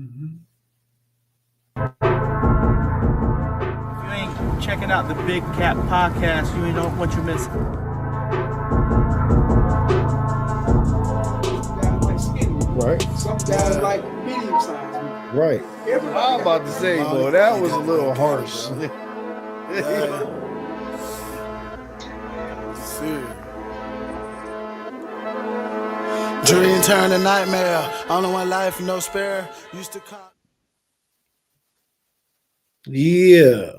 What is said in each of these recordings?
Mm-hmm. If you ain't checking out the Big Cat Podcast, you ain't know what you're missing. Some guys like skinny. Right. Some guys like medium size. Right. I'm about to say, boy, that was a little harsh. Dream turned to nightmare. Only one life, no spare. Used to come. Yeah.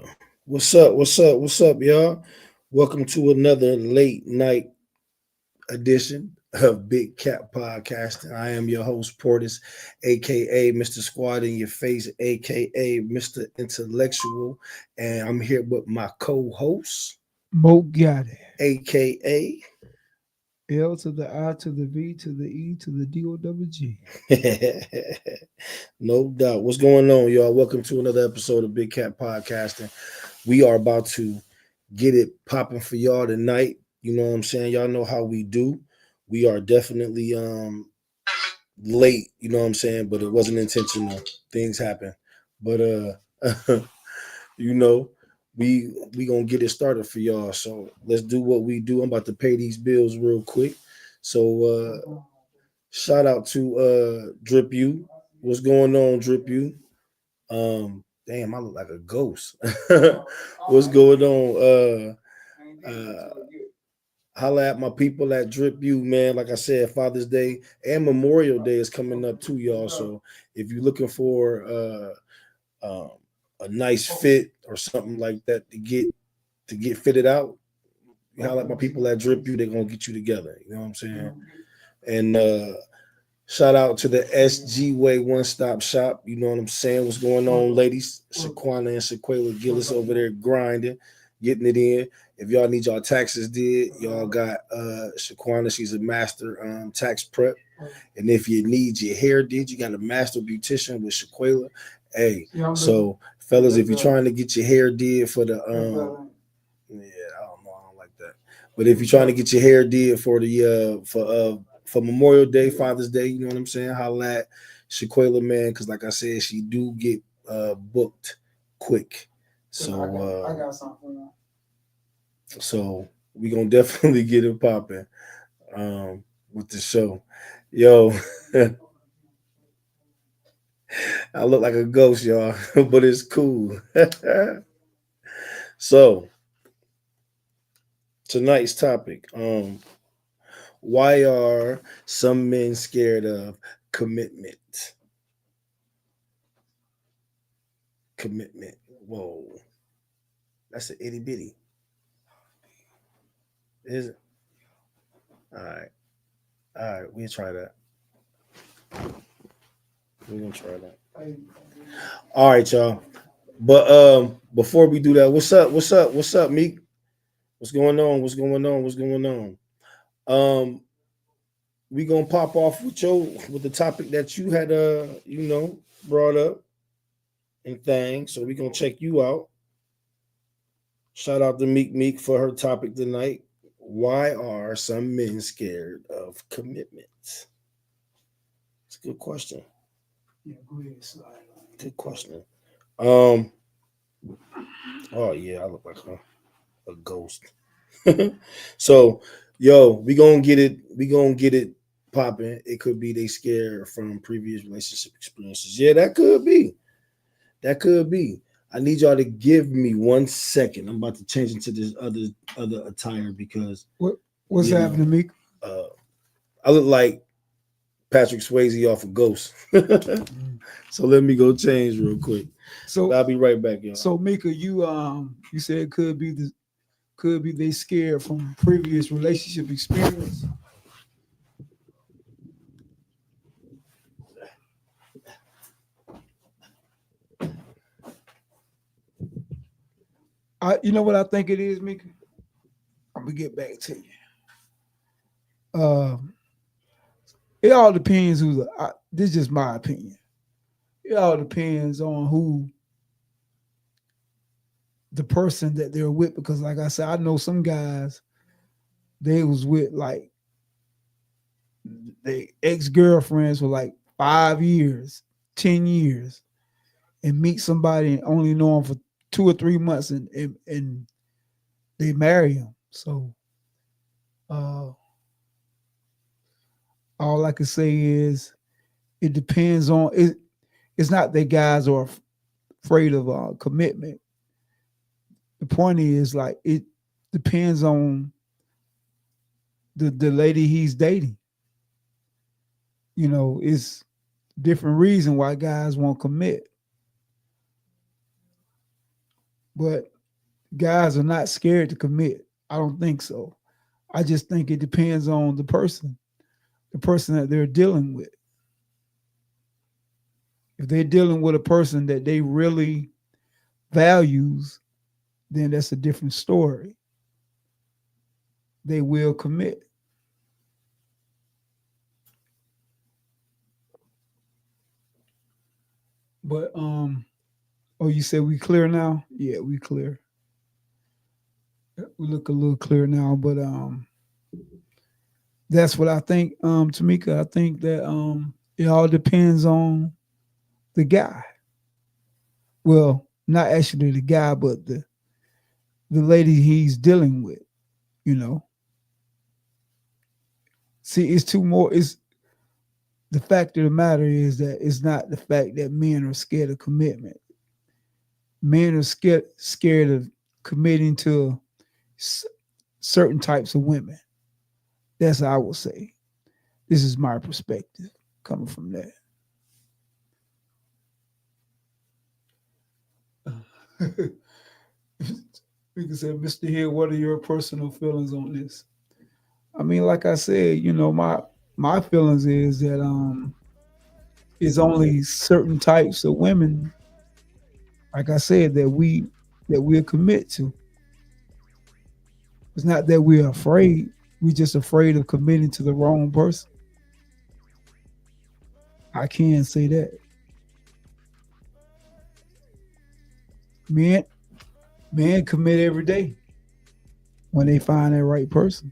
What's up? What's up? What's up, y'all? Welcome to another late night edition of Big Cat Podcast. I am your host, Portis, aka Mr. Squad in Your Face, aka Mr. Intellectual. And I'm here with my co-host, Mo got it. aka L to the I to the V to the E to the D-O-double-G. No doubt. What's going on, y'all? Welcome to another episode of Big Cat Podcasting. We are about to get it popping for y'all tonight. You know what I'm saying? Y'all know how we do. We are definitely late, you know what I'm saying, but it wasn't intentional. Things happen. But you know, we gonna get it started for y'all. So let's do what we do. I'm about to pay these bills real quick. So shout out to Drip U. What's going on, Drip U? Damn, I look like a ghost. What's going on? Holla at my people at Drip U, man. Like I said, Father's Day and Memorial Day is coming up too, y'all. So if you're looking for a nice fit or something like that to get fitted out, holla at my people at Drip U. They're gonna get you together. You know what I'm saying? And shout out to the SG Way One Stop Shop. You know what I'm saying? What's going on, ladies? Shaquana and Shaquela Gillis over there grinding, getting it in. If y'all need y'all taxes did, y'all got Shaquana. She's a master tax prep. And if you need your hair did, you got a master beautician with Shaquela. Hey, so fellas, if you're trying to get your hair did for the yeah, I don't know, I don't like that. But if you're trying to get your hair did for the for Memorial Day, Father's Day, you know what I'm saying? Holla at Shaquela, man, because like I said, she do get booked quick. So I got something for you. So we gonna definitely get it popping with the show. Yo, I look like a ghost, y'all, but it's cool. So tonight's topic, why are some men scared of commitment? Commitment. Whoa. That's an itty bitty. Is it? All right. All right, we'll try that. We're gonna try that. All right, y'all. But before we do that, what's up? What's up? What's up, Meek? What's going on? What's going on? What's going on? We gonna pop off with the topic that you had brought up and things. So we gonna check you out. Shout out to Meek for her topic tonight. Why are some men scared of commitment? It's a good question. Yeah, go ahead, slide. Good question. Oh yeah, I look like a ghost. So, yo, we gonna get it popping. It could be they scared from previous relationship experiences. Yeah, that could be. That could be. I need y'all to give me 1 second. I'm about to change into this other attire because What's happening, Meek? I look like Patrick Swayze off of Ghost. So let me go change real quick. So I'll be right back, y'all. So Mika, you said it could be they scared from previous relationship experience. You know what I think it is, Mika? I'm gonna get back to you. It all depends this is just my opinion. It all depends on who the person that they're with, because like I said, I know some guys they was with like they ex-girlfriends for like 5 years, 10 years and meet somebody and only know them for 2 or 3 months and they marry him. So all I can say is it depends on it. It's not that guys are afraid of commitment. The point is, like, it depends on the lady he's dating. You know, it's different reason why guys won't commit. But guys are not scared to commit. I don't think so. I just think it depends on the person that they're dealing with. If they're dealing with a person that they really values, then that's a different story. They will commit. But oh, you said we clear now? Yeah, we clear. We look a little clear now, but that's what I think, Tamika. I think that it all depends on the guy. Well, not actually the guy, but the lady he's dealing with, you know. See, it's the fact of the matter is that it's not the fact that men are scared of commitment. Men are scared of committing to certain types of women. That's how I will say. This is my perspective coming from that. We can say, Mr. Hill, what are your personal feelings on this? I mean, like I said, you know, my feelings is that it's only certain types of women, like I said, that we'll commit to. It's not that we're afraid. We're just afraid of committing to the wrong person. I can say that. Men commit every day when they find that right person.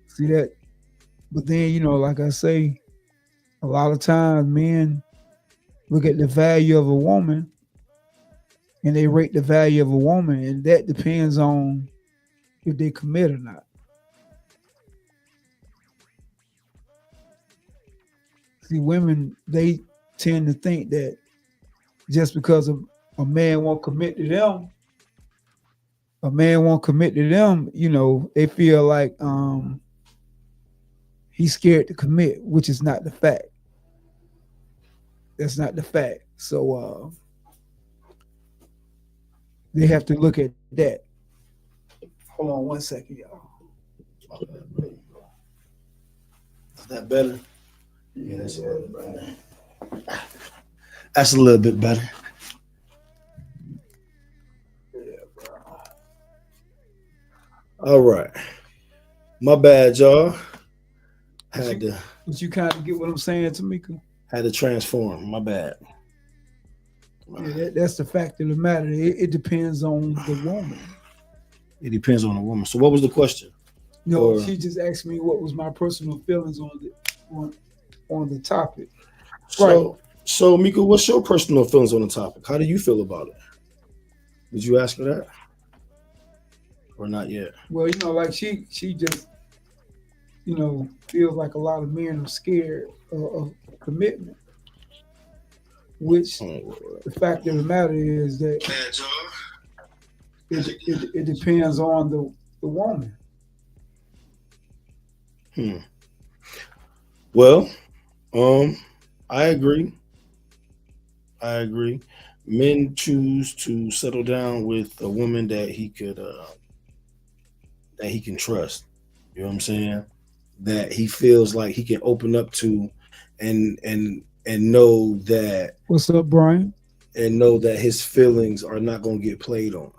See that? But then, you know, like I say, a lot of times men look at the value of a woman and they rate the value of a woman, and that depends on if they commit or not. See, women, they tend to think that just because a man won't commit to them, you know, they feel like he's scared to commit, which is not the fact. That's not the fact. So they have to look at that. Hold on 1 second, y'all. Is that better? Yeah, that's a little better. That's a little bit better. All right. My bad, y'all. But you kind of get what I'm saying, Tamika? Had to transform. My bad. Yeah, that's the fact of the matter. It depends on the woman. It depends on the woman. So what was the question? No, she just asked me what was my personal feelings on the topic. So Mika, what's your personal feelings on the topic? How do you feel about it? Did you ask her that? Or not yet? Well, you know, like she just, you know, feels like a lot of men are scared of commitment. Which the fact of the matter is that it depends on the woman. Well, I agree. Men choose to settle down with a woman that he can trust. You know what I'm saying? That he feels like he can open up to, and know that. What's up, Brian? And know that his feelings are not going to get played on.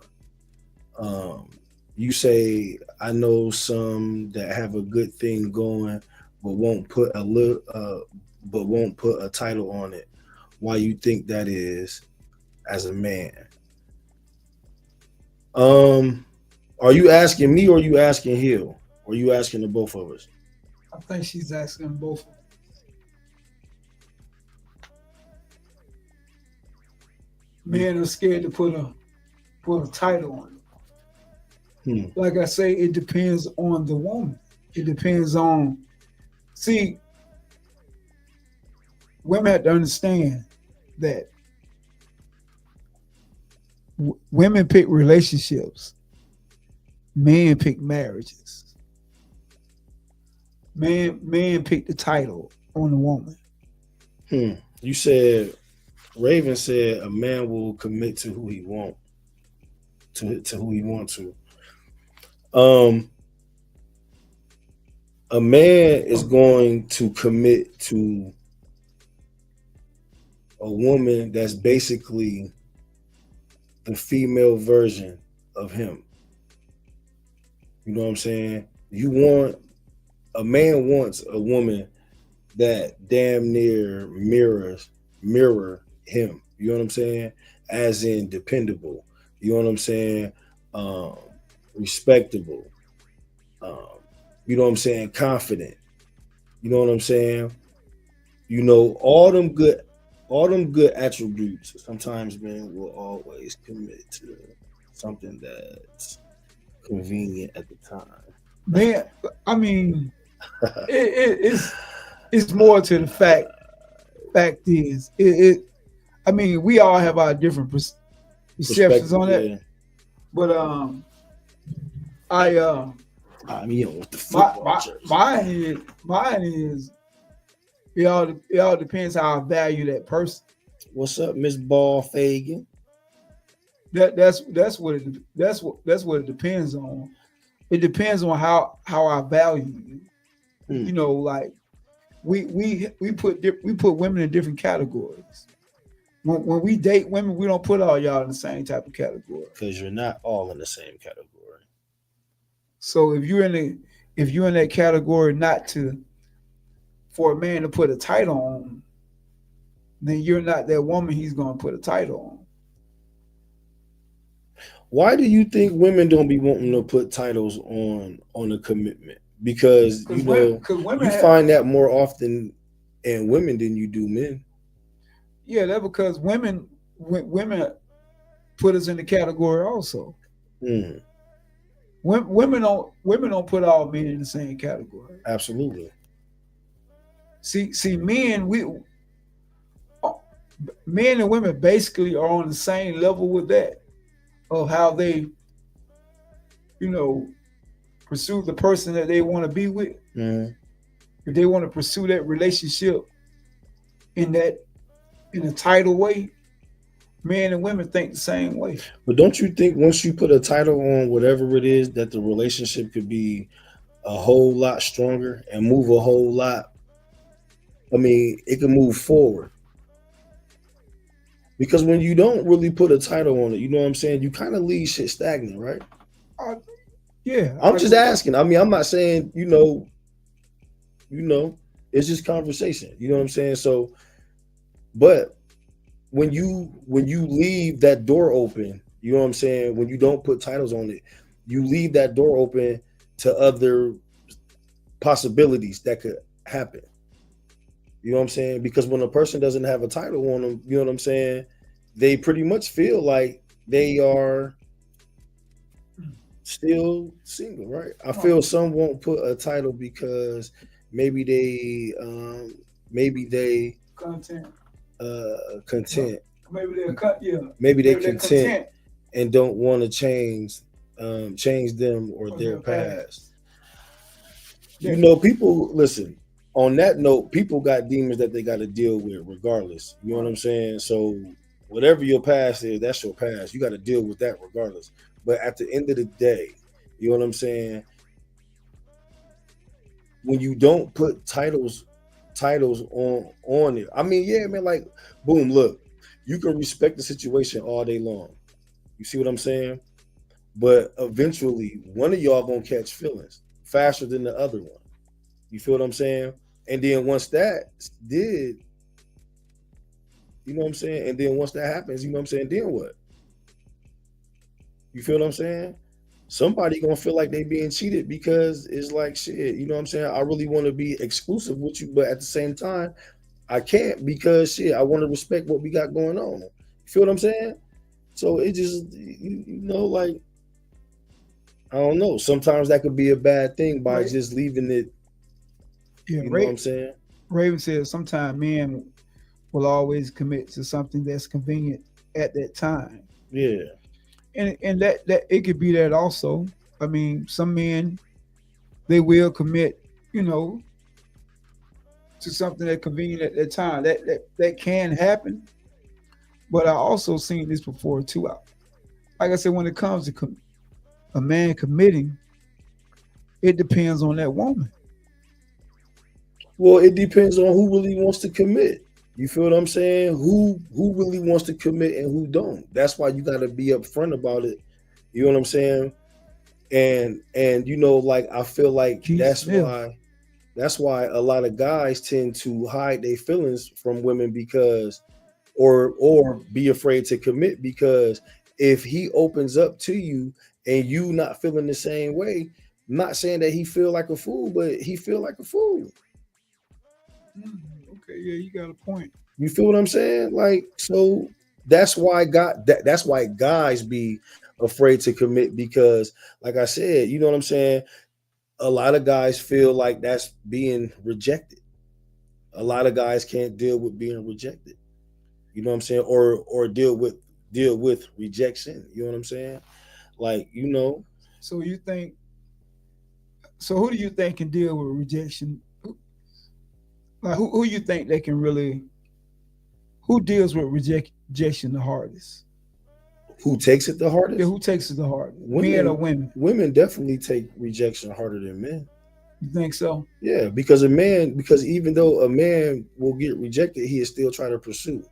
You say, I know some that have a good thing going, but won't put a title on it. Why you think that is as a man? Are you asking me or are you asking Hill? Or are you asking the both of us? I think she's asking both. Men are scared to put a title on it. Hmm. Like I say, it depends on the woman. It depends on. See, women have to understand that women pick relationships, men pick marriages. Men pick the title on the woman. You said Raven said a man will commit to who he want to who he wants to. A man is going to commit to a woman that's basically the female version of him. You know what I'm saying? A man wants a woman that damn near mirror him. You know what I'm saying? As in dependable. You know what I'm saying? Respectable. You know what I'm saying? Confident. You know what I'm saying? You know, all them good attributes. Sometimes men will always commit to something that's convenient at the time. Man, I mean, it's more to the fact. Fact is, I mean, we all have our different perceptions on that. Yeah. But I mean, with the football jersey. mine is it all depends how I value that person. What's up, Miss Ball Fagan? That's what it depends on. It depends on how I value you. You know, like we put women in different categories. When we date women, we don't put all y'all in the same type of category. Because you're not all in the same category. So if you're in that category for a man to put a title on, then you're not that woman he's gonna put a title on. Why do you think women don't be wanting to put titles on a commitment? Because you know you find that more often in women than you do men. Yeah, that's because women put us in the category also. Women don't put all men in the same category. Absolutely. See, men and women basically are on the same level with that, of how they, you know, pursue the person that they want to be with. If they want to pursue that relationship in a title way, men and women think the same way. But don't you think once you put a title on whatever it is, that the relationship could be a whole lot stronger and move a whole lot? I mean, it can move forward. Because when you don't really put a title on it, you know what I'm saying? You kind of leave shit stagnant, right? Yeah. I'm just asking. I mean, I'm not saying, you know, it's just conversation. You know what I'm saying? So, but when you leave that door open, you know what I'm saying? When you don't put titles on it, you leave that door open to other possibilities that could happen. You know what I'm saying? Because when a person doesn't have a title on them, you know what I'm saying? They pretty much feel like they are still single, right? I feel some won't put a title because maybe they content. Content. Maybe they're content and don't want to change them or their past. You know, people listen. On that note, people got demons that they got to deal with regardless. You know what I'm saying? So whatever your past is, that's your past. You got to deal with that regardless. But at the end of the day, you know what I'm saying? When you don't put titles on it, I mean, yeah, man, like, boom, look, you can respect the situation all day long. You see what I'm saying? But eventually, one of y'all gonna catch feelings faster than the other one. You feel what I'm saying? And then once that did, you know what I'm saying? And then once that happens, you know what I'm saying? Then what? You feel what I'm saying? Somebody gonna feel like they being cheated because it's like, shit, you know what I'm saying? I really want to be exclusive with you, but at the same time, I can't because shit, I want to respect what we got going on. feel what I'm saying? So it just, you know, like, I don't know. Sometimes that could be a bad thing by Right. just leaving it. Yeah, You know what I'm saying? Raven says sometimes men will always commit to something that's convenient at that time. Yeah. And that it could be that also. I mean, some men, they will commit, you know, to something that's convenient at that time. That can happen. But I also seen this before too. Like I said, when it comes to a man committing, it depends on that woman. Well, it depends on who really wants to commit. You feel what I'm saying? Who really wants to commit and who don't. That's why you got to be upfront about it. You know what I'm saying? And you know, like, I feel like Keith that's Smith. why a lot of guys tend to hide their feelings from women because or be afraid to commit, because if he opens up to you and you not feeling the same way, not saying that he feel like a fool, but he feel like a fool. Okay, yeah, you got a point. You feel what I'm saying? Like, so that's why that's why guys be afraid to commit, because like I said, you know what I'm saying? A lot of guys feel like that's being rejected. A lot of guys can't deal with being rejected. You know what I'm saying? Or deal with rejection. You know what I'm saying? Like, you know, So you think? So who do you think can deal with rejection? Like who you think they can really? Who deals with rejection the hardest? who takes it the hardest? Yeah, who takes it the hardest? Women. Men or women? Women definitely take rejection harder than men. You think so? Yeah, because even though a man will get rejected, he is still trying to pursue.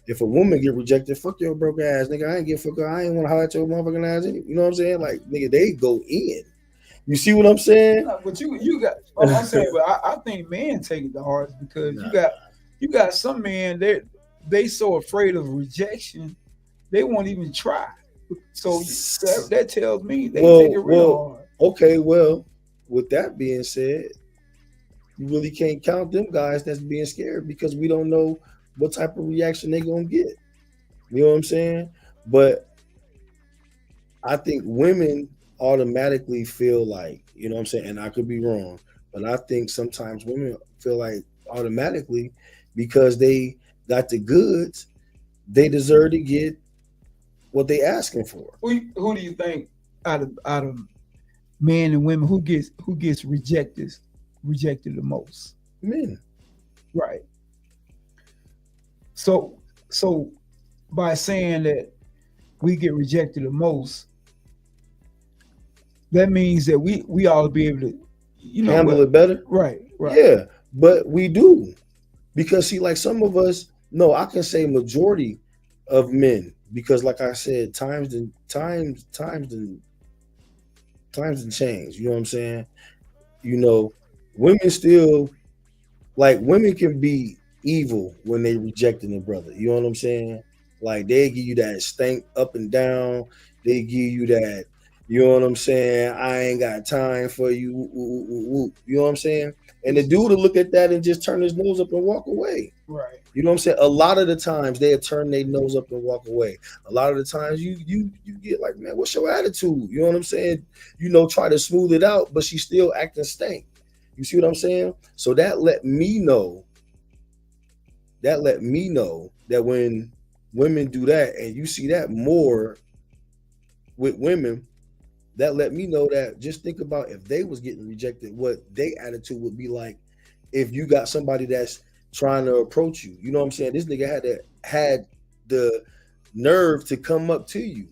If a woman get rejected, fuck your broke ass, nigga. I ain't get fuck. I ain't want to holler at your motherfucking ass. You know what I'm saying? Like, nigga, they go in. You see what I'm saying? No, but you got. I'm saying, but I think men take it the hardest because you got some men they so afraid of rejection, they won't even try. So that tells me they take it real hard. Okay, well, with that being said, you really can't count them guys that's being scared, because we don't know what type of reaction they gonna get. You know what I'm saying? But I think women automatically feel like, you know what I'm saying, and I could be wrong, but I think sometimes women feel like automatically, because they got the goods, they deserve to get what they asking for. Who do you think out of men and women who gets rejected the most? Men. Right. So by saying that we get rejected the most, that means that we ought to be able to, you know, handle it better. Right. Yeah, but we do, because see, like, some of us, no, I can say majority of men, because like I said, times and change. You know what I'm saying? You know, women still, like, women can be evil when they rejecting a brother. You know what I'm saying? Like, they give you that stank up and down. They give you that, you know what I'm saying, I ain't got time for you. You know what I'm saying? And the dude will look at that and just turn his nose up and walk away. Right. You know what I'm saying? A lot of the times they'll turn their nose up and walk away. A lot of the times you get like, man, what's your attitude? You know what I'm saying? You know, try to smooth it out, but she's still acting stank. You see what I'm saying? So that let me know that when women do that, and you see that more with women, that let me know that just think about if they was getting rejected, what their attitude would be like if you got somebody that's trying to approach you. You know what I'm saying? This nigga had the nerve to come up to you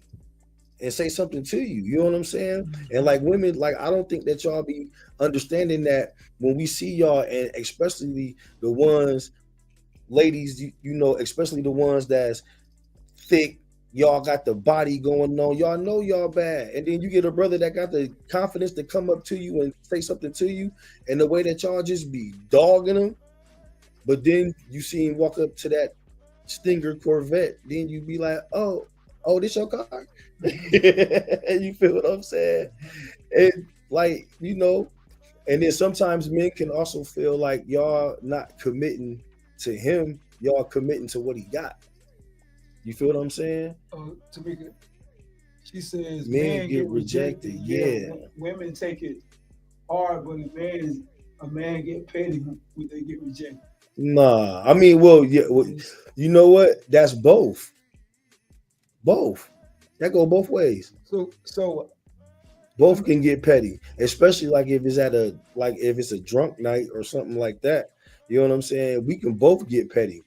and say something to you. You know what I'm saying? And like, women, like, I don't think that y'all be understanding that when we see y'all, and especially the ones, ladies, you know, especially the ones that's thick, y'all got the body going on, y'all know y'all bad, and then you get a brother that got the confidence to come up to you and say something to you, and the way that y'all just be dogging him, but then you see him walk up to that Stinger Corvette, then you be like, oh, this your car? You feel what I'm saying? And like, you know, and then sometimes men can also feel like y'all not committing to him, y'all committing to what he got. You feel what I'm saying? Tamika, she says Men men get get rejected. rejected, yeah. Women take it hard, but a man get petty when they get rejected. Nah, I mean, well, yeah, well, you know what? That's both. Both. That go both ways. So Both can get petty, especially like if it's a drunk night or something like that. You know what I'm saying? We can both get petty,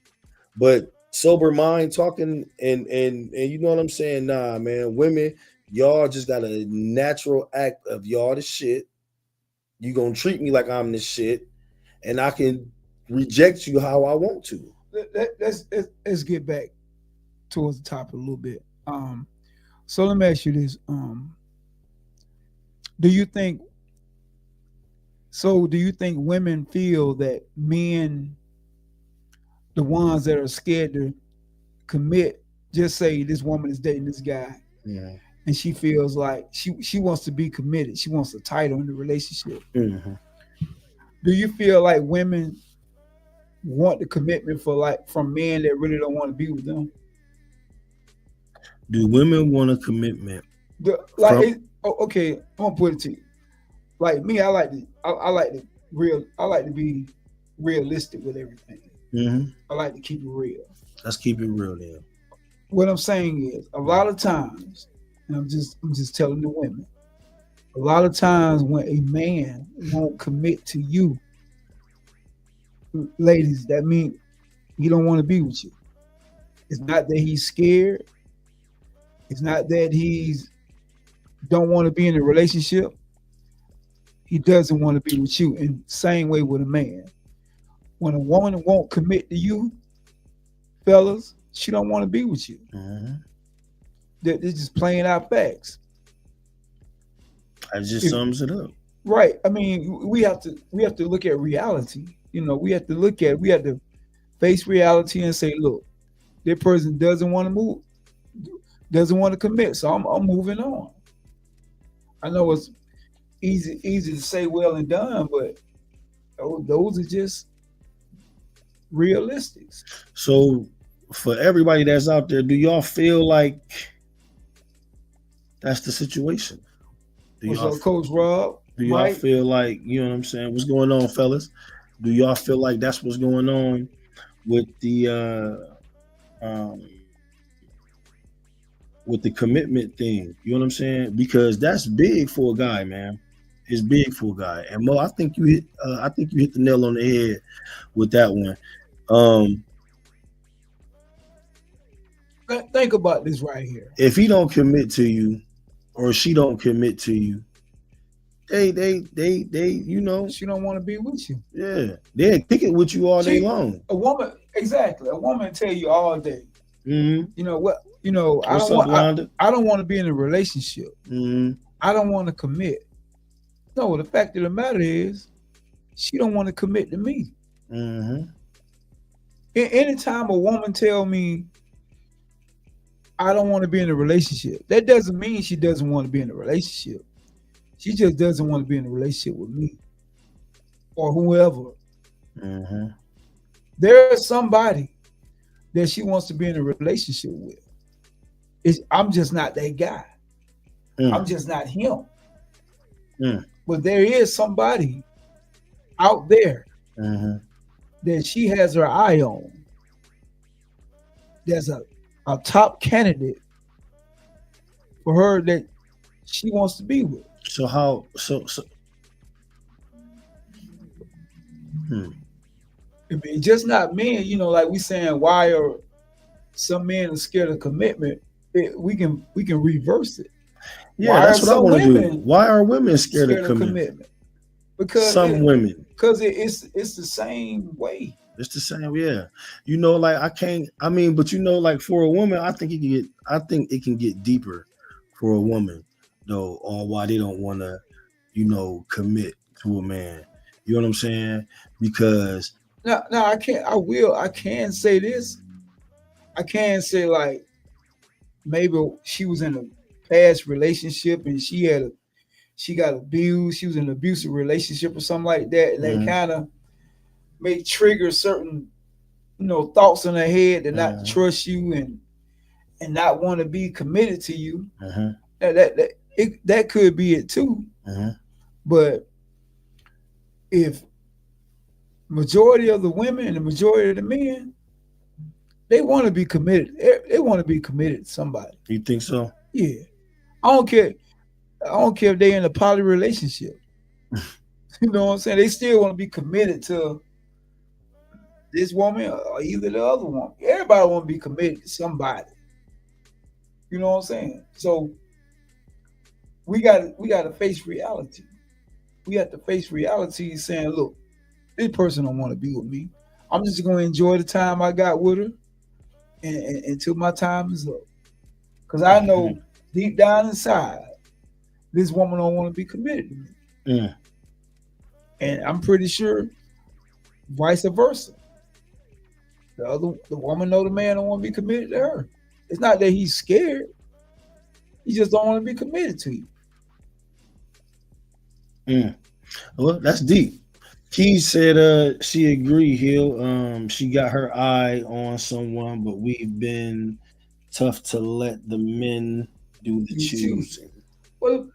but sober mind talking and you know what I'm saying? Nah, man, women, y'all just got a natural act of y'all the shit. You gonna treat me like I'm the shit, and I can reject you how I want to. let's get back towards the topic a little bit. So let me ask you this: Do you think women feel that men, the ones that are scared to commit, just say this woman is dating this guy, Yeah. and she feels like she wants to be committed, she wants a title in the relationship? Mm-hmm. Do you feel like women want the commitment from men that really don't want to be with them? Do women want a commitment? Okay, I'm gonna put it to you. Like me, I like to be realistic with everything. Mm-hmm. I like to keep it real. Let's keep it real then. What I'm saying is, a lot of times, and I'm just telling the women, a lot of times when a man won't commit to you, ladies, that means he don't want to be with you. It's not that he's scared. It's not that he's don't want to be in a relationship. He doesn't want to be with you. And same way with a man. When a woman won't commit to you, fellas, she don't want to be with you. Mm-hmm. They're just plain out facts. That just sums it up. Right. I mean, we have to look at reality. You know, we have to face reality and say, look, this person doesn't want to move, doesn't want to commit, so I'm moving on. I know it's easy to say well and done, but those are just realistics. So for everybody that's out there, do y'all feel like that's the situation? So Coach Rob, do y'all feel like, you know what I'm saying? What's going on, fellas? Do y'all feel like that's what's going on with the commitment thing? You know what I'm saying? Because that's big for a guy, man. It's big for a guy. And Mo, I think you hit the nail on the head with that one. Think about this right here. If he don't commit to you, or she don't commit to you, they you know, she don't want to be with you. Yeah, they'll kick it with you all day long. A woman tell you all day. Mm-hmm. You know what? You know, I don't want to be in a relationship. Mm-hmm. I don't want to commit. No, the fact of the matter is, she don't want to commit to me. Mm-hmm. Anytime a woman tell me I don't want to be in a relationship, that doesn't mean she doesn't want to be in a relationship. She just doesn't want to be in a relationship with me or whoever. Mm-hmm. There's somebody that she wants to be in a relationship with. I'm just not that guy. I'm just not him. But there is somebody out there that she has her eye on. There's a top candidate for her that she wants to be with. So how I mean, just not men, you know, like we saying why are some men are scared of commitment? We can reverse it. Yeah, that's what I want to do. Why are women scared of commitment? Because women. Because it's the same way. It's the same, yeah. You know, like but you know, like for a woman, I think it can get deeper for a woman, though, on why they don't want to, you know, commit to a man. You know what I'm saying? Because now I can say this. I can say, like, maybe she was in a past relationship and she got abused. She was in an abusive relationship or something like that, and they kind of may trigger certain, you know, thoughts in her head to not trust you, and and not want to be committed to you. Uh-huh. That could be it too. Uh-huh. But if majority of the women and the majority of the men, they want to be committed. They want to be committed to somebody. You think so? Yeah. I don't care. I don't care if they're in a poly relationship. You know what I'm saying? They still want to be committed to this woman or either the other one. Everybody want to be committed to somebody. You know what I'm saying? So we got to face reality. We have to face reality saying, look, this person don't want to be with me. I'm just going to enjoy the time I got with her and until my time is up. Because I know deep down inside, this woman don't want to be committed to me. Mm. And I'm pretty sure vice versa. The woman know the man don't want to be committed to her. It's not that he's scared. He just don't want to be committed to you. Mm. Well, that's deep. Key said she agreed, Hill. She got her eye on someone, but we've been tough to let the men do the choosing. Well,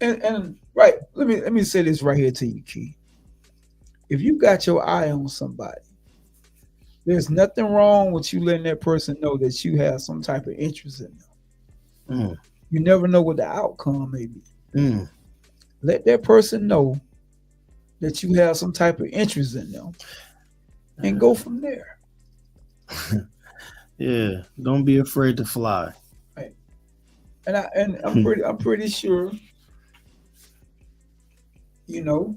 and right, let me say this right here to you, Key. If you got your eye on somebody, there's nothing wrong with you letting that person know that you have some type of interest in them. Mm. You never know what the outcome may be. Mm. Let that person know that you have some type of interest in them and go from there. Yeah, don't be afraid to fly. Right. And I'm pretty sure, you know,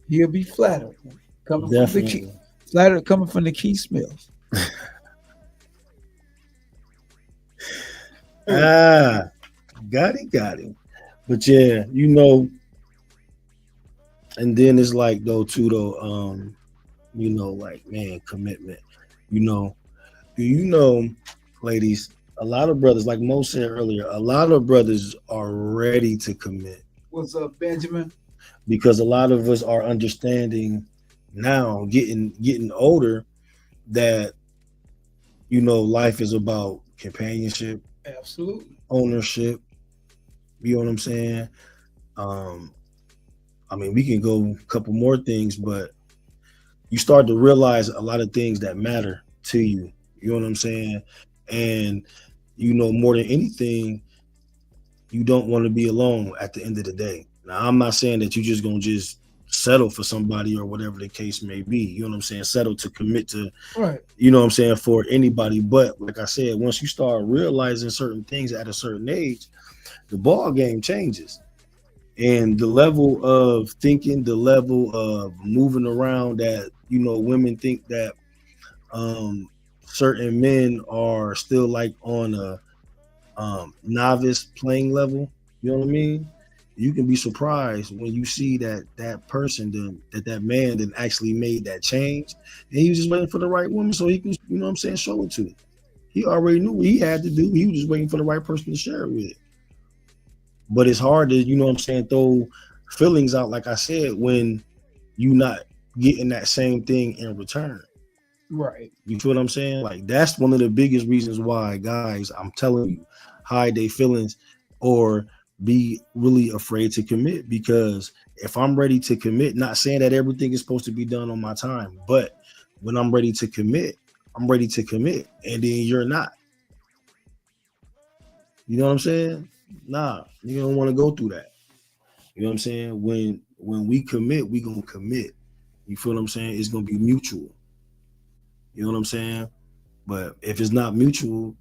he'll be flattered coming Definitely. coming from the Key Smith. Got it. But yeah, you know, and then it's like though too though, you know, like man, commitment. Do you know, ladies, a lot of brothers, like Mo said earlier, a lot of brothers are ready to commit. What's up, Benjamin? Because a lot of us are understanding now, getting older, that life is about companionship, Absolutely. ownership. You know what I'm saying? I mean, we can go a couple more things, but you start to realize a lot of things that matter to you. You know what I'm saying? And more than anything, you don't want to be alone at the end of the day. Now, I'm not saying that you're just gonna just settle for somebody or whatever the case may be. You know what I'm saying? Settle to commit to, right? You know what I'm saying, for anybody. But like I said, once you start realizing certain things at a certain age, the ball game changes. And the level of thinking, the level of moving around that, women think that certain men are still like on a novice playing level. You know what I mean? You can be surprised when you see that person, that man then actually made that change, and he was just waiting for the right woman so he can, show it to her. He already knew what he had to do. He was just waiting for the right person to share it with. But it's hard to, throw feelings out, like I said, when you not getting that same thing in return. Right. You feel what I'm saying? Like, that's one of the biggest reasons why guys, I'm telling you, hide their feelings or be really afraid to commit. Because if I'm ready to commit, not saying that everything is supposed to be done on my time, but when I'm ready to commit, I'm ready to commit, and then you're not. You know what I'm saying? Nah, you don't want to go through that. You know what I'm saying? When we commit, we gonna commit. You feel what I'm saying? It's gonna be mutual. You know what I'm saying? But if it's not mutual,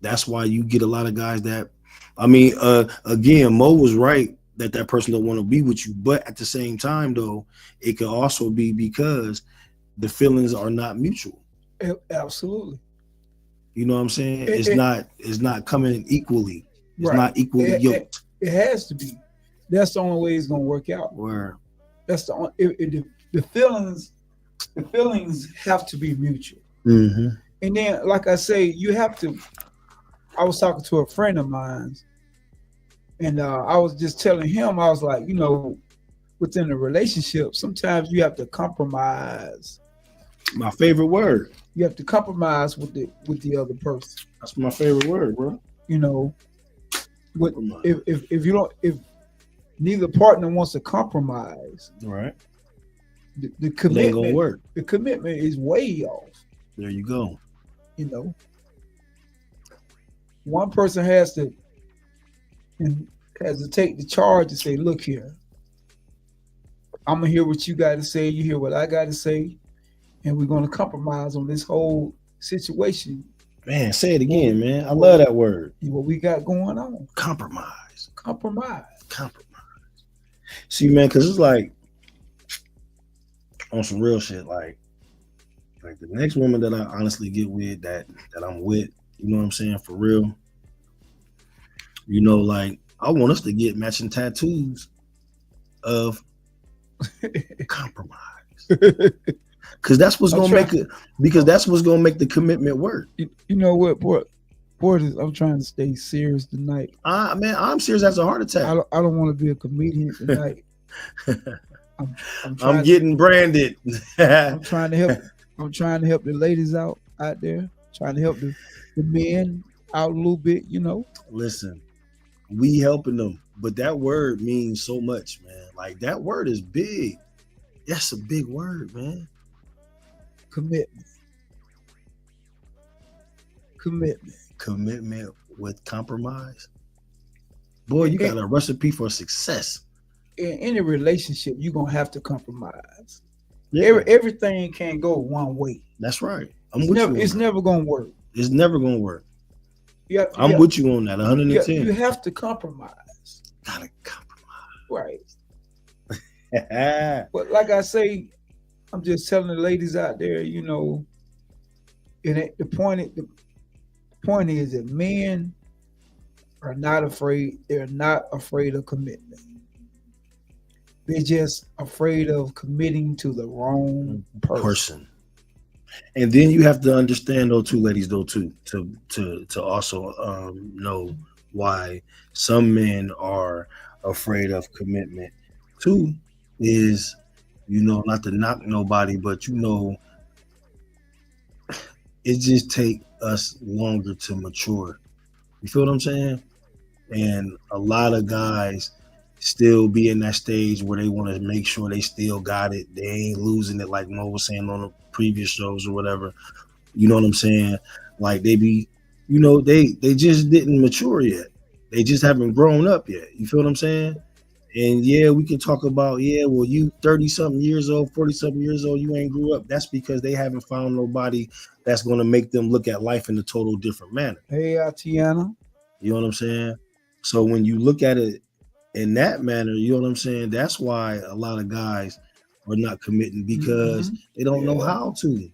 that's why you get a lot of guys that, again, Mo was right that person don't want to be with you. But at the same time, though, it could also be because the feelings are not mutual. Absolutely. You know what I'm saying? It's not coming equally. It's right. not equally yoked. It has to be. That's the only way it's gonna work out. Where that's the only. The feelings have to be mutual. Mm-hmm. And then, like I say, you have to. I was talking to a friend of mine, and I was just telling him, I was like, within a relationship, sometimes you have to compromise My favorite word. You have to compromise with the other person. That's my favorite word, bro. You know, what Compromise. if you don't if neither partner wants to compromise, Right. the It ain't gonna commitment work. the commitment is way off. There you go. You know, one person has to take the charge and say, "Look here, I'm gonna hear what you got to say. You hear what I got to say, and we're gonna compromise on this whole situation. Man, say it again, man. I love that word. What we got going on, Compromise. compromise." Compromise. See, man, because it's like on some real shit, like the next woman that I honestly get with, that I'm with, you know what I'm saying, for real. You know, like I want us to get matching tattoos of compromise. Because that's what's gonna make it. Because that's what's gonna make the commitment work. You know what, boy? I'm trying to stay serious tonight. Man, I'm serious as a heart attack. I don't want to be a comedian tonight. I'm getting branded. I'm trying to help. I'm trying to help the ladies out there. Trying to help the men out a little bit. You know. Listen, we helping them, but that word means so much, man. Like that word is big. That's a big word, man. Commitment. Commitment with compromise. Boy, you got a recipe for success. In any relationship, you're gonna have to compromise. Yeah, Everything can't go one way. that's right. It's never gonna work. It's never gonna work. I'm with you on that. 110. You have to compromise. Gotta compromise. Right. But like I say, I'm just telling the ladies out there, you know, the point is that men are not afraid. They're not afraid of commitment. They're just afraid of committing to the wrong person. And then you have to understand, though, too, ladies, though, too, to also know why some men are afraid of commitment. Two is, you know, not to knock nobody, but you know, it just take us longer to mature. You feel what I'm saying? And a lot of guys still be in that stage where they want to make sure they still got it. They ain't losing it, like Mo was saying on the previous shows or whatever. You know what I'm saying? Like they be, you know, they just didn't mature yet. They just haven't grown up yet. You feel what I'm saying? And yeah, we can talk about, yeah, well, you 30-something years old, 40-something years old, you ain't grew up. That's because they haven't found nobody that's going to make them look at life in a total different manner. Hey, Tiana. You know what I'm saying? So when you look at it in that manner, you know what I'm saying? That's why a lot of guys are not committing, because they don't know how to.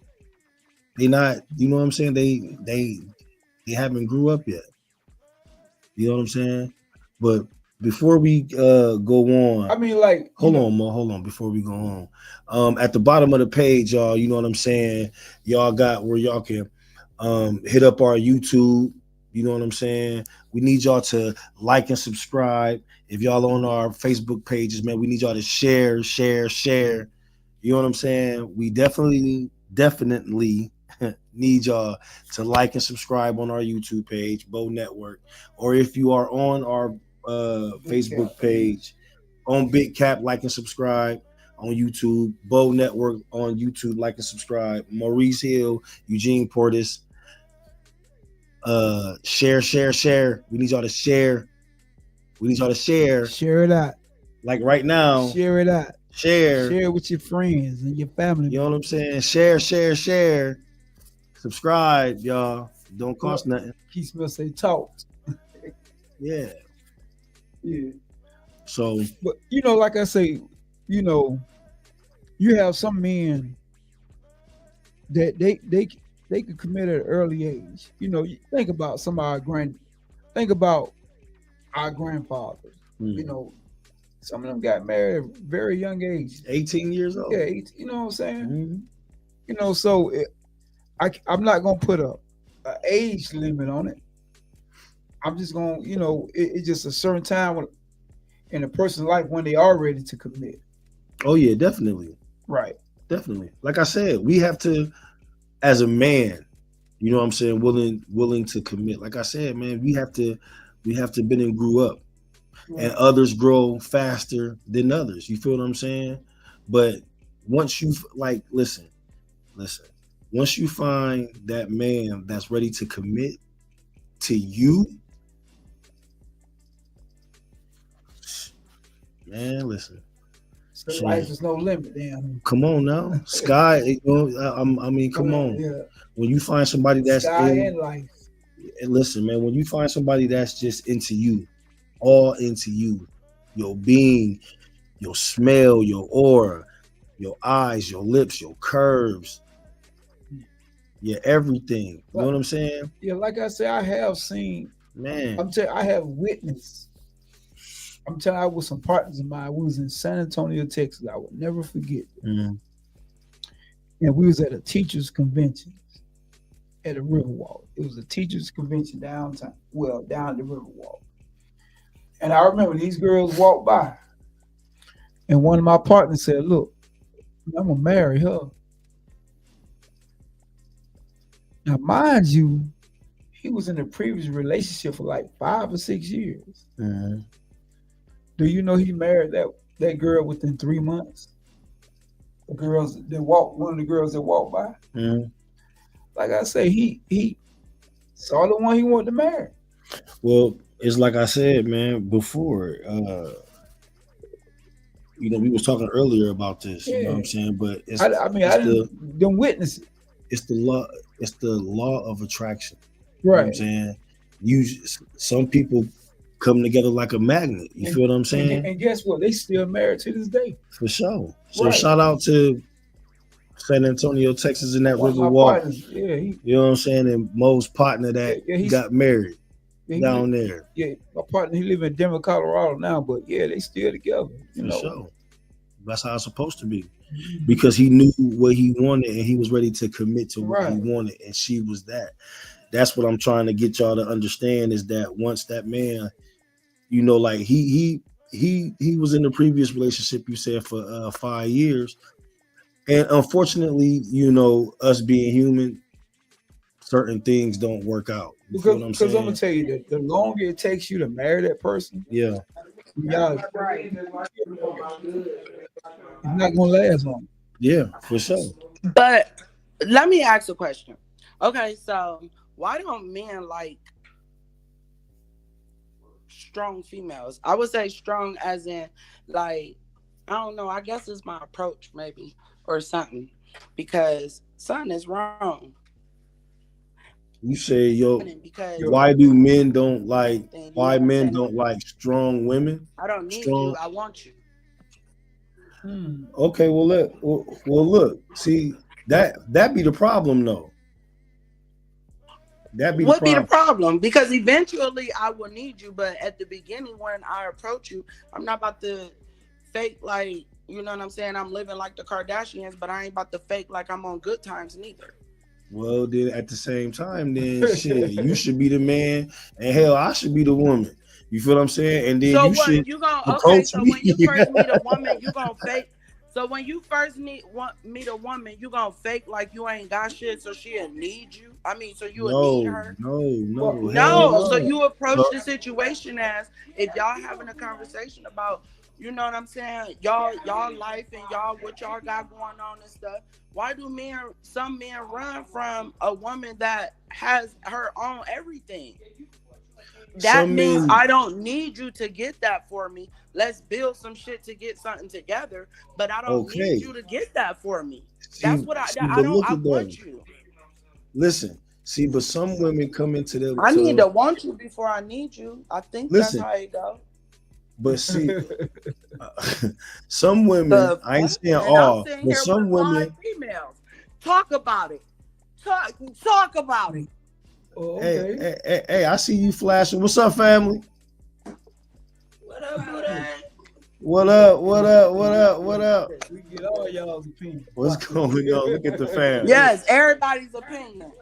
They not, you know what I'm saying? They haven't grew up yet. You know what I'm saying? But before we go on, I mean, like, hold on, Mo, hold on. Before we go on, at the bottom of the page, y'all, you know what I'm saying? Y'all got where y'all can hit up our YouTube. You know what I'm saying? We need y'all to like and subscribe. If y'all on our Facebook pages, man, we need y'all to share. You know what I'm saying? We definitely need y'all to like and subscribe on our YouTube page, Bo Network. Or if you are on our Facebook page, on Big Cap, like and subscribe. On YouTube, Bo Network on YouTube, like and subscribe. Maurice Hill, Eugene Portis. Share. We need y'all to share. Share it out. Like right now. Share it out. Share it with your friends and your family. You know what I'm saying? Share. Subscribe, y'all. Don't cost nothing. Keith Smith say talk. Yeah. Yeah. So, but you know, like I say, you know, you have some men that they could commit at an early age. You know, you think about our grandfathers. You know, some of them got married at a very young age. 18 years old. Yeah, 18, you know what I'm saying? You know, so I'm not gonna put an age limit on it. I'm just gonna, you know, it's just a certain time in a person's life when they are ready to commit. Oh yeah, definitely. Right. Definitely. Like I said, we have to, as a man, you know what I'm saying, willing to commit. Like I said, man, we have to been and grew up. And others grow faster than others. You feel what I'm saying? But once you like, listen, once you find that man that's ready to commit to you, man, listen. So life is no limit, damn. Come on now, sky. You know, I mean, come on. Yeah. When you find somebody that's Sky and life. and listen, man, when you find somebody that's just into you, all into you, your being, your smell, your aura, your eyes, your lips, your curves, your everything. You know what I'm saying? Yeah, like I said, I have seen. Man, I'm telling you, I have witnessed. I'm telling you, I was some partners of mine. We was in San Antonio, Texas. I will never forget. Mhm. And we was at a teachers' convention at a Riverwalk. It was a teachers' convention downtown, down the Riverwalk. And I remember these girls walked by. And one of my partners said, look, I'm going to marry her. Now, mind you, he was in a previous relationship for like 5 or 6 years. Mhm. Do you know he married that girl within 3 months? One of the girls that walked by. Mhm. Like I say, he saw the one he wanted to marry. Well, it's like I said, man, before. You know, we was talking earlier about this. You know what I'm saying? But it's I didn't witness it. it's the law. It's the law of attraction. You know what I'm Right. saying? Some people come together like a magnet. You feel what I'm saying? And guess what? They still married to this day. For sure. So Right. shout out to San Antonio, Texas, and that One of my Riverwalk. partners, yeah, You know what I'm saying? And Mo's partner that he's- got married he- down there. Yeah, my partner, he live in Denver, Colorado now, but yeah, they still together. You For know. sure. That's how it's supposed to be. Because he knew what he wanted and he was ready to commit to what he Right. wanted, and she was that. That's what I'm trying to get y'all to understand, is that once that man, you know, like he was in the previous relationship, you said, for 5 years. And unfortunately, you know, us being human, certain things don't work out. You feel what I'm Because saying? I'm gonna tell you that the longer it takes you to marry that person, Yeah. y'all, it's not gonna last long. Yeah, for sure. But let me ask a question. Okay, so why don't men like strong females? I would say strong as in, like, I don't know, I guess it's my approach maybe or something, because something is wrong. You say, yo, Because why do men don't like, then you why know what I'm men saying? don't like strong women? I don't need strong- you, I want you. Okay, well look, see, that be the problem though. That be What the be the problem. problem? Because eventually I will need you, but at the beginning when I approach you, I'm not about to fake like, you know what I'm saying, I'm living like the Kardashians, but I ain't about to fake like I'm on good times neither. Well, then at the same time, then shit, you should be the man, and hell, I should be the woman. You feel what I'm saying? And then So you what should you gonna approach so me. when you first meet a woman, you gonna fake. So when you first meet a woman, you gonna fake like you ain't got shit, so she'll need you. I mean, so you will need her. No. No, so you approach the situation as if y'all having a conversation about, you know what I'm saying, y'all life and y'all what y'all got going on and stuff. Why do some men run from a woman that has her own everything? That Some means men- I don't need you to get that for me. Let's build some shit to get something together, but I don't Okay. need you to get that for me. See, That's what I but look I at want them. you. Listen, see, but some women come into them. I need to want you before I need you. I think Listen. that's how it goes. But see, some women, The I ain't fuck? saying And all, I'm sitting but here some with women. 5 females. Talk about it. Talk about it. Oh, okay. Hey, I see you flashing. What's up, family? What up, Buddha? What up? We get all y'all's opinion. What's going on? Look at the fam. Yes, everybody's opinion.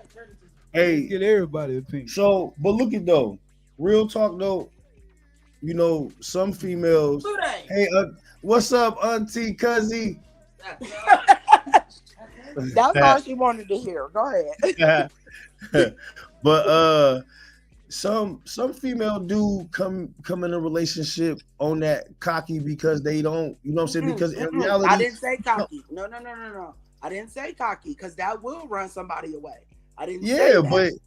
Hey, Get everybody's opinion. so, but look at though, real talk though, you know, some females. Buddha. Hey, what's up, Auntie Cuzzy? That's all she wanted to hear. Go ahead. But some female do come in a relationship on that cocky because they don't, you know what I'm saying? Because in reality, I didn't say cocky. No. I didn't say cocky because that will run somebody away. I didn't say that.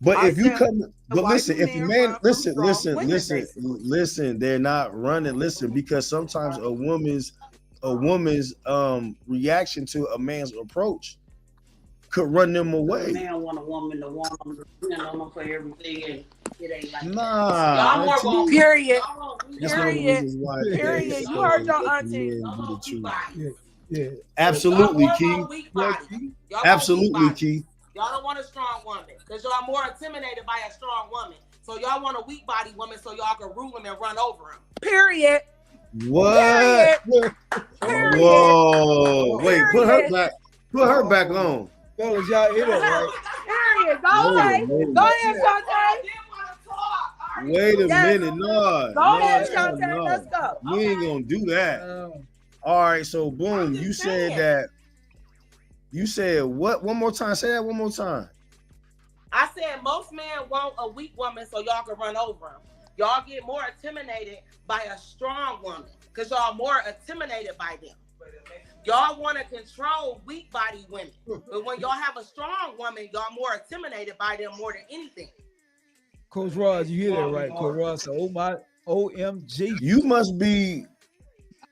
But I if you said, come, but why listen, do if a men man, run from strong women, listen, they're not running. Listen, because sometimes a woman's reaction to a man's approach could run them away. Man want a woman to want him to depend on him for everything, and it ain't like Nah, that. Y'all more gonna- Period. y'all gonna- That's one of the reasons why- Period. You heard your auntie. Men do the truth. Yeah. Absolutely, Y'all Keith. more want weak body. Y'all want weak Absolutely, body. Keith. Y'all don't want a strong woman because y'all more intimidated by a strong woman. So y'all want a weak body woman so y'all can rule him and run over him. Period. What? Period. Whoa! Wait, put her Period. back. Put her back on. Fellas, y'all hear that, right? Period. Go ahead. Go ahead, Shantae. Wait a Yes. minute, no. Go ahead, Shantae. Let's go. We ain't gonna do that. All right, so boom, you said that. You said what? One more time. Say that one more time. I said most men want a weak woman so y'all can run over them. Y'all get more intimidated by a strong woman because y'all more intimidated by them. Y'all want to control weak body women, but when y'all have a strong woman, y'all more intimidated by them more than anything. Coach Ross, you hear that, right? Coach Ross, oh my, OMG. You must be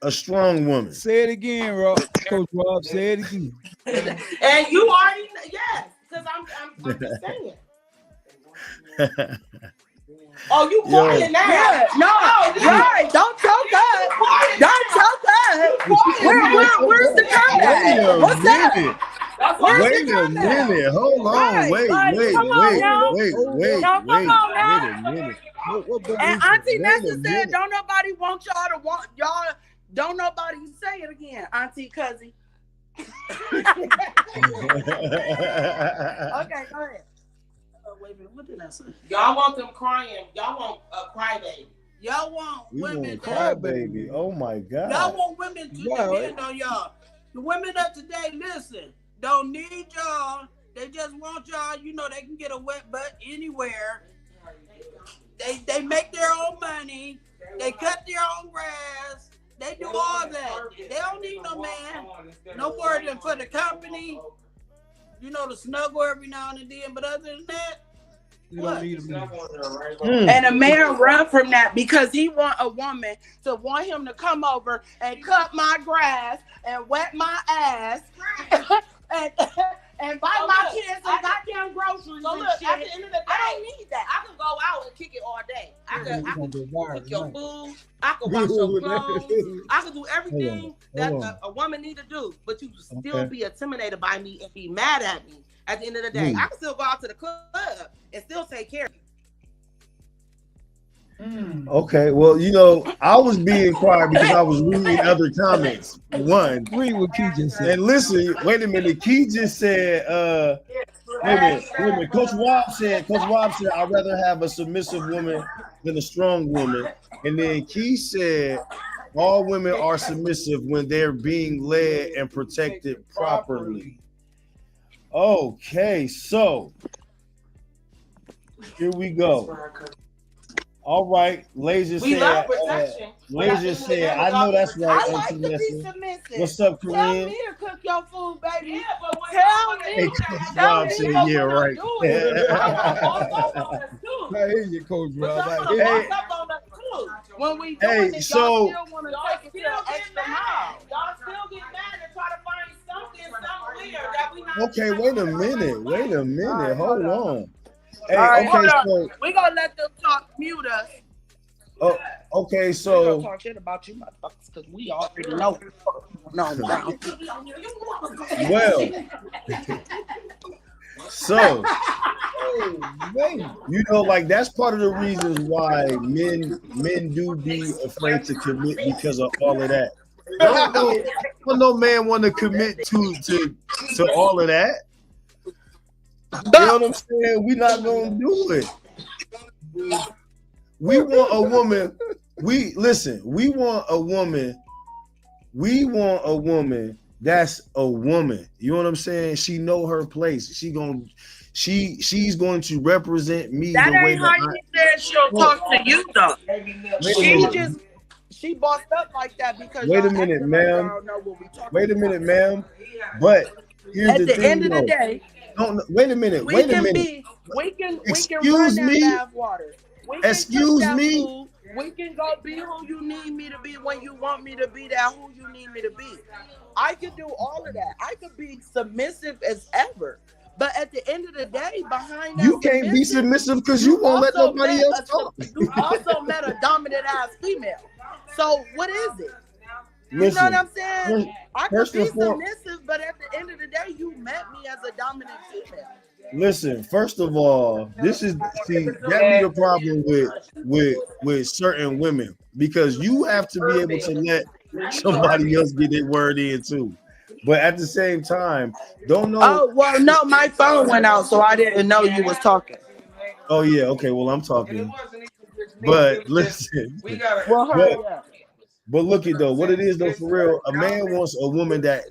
a strong woman. Say it again, Rob. Coach Rob, say it again. And you already know, yes, because I'm just saying. Oh, you quiet now? Yeah. No. Right. Don't choke us. Don't choke us. Where's the comeback? What's that? Wait a minute. Hold on. Right, Wait like, a come on now. minute. And Auntie Nessa said, "Don't nobody want y'all to want y'all. Don't nobody say it again, Auntie Cuzzy." Okay, go ahead. Wait a minute, what did I say? Y'all want them crying. Y'all want a crybaby. Y'all want You women want to cry, baby. Oh my God. y'all want women to depend on y'all. The women of today, listen, don't need y'all. They just want y'all, you know, they can get a wet butt anywhere. They make their own money. They cut their own grass. They do all that. They don't need no man. No more than for the company. You know, to snuggle every now and then. But other than that, You don't need them. And a man run from that because he want a woman to want him to come over and cut my grass and wet my ass and buy my kids some goddamn groceries So and look, shit. at the end of the day, I don't need that. I can go out and kick it all day. I can cook your Hold food. I can wash your clothes. I can do everything that Hold on. a woman need to do. But you still be intimidated by me and be mad at me. At the end of the day, I can still go out to the club and still take care of you. Okay, well, you know, I was being quiet because I was reading other comments. One, Read what Key just said. and listen, wait a minute. Key just said, wait a minute. Coach Rob said, I'd rather have a submissive woman than a strong woman. And then Key said, all women are submissive when they're being led and protected properly. Okay, so here we go. All right, Laser We said, love protection. Laser said, I know that's right. I like Auntie to be Nessa. submissive. What's up, Tell Corinne? me to cook your food, baby. Yeah, but when Tell me. Hey, Coach Tell Rob me said, what yeah, we're right. doing. I hear you, Coach Rob. I But hear y'all you. walk up on us too. When we Hey, doing it, so- y'all still want to Y'all take it still to an get extra mad. mile. Y'all still get mad and try to find something weird that we not. Okay, wait a minute. Hold on. Hey, All right, hold okay, on. so We gonna let them talk. Mute us. okay, We gonna so talk shit about you motherfuckers because we already know. No, no. well, so Oh, man. you know, like that's part of the reasons why men do be afraid to commit because of all of that. No man want to commit to all of that. You know what I'm saying? We're not gonna do it. We want a woman. We want a woman that's a woman. You know what I'm saying? She know her place. She's going to represent me That the way ain't how that you said she'll talk to you though. She bossed up like that because Wait a y'all minute, acting like ma'am. y'all know what we talking Wait a about. minute, ma'am. But here's At the the thing, end of the though. day, Wait a minute. we Wait a can minute. be, we can run Excuse that me? bath water. We can Excuse cook that me? food. We can go be who you need me to be when you want me to be that who you need me to be. I could do all of that. I could be submissive as ever. But at the end of the day, behind that You can't be submissive because you won't let also nobody met else a- talk. You also met a dominant ass female. So what is it? You Listen, know what I'm saying? I could first be and foremost, submissive, but at the end of the day, you met me as a dominant female. listen, first of all, that be the problem with certain women, because you have to be able to let somebody else get their word in too. But at the same time, don't know. Oh, well, no, my phone went out, so I didn't know you was talking. Oh yeah, okay. Well, I'm talking. But listen, Well, hurry up. but look at though, what it is though, for real. A man wants a woman that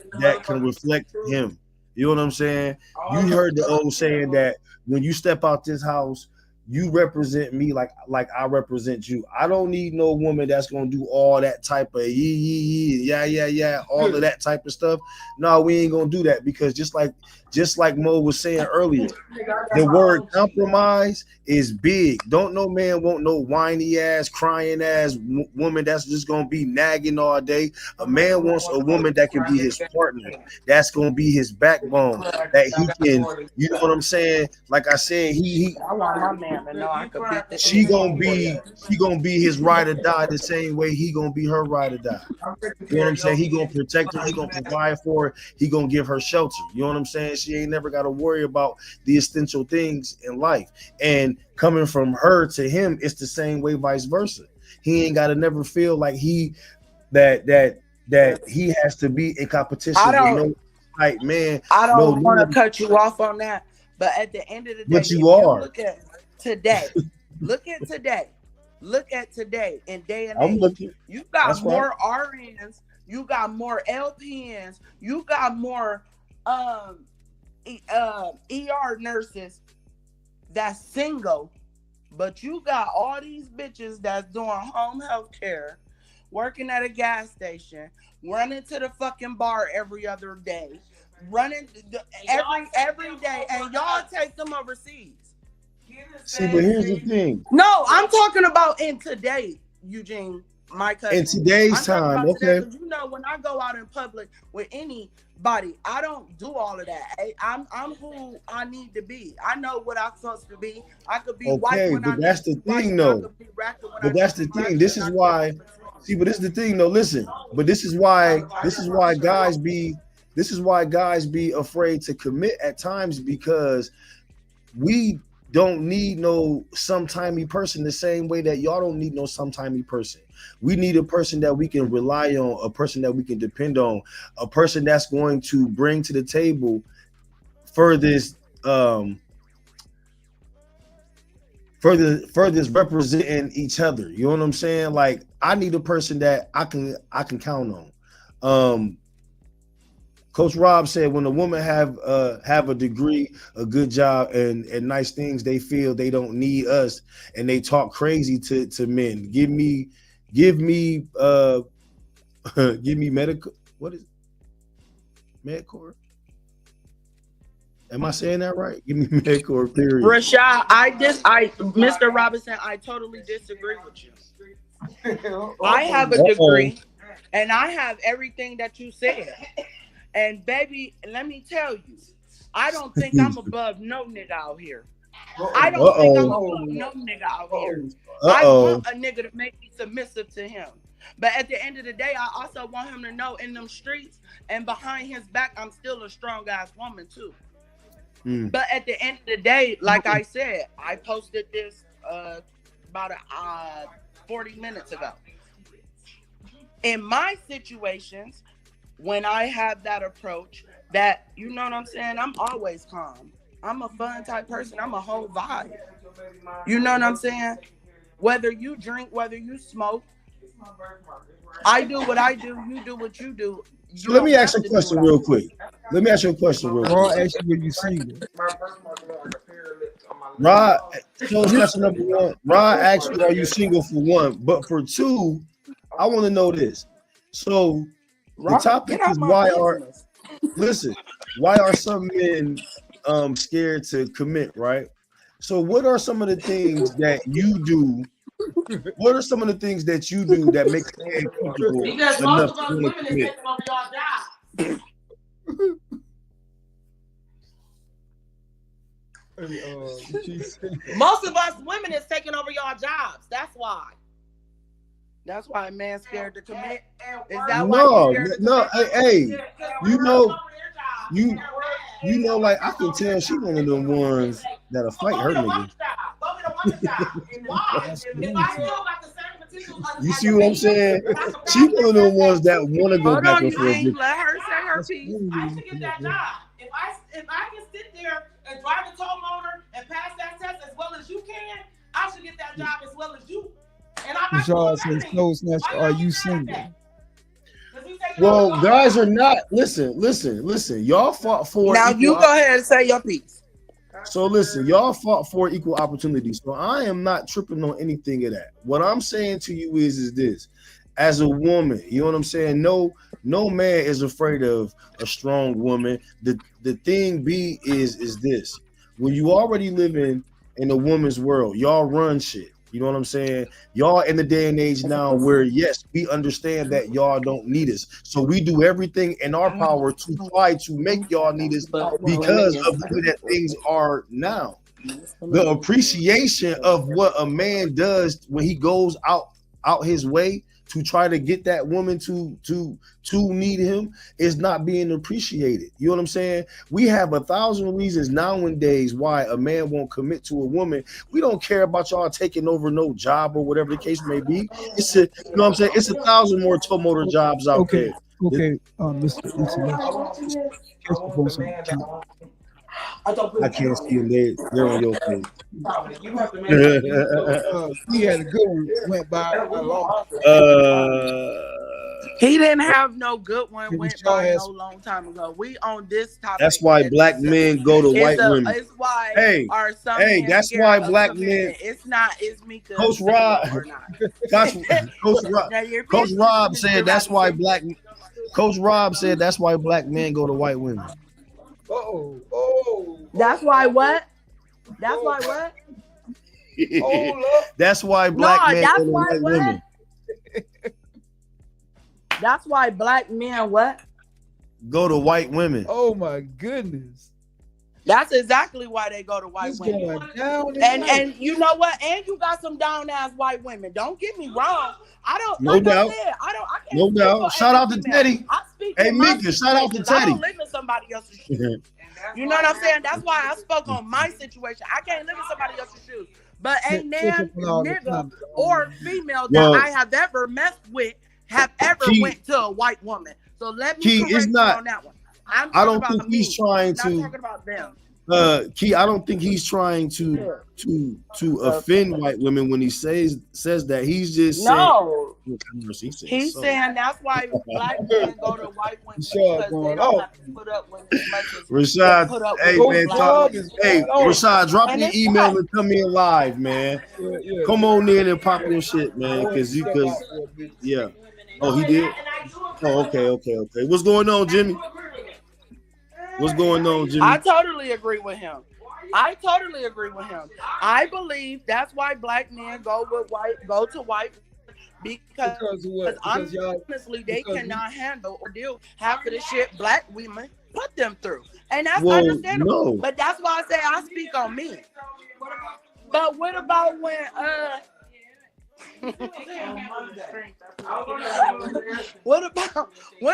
can reflect him. You know what I'm saying? You heard the old saying that when you step out this house, you represent me like I represent you. I don't need no woman that's gonna do all that type of yeah, all of that type of stuff. No, we ain't gonna do that, because just like Mo was saying earlier, the word compromise is big. Don't no man want no whiny ass, crying ass woman that's just gonna be nagging all day. A man wants a woman that can be his partner, that's gonna be his backbone, that he can, you know what I'm saying? Like I said, I want my man to know I could beat the she gonna be his ride or die the same way he gonna be her ride or die. You know what I'm saying? He gonna protect her, he gonna provide for her, he gonna give her shelter. You know what I'm saying? She ain't never got to worry about the essential things in life. And coming from her to him, it's the same way, vice versa. He ain't got to never feel like that he has to be in competition with no type man. I don't want to cut you off on that, but at the end of the day, but you are. Look at today, look at today in day and I'm age. looking. You got That's more RNs, you got more LPNs, you got more ER nurses that's single, but you got all these bitches that's doing home health care, working at a gas station, running to the fucking bar every other day, running every day, and y'all take them overseas. See, but here's the thing. No, I'm talking about in today, Eugene, my cousin. In today's time, okay. Today, you know, when I go out in public with anybody, I don't do all of that. I'm who I need to be. I know what I'm supposed to be. I could be white when but that's the thing, though. But that's the thing. This is why. See, but this is the thing, though. Listen, but this is why guys be afraid to commit at times, because we don't need no sometimey person the same way that y'all don't need no sometimey person. We need a person that we can rely on, a person that we can depend on, a person that's going to bring to the table furthest representing each other. You know what I'm saying? Like, I need a person that I can count on. Coach Rob said, when a woman have a degree, a good job, and nice things, they feel they don't need us, and they talk crazy to men. Give me medical. What is it? Medcore? Am I saying that right? Give me Medcore, period. Rashad, Mr. Robinson, I totally disagree with you. I have a degree, and I have everything that you said. And baby, let me tell you, I don't think I'm above no nigga out here. I don't think I'm above no nigga out here. I want a nigga to make me submissive to him. But at the end of the day, I also want him to know in them streets and behind his back, I'm still a strong ass woman too. But at the end of the day, like I said, I posted this about 40 minutes ago. In my situations, when I have that approach, that, you know what I'm saying, I'm always calm. I'm a fun type person. I'm a whole vibe. You know what I'm saying? Whether you drink, whether you smoke, I do what I do, you do what you do. So let me ask you a question real quick. Let me ask you a question real Raw quick. asked you when you single. Rod, so question number one. Rod asked you, are you single for one? But for two, I want to know this. So the topic is why are some men scared to commit, right? So what are some of the things that you do? What are some of the things that you do that makes men comfortable Because enough most of us to women is commit? taking over y'all job. Most of us women is taking over y'all jobs. That's why. That's why a man's scared to commit. Is that No, why he's scared to no, commit? hey, you know, like I can tell she one of them ones that'll fight her nigga. You see what I'm saying? She one of them ones that want to go Hold back on, and you forth. ain't let her say her piece. I should get that job. If I can sit there and drive a tow motor and pass that test as well as you can, I should get that job as well as you. And I'm not Rashad doing says, better than "No, you. snatch. Why Are y'all you get mad at single?" that? 'Cause we say, Well, guys are not. Listen. Y'all fought for. Now equal you go ahead and say your piece. So listen, y'all fought for equal opportunity. So I am not tripping on anything of that. What I'm saying to you is this: as a woman, you know what I'm saying? No man is afraid of a strong woman. The thing is this: when you already living in a woman's world, y'all run shit. You know what I'm saying? Y'all in the day and age now where yes, we understand that y'all don't need us. So we do everything in our power to try to make y'all need us because of the way that things are now. The appreciation of what a man does when he goes out his way to try to get that woman to need him is not being appreciated. You know what I'm saying? We have 1,000 reasons nowadays why a man won't commit to a woman. We don't care about y'all taking over no job or whatever the case may be. It's a, you know what I'm saying? It's 1,000 more tow motor jobs out there. Okay, Mr. Catch up on some. I can't see them. They're on your page. He had a good one. Went by. I lost. He didn't have no good one. He Went sure by has- no long time ago. We on this topic. That's why at black this men go to white women. It's why. Hey, are some hey, men that's scared why of black commitment? men. It's not. It's me. Coach Rob. Or not. Coach Rob said that's why black. Coach Rob said that's why black men go to white women. That's why what? That's why what? That's why black men that's go to why white what? women. That's why black men what? Go to white women. Oh my goodness. That's exactly why they go to white It's women. going down. And you know what? And you got some down ass white women. Don't get me wrong. I don't. No like doubt. I said, I can't No speak doubt. for Shout every out to female. Teddy. I speak Hey, in my Mika, shout out to situations. I Teddy. don't live in somebody else's shoes. You know what I'm saying? That's why I spoke on my situation. I can't live in somebody else's shoes. But ain't damn nigga or female that I have ever messed with have ever went to a white woman. So let me correct you on that one. I don't think he's trying to. I'm not talking about them. Key, I don't think he's trying to offend white women when he says that. He's just no. Saying, he's saying that's why black men go to white women because they don't have to put up with as much as Rashad. put up Hey with man, Rashad, drop your email and come in live, man. Come on in and pop your shit, man. Cause yeah. Oh, he did. Oh, okay. What's going on, Jimmy? What's going on, Jimmy? I totally agree with him. I believe that's why black men go to white because honestly they cannot handle or deal half of the shit black women put them through. And that's understandable. No. But that's why I say I speak on me. But what about when what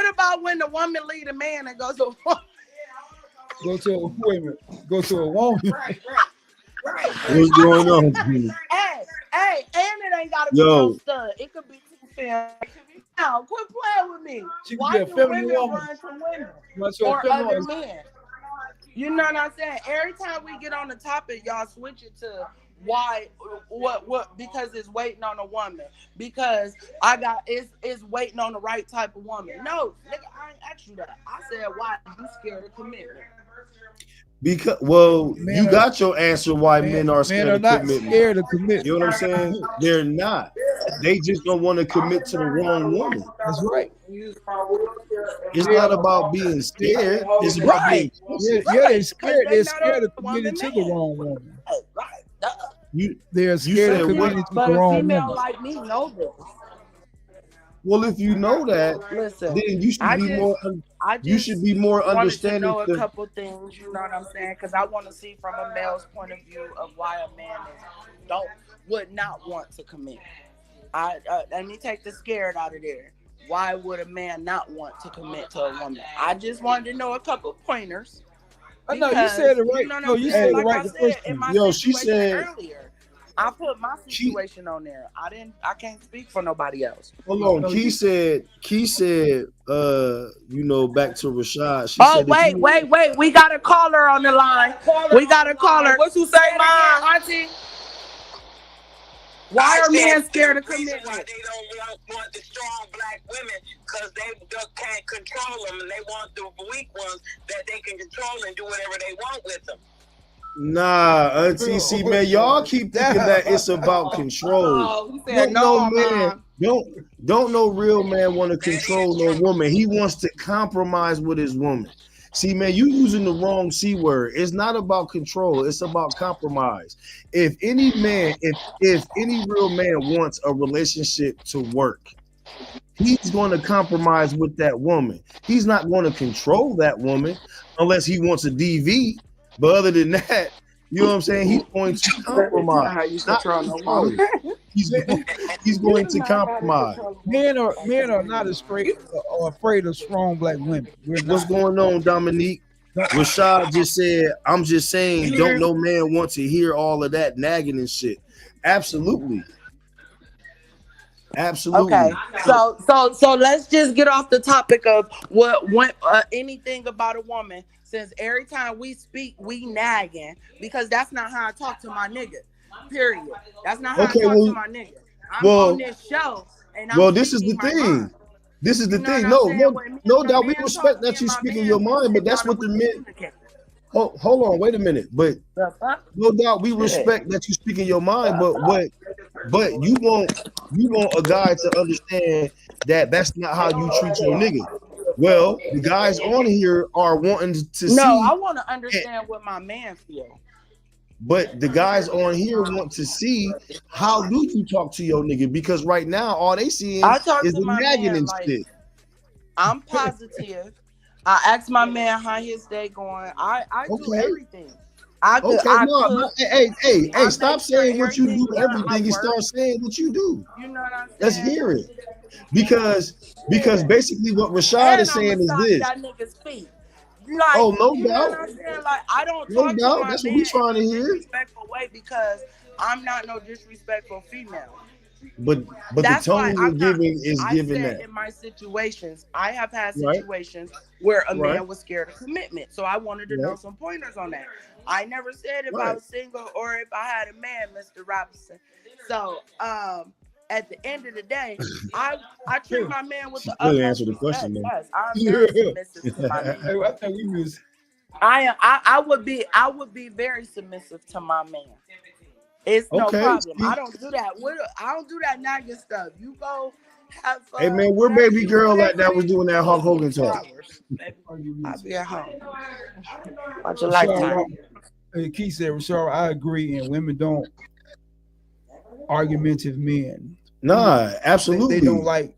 about when the woman lead a man and goes to Go to a woman. What's going on? Hey, and it ain't gotta be no stud. It could be two fans. Now, quit playing with me. Why do women run from women or other men? You know what I'm saying? Every time we get on the topic, y'all switch it to why, what? Because it's waiting on a woman. Because it's waiting on the right type of woman. No, nigga, I ain't asked you that. I said, why you scared of commitment? Because Men you are- got your answer why men are Men scared are of not commitment. scared of commitment. You know what I'm saying? They're not. They just don't want to commit to the wrong woman. That's right. It's not about being scared. It's about being Yeah, they're scared. They They're not scared of a woman committing to the man. wrong woman. Right. Duh. They're scared of said what? committing to But the a wrong female woman. like me know this. well. If you know that, Listen, then you should I be just- more. I just You should be more wanted to understanding. know a to- couple things, you know what I'm saying? Because I want to see from a male's point of view of why a man would not want to commit. Let me take the scared out of there. Why would a man not want to commit to a woman? I just wanted to know a couple pointers. No, you because, said it right. You know what No, I'm you saying? said it Like right I the said first in my time. Yo, she situation said- earlier. I put my situation on there. I can't speak for nobody else. Hold on. Key said, back to Rashad. She Oh, said, if wait. you- We got a caller on the line. We got a caller. What you say, Mom? Auntie? Why are men scared of commitment? Why they don't want the strong black women, because they can't control them, and they want the weak ones that they can control and do whatever they want with them. Nah, Auntie, see, man, y'all keep thinking that it's about control. Oh, he said No, no, man. Mom. Don't no real man want to control no woman. He wants to compromise with his woman. See, man, you using the wrong C word. It's not about control. It's about compromise. If any man, if any real man wants a relationship to work, he's going to compromise with that woman. He's not going to control that woman unless he wants a DV. But other than that, you know what I'm saying? He's going to compromise. How you Not control no control. woman. He's going to compromise. Men are not afraid of strong black women. We're not. What's going on, Dominique? Rashad just said, I'm just saying, don't no man want to hear all of that nagging and shit. Absolutely. Absolutely. Okay, so let's just get off the topic of what anything about a woman. Since every time we speak, we nagging, because that's not how I talk to my nigga. Period. That's not how I talk to my nigga. I'm on this show, and I'm this is the speaking my thing. mind. This is the You know thing. what I'm saying? When me No and doubt. my We man respect talk, that me you and my speaking man your mind, but that's gotta what the men. communicate. Hold on, wait a minute. But The fuck? no doubt we respect that you speaking your mind, but you want a guy to understand that that's not how you treat your nigga. Well, the guys on here are wanting to see. No, I want to understand what my man feel. But the guys on here want to see how do you talk to your nigga, because right now all they seeing I talk is to the my nagging man and like, shit. I'm positive. I asked my man how his day going. I do Okay. everything. I could, Okay, I no, cook. hey, I stop make sure saying what you do everything done. everything I and work. start saying what you do. You know what I'm saying? Let's hear it. Because basically what Rashad And is saying is I'ma this. stop that nigga's feet. Like, Oh, no you know doubt. what I'm saying? Like, I don't No talk doubt. to my That's what man we trying to in a hear. disrespectful way, because I'm not no disrespectful female. But the That's why tone you're I'm not- giving is I giving said that. in my situations, I have had Right. situations where a Right. man was scared of commitment. So I wanted to know Right. some pointers on that. I never said if I Right. was single or if I had a man, Mr. Robinson. So at the end of the day, I treat my man with the really utmost answered the question, respect. man. Yes, I'm very submissive to my man. Hey, I think we was. I would be very submissive to my man. It's no Okay, problem. see? I don't do that. I don't do that nagging stuff. You go have fun. Hey man, where whatever baby you girl want. at that was doing that Hulk Hogan talk? I'll be at home. Watch a Lifetime. Keith said, Rashard, I agree, and women don't argumentative men. Nah, absolutely. They don't like,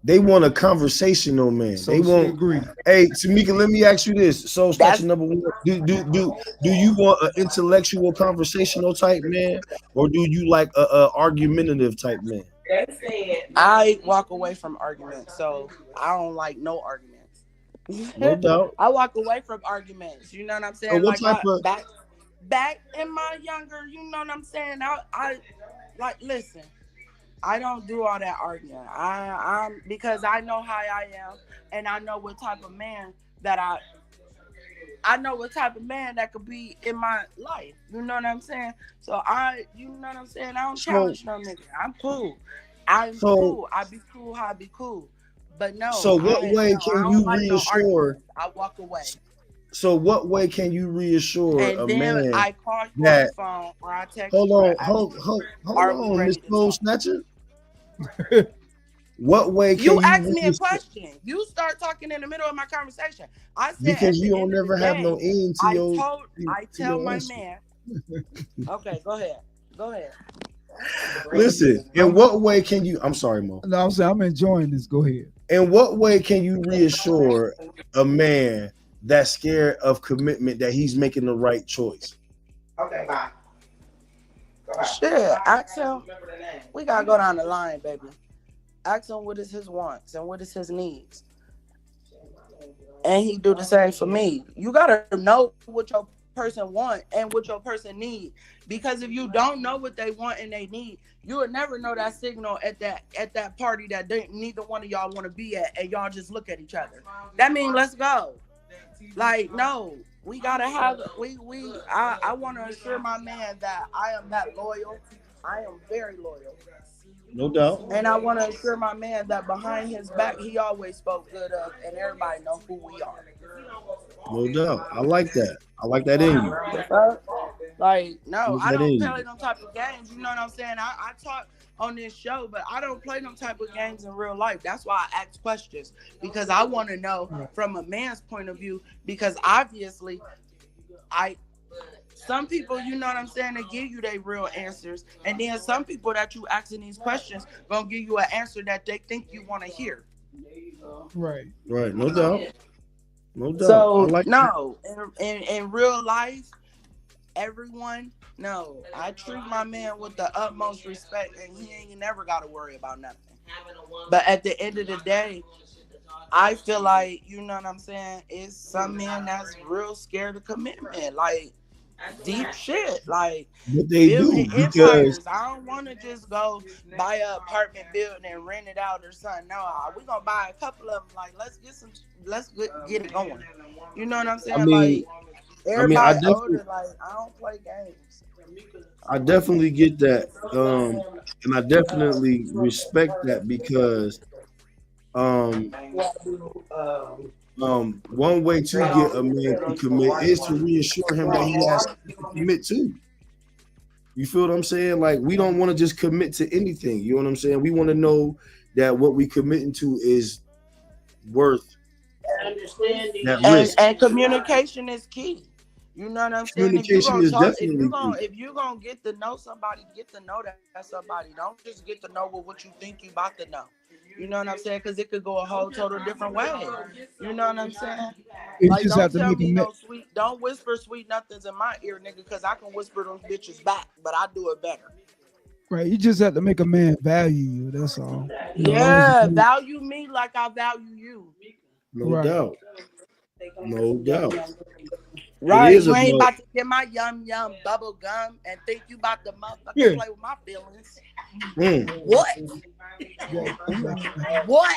They want a conversational man. so They she want. agree. Hey, Tamika, let me ask you this. So, question number one: Do you want an intellectual, conversational type man, or do you like a argumentative type man? I walk away from arguments, so I don't like no arguments. No doubt. I walk away from arguments. You know what I'm saying? And what Like type of- back in my younger, you know what I'm saying? I like listen. I don't do all that arguing. I'm because I know how I am, and I know what type of man that I know what type of man that could be in my life. You know what I'm saying? So you know what I'm saying? I don't challenge no nigga. I'm cool. I'm cool. I be cool how I be cool. But no. So what way can you reassure? I walk away. So what way can you reassure a man? And then I call you on the phone or I text you. Hold on, Miss Soul Snatcher. What way can you ask me a question? You start talking in the middle of my conversation. I said because you don't never have no end to your. I tell my man. Okay, go ahead. Listen, in what way can you? I'm sorry, Mo. No, I'm saying I'm enjoying this. Go ahead. In what way can you reassure a man that's scared of commitment that he's making the right choice? Okay, bye. Shit, ask him. We gotta go down the line, baby. Ask him what is his wants and what is his needs. And he do the same for me. You gotta know what your person want and what your person need. Because if you don't know what they want and they need, you will never know that signal at that party that neither one of y'all want to be at, and y'all just look at each other. That means let's go. Like, no, we gotta have I want to assure my man that I am that loyal. I am very loyal. No doubt. And I want to assure my man that behind his back, he always spoke good of, and everybody know who we are. No doubt. I like that. I like that in you. Like, no, I don't play them type of games. You know what I'm saying? I talk on this show, but I don't play them type of games in real life. That's why I ask questions, because I want to know from a man's point of view, because obviously some people, you know what I'm saying, they give you their real answers. And then some people that you asking these questions gonna give you an answer that they think you want to hear. Right. Right. No doubt. No doubt. So in real life, everyone, no, I treat my man with the utmost respect, and he ain't never got to worry about nothing. But at the end of the day, I feel like, you know what I'm saying, it's some men that's real scared of commitment, like deep shit, like what they do, because I don't want to just go buy an apartment building and rent it out or something. No, we're gonna buy a couple of them. Like, let's get it going. You know what I'm saying? I don't play games. I definitely get that, and I definitely respect that, because one way to get a man to commit is to reassure him that he has to commit to. You feel what I'm saying? Like, we don't want to just commit to anything. You know what I'm saying? We want to know that what we committing to is worth that risk. And communication is key. You know what I'm saying? Communication is definitely key. If you're going to get to know somebody, get to know that somebody. Don't just get to know what you think you about to know. You know what I'm saying? Because it could go a whole total different way. You know what I'm saying? Like, just don't have to tell make me don't whisper sweet nothings in my ear, nigga, because I can whisper those bitches back, but I do it better. Right. You just have to make a man value you. That's all. Yeah, value me like I value you. No doubt. No doubt. Right, you ain't about to get my yum bubble gum and think you about to motherfucker play with my feelings. What? What?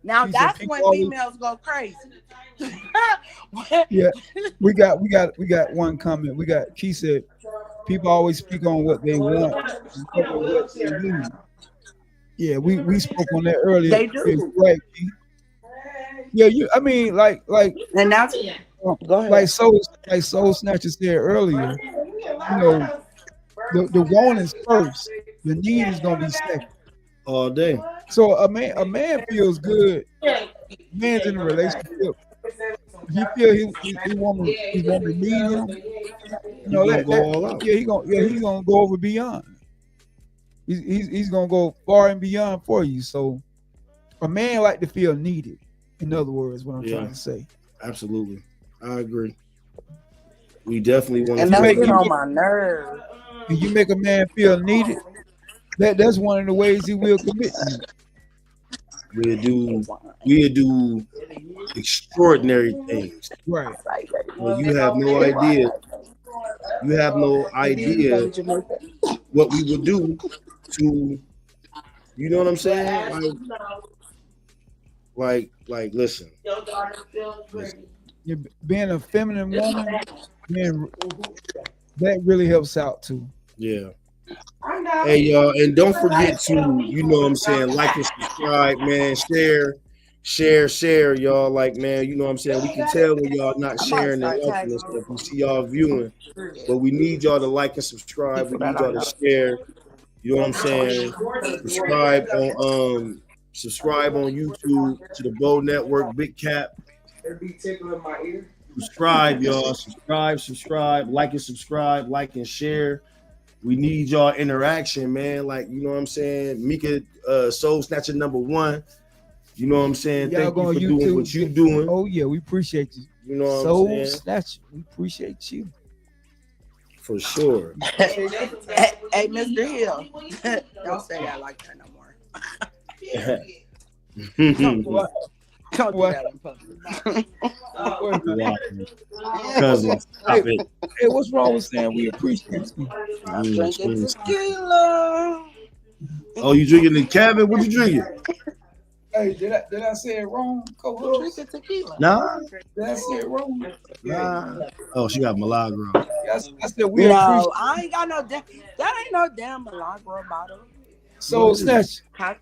Now that's when females go crazy. Yeah, we got one comment. Key said, people always speak on what they want and what they need. Yeah, we spoke on that earlier. They do. Right. Yeah, I mean, like, and that's go ahead. Like Soul Snatcher said earlier, you know, the want is first, the need is gonna be second. All day. So a man feels good. Man's in a relationship. He feel he want to need him. You know, he's gonna go over beyond. He's gonna go far and beyond for you. So a man like to feel needed. In other words, what I'm trying to say. Absolutely, I agree. We definitely want to. And that's get on my nerves. And you make a man feel needed. That's one of the ways he will commit to you. We'll do extraordinary things. Right. Well, you have no idea. You have no idea what we would do to. You know what I'm saying? Like, listen. being a feminine woman, man, that really helps out too. Yeah. Hey y'all, and don't forget to, you know what I'm saying, like and subscribe, man, share, y'all. Like, man, you know what I'm saying? We can tell when y'all not sharing and liking and stuff. We see y'all viewing, but we need y'all to like and subscribe. We need y'all to share. You know what I'm saying? Subscribe on YouTube to the Bo Network, Big Cap. Subscribe, y'all. Subscribe, like and subscribe, like and share. We need y'all interaction, man. Like, you know what I'm saying? Mika, Soul Snatcher #1. You know what I'm saying? Y'all Thank you for YouTube, doing what you doing. Oh yeah, we appreciate you. You know what Soul I'm saying? Snatcher, we appreciate you. For sure. Hey, Mr. Hill, don't say that like that no more. Don't do that in public. Cousin, stop it. Hey, what's wrong with saying we appreciate you? I'm drinking tequila. Oh, you drinking the cabin? What you drinking? Hey, did I say it wrong? I'm drinking tequila. Nah. Did I say it wrong? Nah. Oh, she got Milagro. I said we No, appreciate. I ain't got no damn. That ain't no damn Milagro bottle. So Snatch, Huh?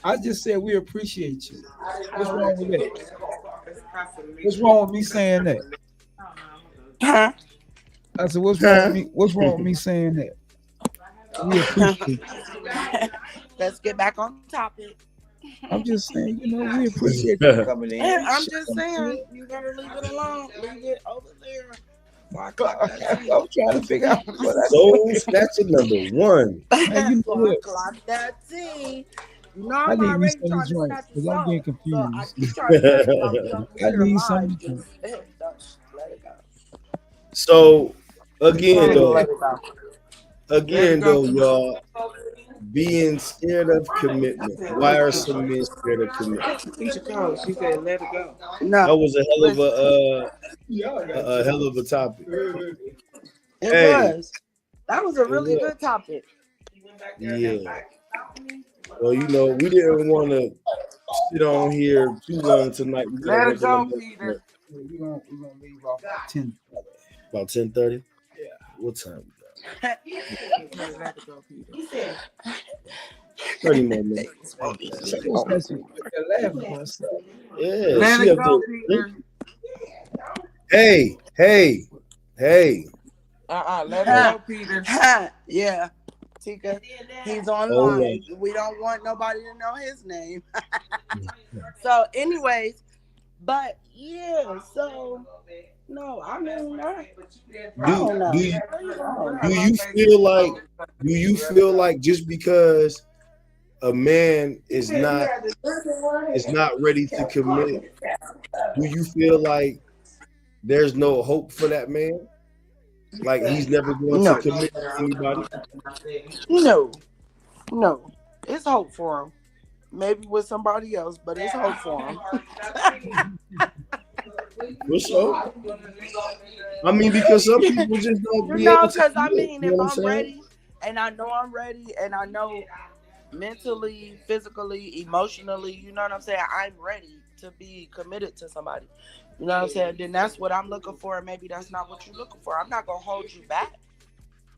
I just said we appreciate you. What's wrong with that? What's wrong with me saying that? Huh? I said, what's wrong with me? What's wrong with me saying that? We appreciate you. Let's get back on topic. I'm just saying, you know, we appreciate you coming in. And I'm just saying, you gotta leave it alone. Leave it over there. I'm trying to figure out what I Soul Snatcher #1. Man, you know what? Clock that T. You know, I I'm need me already some trying to drink snatch because the I'm getting song. So I confused. keep trying to tell you, I need some drink. Let it go. So again Let it go. though, y'all, being scared of commitment. Why are some men scared of commitment? She said, let it go. That No, was a hell of a topic. it Hey. was. That was a really was. good topic. Yeah. Well, you know, we didn't want to sit on here too long tonight. We Let it go, regular- Peter. We're gonna leave off at 10. About 10:30. Yeah. What time we Let it go, Peter. got? 30 more minutes. Yeah. Let she it up go, there. Peter. Hey. Let it go, Peter. Yeah. Tika, he's Hold online. We don't want nobody to know his name. So, anyways, but yeah, so no, I mean, I don't know. Do you feel like just because a man is not ready to commit, do you feel like there's no hope for that man? Like he's never going to commit to anybody? No. It's hope for him. Maybe with somebody else, but it's hope for him. What's up? I mean, because some people just don't be You know, able to because I commit, mean, you if know I'm what saying? ready, and I know I'm ready, and I know mentally, physically, emotionally, you know what I'm saying, I'm ready to be committed to somebody. You know what I'm saying? Then that's what I'm looking for, and maybe that's not what you're looking for. I'm not gonna hold you back.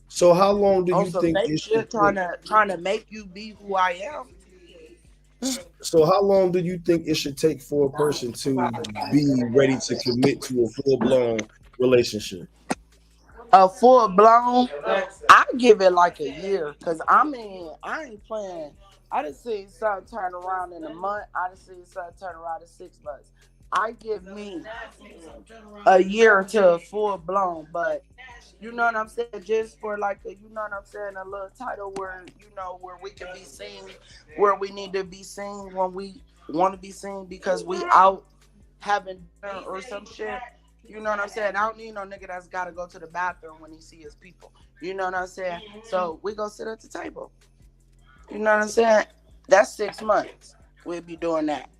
So how long do On you some think fake it shit, should trying take? to make you be who I am. So how long do you think it should take for a person to be ready to commit to a full-blown relationship? A full blown, I give it like a year, cause I ain't playing. I done seen something turn around in a month. I done seen something turn around in 6 months. I give me a year to full blown, but you know what I'm saying, just for like a, you know what I'm saying, a little title where, you know, where we can be seen, where we need to be seen when we want to be seen because we out having dinner or some shit. You know what I'm saying? I don't need no nigga that's got to go to the bathroom when he see his people. You know what I'm saying? So we go sit at the table. You know what I'm saying? That's 6 months. We'll be doing that.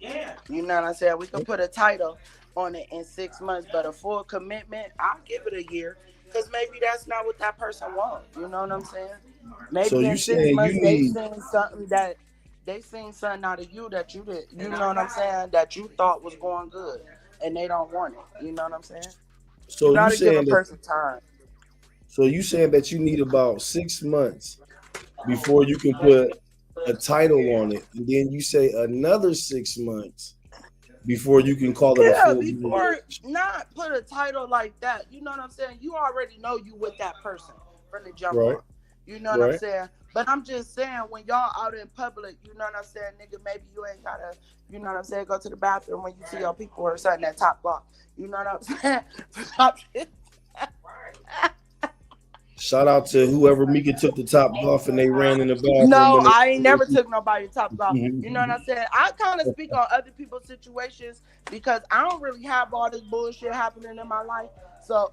Yeah. You know what I'm saying? We can put a title on it in 6 months, but a full commitment, I'll give it a year. Because maybe that's not what that person wants. You know what I'm saying? Maybe So in you 6 saying months you they need- seen something that they seen something out of you that you did. You know what I'm saying? That you thought was going good. and they don't want it. You know what I'm saying? So You you gotta give saying a person time. So you saying that you need about 6 months before you can put a title on it, and then you say another 6 months before you can call it a Yeah, full before not put a title like that. You know what I'm saying? You already know you with that person from the jump Right. on. You know what I'm Right. saying? But I'm just saying, when y'all out in public, you know what I'm saying, nigga, maybe you ain't gotta, you know what I'm saying, go to the bathroom when you see your people or something at Top Golf. You know what I'm saying? Shout out to whoever Mika took the top off and they ran in the bathroom. No, when they- I ain't never took nobody to Top Golf. You know what I'm saying? I kind of speak on other people's situations because I don't really have all this bullshit happening in my life. So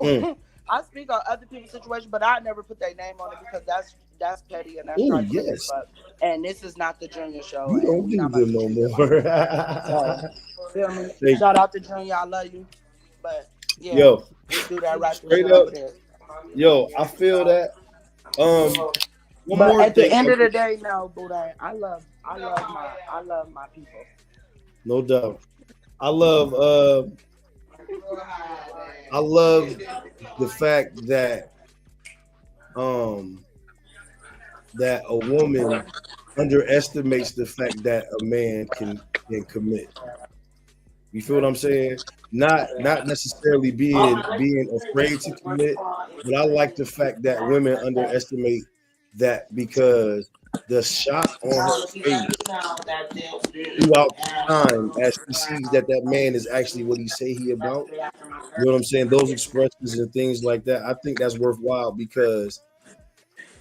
I speak on other people's situations, but I never put their name on it because that's petty and that's trifling yes. as fuck. And this is not the Junior show. You and don't we do not about them to no treat it more. like that. So, feel me? Hey. Shout out to Junior, I love you. But yeah, Yo, we do that right straight shit up. over there. Yo, I feel that. One But more at the thing. end of the day, no, Buddha, I love my people. No doubt. I love the fact that that a woman underestimates the fact that a man can commit. You feel what I'm saying? Not necessarily being afraid to commit, but I like the fact that women underestimate that, because the shock on her face throughout the time as she sees that man is actually what he say he about. You know what I'm saying? Those expressions and things like that, I think that's worthwhile, because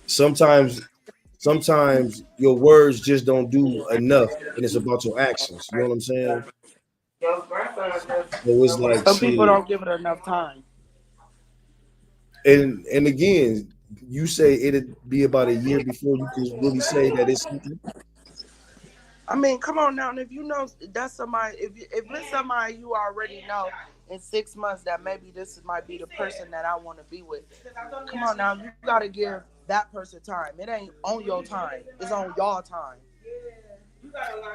sometimes your words just don't do enough, and it's about your actions. You know what I'm saying? So it's like Some people shit. don't give it enough time. And again, you say it'd be about a year before you can really say that it's something. I mean, come on now. And if you know that's somebody, if it's somebody you already know in 6 months that maybe this might be the person that I want to be with, come on now. You got to give that person time. It ain't on your time. It's on y'all time.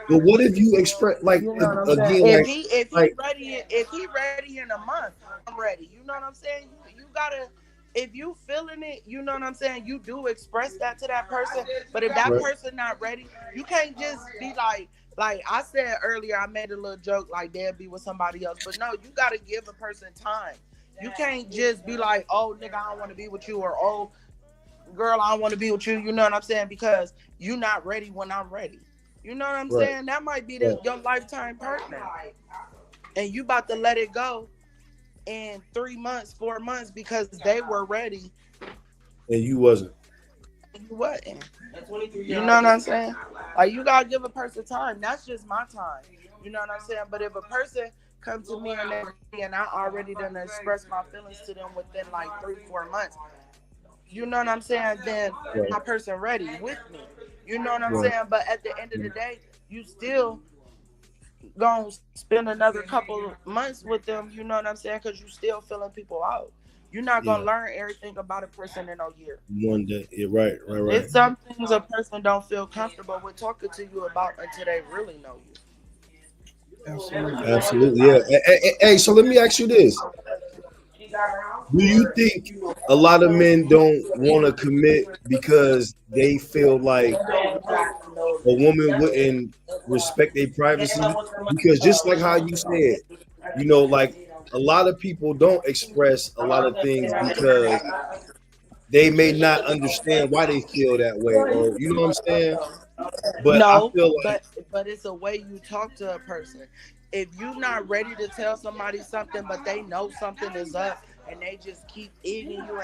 But what if you express, like, You know what I'm again, saying? like, If he ready in a month, I'm ready. You know what I'm saying? You gotta, if you feeling it, you know what I'm saying? You do express that to that person. But if that Right. person not ready, you can't just be like I said earlier, I made a little joke like they'll be with somebody else. But no, you gotta give a person time. You can't just be like, oh nigga, I don't want to be with you, or oh girl, I don't want to be with you. You know what I'm saying? Because you not ready when I'm ready. You know what I'm Right. saying? That might be Right. your lifetime partner. And you about to let it go in 3 months, 4 months because they were ready. and you wasn't. And you wasn't. You know what I'm saying? Like, you gotta give a person time. That's just my time. You know what I'm saying? But if a person comes to me and I already done express my feelings to them within like 3-4 months, you know what I'm saying? Then Right. my person ready with me. You know what I'm Right. saying? But at the end of the day, you still gonna spend another couple months with them. You know what I'm saying? Because you still feeling people out. You're not gonna learn everything about a person in a year. One day. Yeah, right. It's some things a person don't feel comfortable with talking to you about until they really know you. Absolutely. Yeah. Hey, so let me ask you this. Do you think a lot of men don't want to commit because they feel like a woman wouldn't respect their privacy? Because just like how you said, you know, like, a lot of people don't express a lot of things because they may not understand why they feel that way, or you know what I'm saying? But No, I feel like but it's a way you talk to a person. If you're not ready to tell somebody something, but they know something is up and they just keep egging you,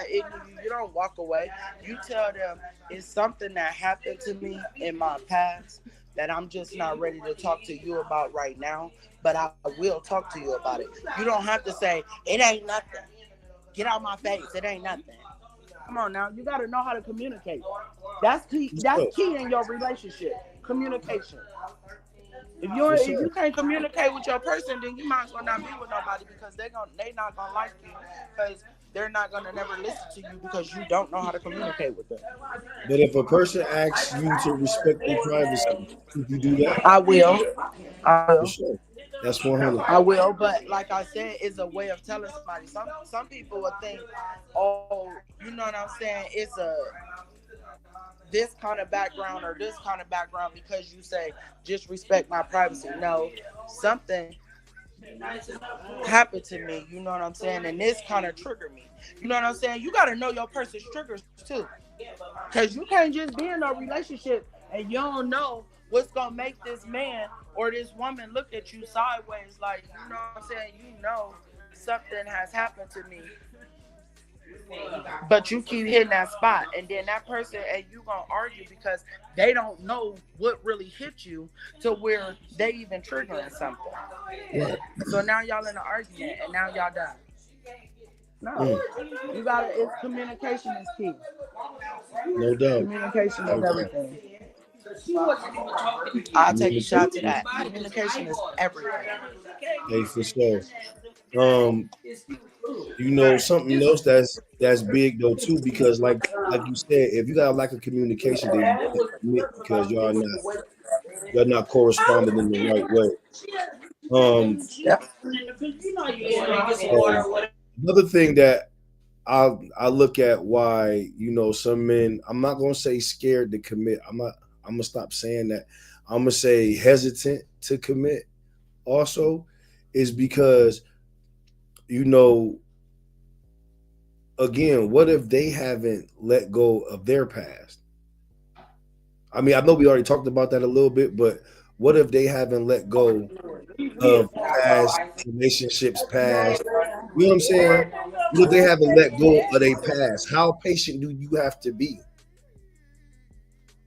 you don't walk away. You tell them it's something that happened to me in my past that I'm just not ready to talk to you about right now, but I will talk to you about it. You don't have to say, it ain't nothing. Get out my face. It ain't nothing. Come on now. You got to know how to communicate. That's key. That's key in your relationship. Communication. If you can't communicate with your person, then you might as well not be with nobody, because they not gonna like you, because they're not gonna never listen to you because you don't know how to communicate with them. But if a person asks you to respect their privacy, could you do that? I will. For sure. That's 100. I will, but like I said, it's a way of telling somebody. Some people would think, oh, you know what I'm saying? It's a this kind of background or this kind of background because you say just respect my privacy. No, something happened to me. You know what I'm saying? And this kind of triggered me. You know what I'm saying? You got to know your person's triggers too, because you can't just be in a relationship and you don't know what's gonna make this man or this woman look at you sideways. Like, you know what I'm saying? You know something has happened to me, but you keep hitting that spot, and then that person and you gonna argue because they don't know what really hit you to where they even triggering something. Right. So now y'all in an argument and now y'all done. No, you gotta. It's communication is key. No doubt. Communication is everything. I'll take a shot to that. Communication is everything. Hey, for sure. You know, something else that's big though too, because like you said, if you got a lack of communication, then you can't commit because you're not corresponding in the right way. Another thing that I look at why, you know, some men, I'm not gonna say scared to commit. I'm gonna stop saying that. I'm gonna say hesitant to commit also is because, you know, again, what if they haven't let go of their past? I mean, I know we already talked about that a little bit, but what if they haven't let go of past relationships, past, you know what I'm saying? What if they haven't let go of their past? How patient do you have to be?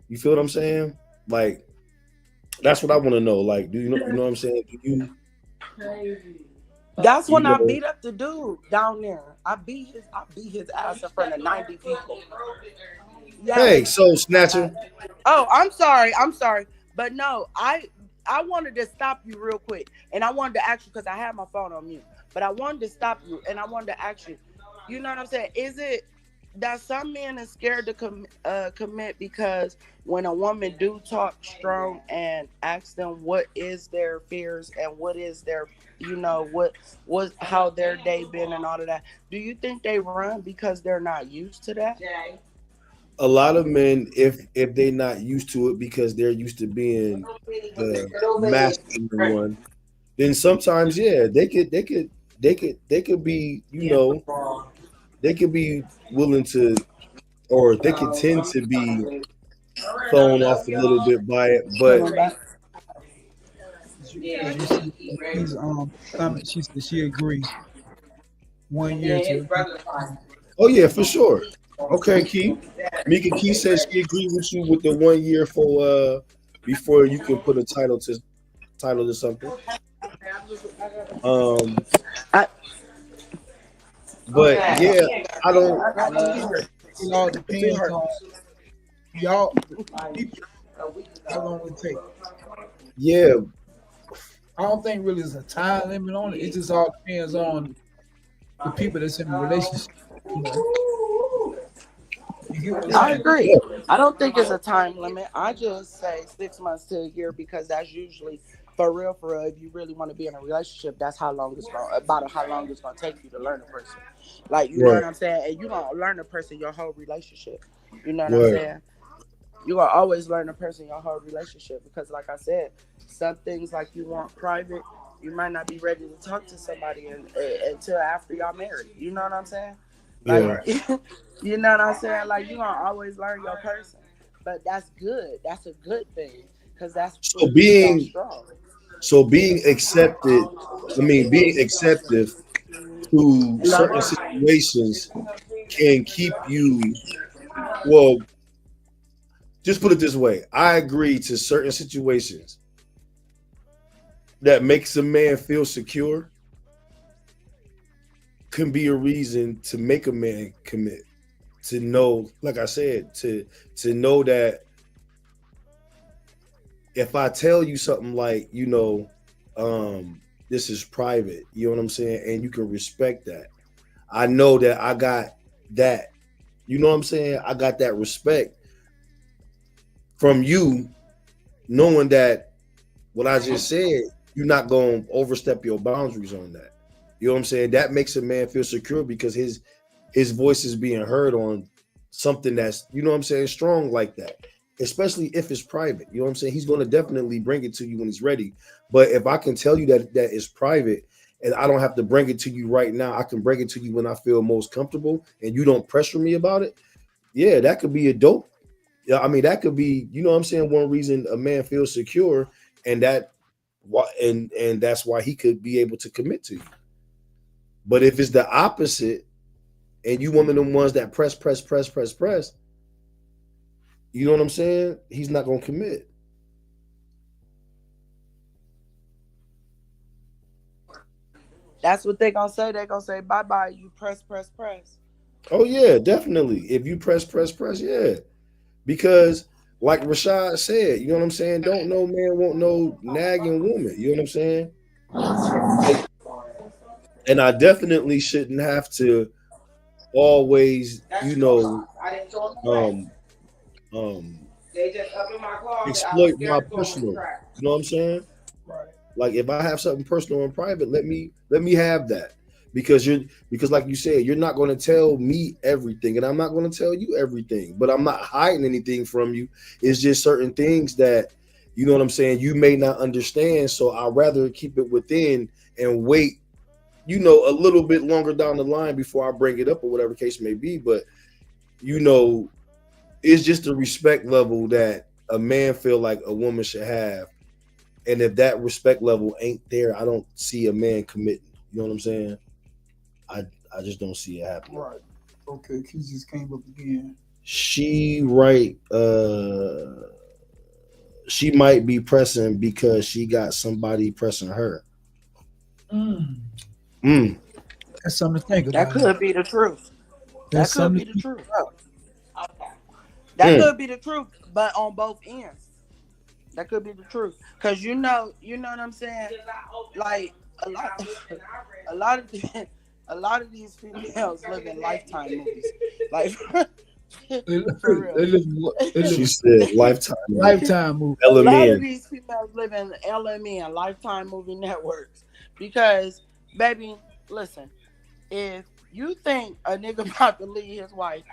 You feel what I'm saying? Like, that's what I want to know. Like, do you know what I'm saying? Do you? That's when I beat up the dude down there. I beat his ass in front of 90 people. Yeah. Hey, Soul Snatcher. Oh, I'm sorry. But no, I wanted to stop you real quick. And I wanted to ask you, because I had my phone on mute, but I wanted to stop you and I wanted to ask you, you know what I'm saying? Is it that some men are scared to commit because when a woman do talk strong and ask them what is their fears and what is their, you know, how their day been and all of that, do you think they run because they're not used to that? A lot of men, if they're not used to it because they're used to being the masculine one, then sometimes, yeah, they could be, you know, they could be willing to, or they could tend to be thrown off a little bit by it, but She's comment, she said she agrees. 1 year to oh yeah, for sure. Okay, Key. Mika Key says she agrees with you with the 1 year for before you can put a title to something. But yeah, I don't. It all depends on y'all. How long it take? Yeah, I don't think really there's a time limit on it. It just all depends on the people that's in the relationship. You know? I agree. I don't think it's a time limit. I just say 6 months to a year because that's usually for real. If you really want to be in a relationship, that's how long it's going to take you to learn a person. Like, you know what I'm saying? And you don't learn a person your whole relationship. You know what I'm saying? You will always learn a person your whole relationship because, like I said, some things like you want private, you might not be ready to talk to somebody until after y'all married. You know what I'm saying? Like, you know what I'm saying? Like, you're going to always learn your person. But that's good. That's a good thing because that's being strong. being accepted to certain situations can keep you, well, just put it this way. I agree to certain situations that makes a man feel secure can be a reason to make a man commit. To know, like I said, to know that if I tell you something like, you know, this is private, you know what I'm saying? And you can respect that. I know that I got that, you know what I'm saying? I got that respect from you, knowing that what I just said you're not going to overstep your boundaries on that. You know what I'm saying? That makes a man feel secure because his voice is being heard on something that's, you know what I'm saying, strong like that. Especially if it's private. You know what I'm saying? He's going to definitely bring it to you when he's ready. But if I can tell you that it's private and I don't have to bring it to you right now, I can bring it to you when I feel most comfortable and you don't pressure me about it. Yeah, that could be a dope. I mean, that could be, you know what I'm saying, one reason a man feels secure, and that's why he could be able to commit to you. But if it's the opposite, and you one of them ones that press, you know what I'm saying? He's not gonna commit. That's what they're gonna say. They're gonna say, bye-bye, you press. Oh yeah, definitely. If you press, yeah. Because like Rashad said, you know what I'm saying? Don't no man want no nagging woman. You know what I'm saying? And I definitely shouldn't have to always, you know, exploit my personal. You know what I'm saying? Right. Like if I have something personal and private, let me have that. Because like you said, you're not going to tell me everything, and I'm not going to tell you everything, but I'm not hiding anything from you. It's just certain things that, you know what I'm saying, you may not understand. So I'd rather keep it within and wait, you know, a little bit longer down the line before I bring it up or whatever case may be. But, you know, it's just a respect level that a man feel like a woman should have. And if that respect level ain't there, I don't see a man committing. You know what I'm saying? I just don't see it happening. Right. Okay, he just came up again. She might be pressing because she got somebody pressing her. That's something to think about. That could be the truth. That That's could be the truth. That could be the truth, but on both ends. That could be the truth. Cause you know what I'm saying? Like a lot of these females live in Lifetime movies. Like for real. She said Lifetime movie. A lot of these females live in LMN, Lifetime Movie Networks. Because, baby, listen, if you think a nigga about to leave his wife,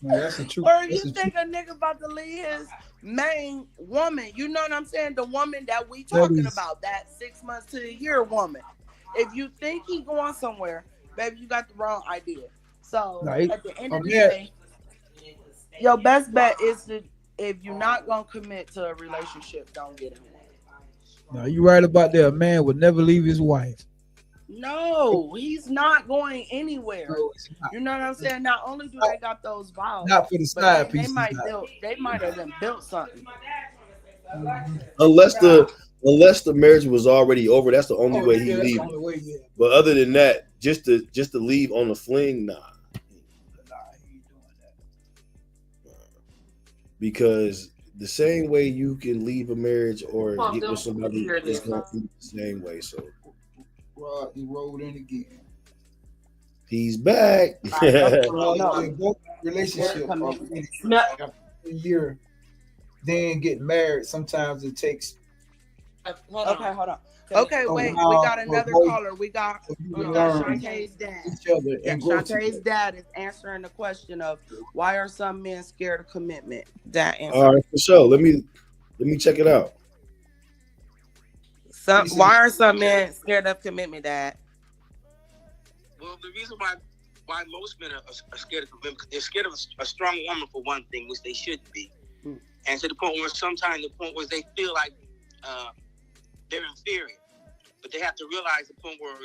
No, that's the truth. or you think a nigga about to leave his main woman, you know what I'm saying? The woman that we talking about, that 6 months to a year woman. If you think he going somewhere, baby, you got the wrong idea. So at the end of the day, your best bet is to, if you're not gonna commit to a relationship, don't get in it. No, you're right about that. A man would never leave his wife. No, he's not going anywhere. No, you know what I'm saying? Not only do they got those vows, not for the side they pieces. They might have been built something. Unless the marriage was already over, that's the only way he leave. But other than that, just to leave on the fling, nah. Because the same way you can leave a marriage or get with somebody is going to be the same way. So He rolled in again. He's back. Relationship after a year, then getting married. Sometimes it takes. Hold on. Okay, wait. We got another caller. We got Shantae's dad. Shantae's dad is answering the question of why are some men scared of commitment? That answer. All right, for sure. Let me check it out. Why are some men scared of commitment, Dad? Well, the reason why most men are scared of commitment, they're scared of a strong woman for one thing, which they shouldn't be, and to the point where they feel like they're inferior. But they have to realize the point where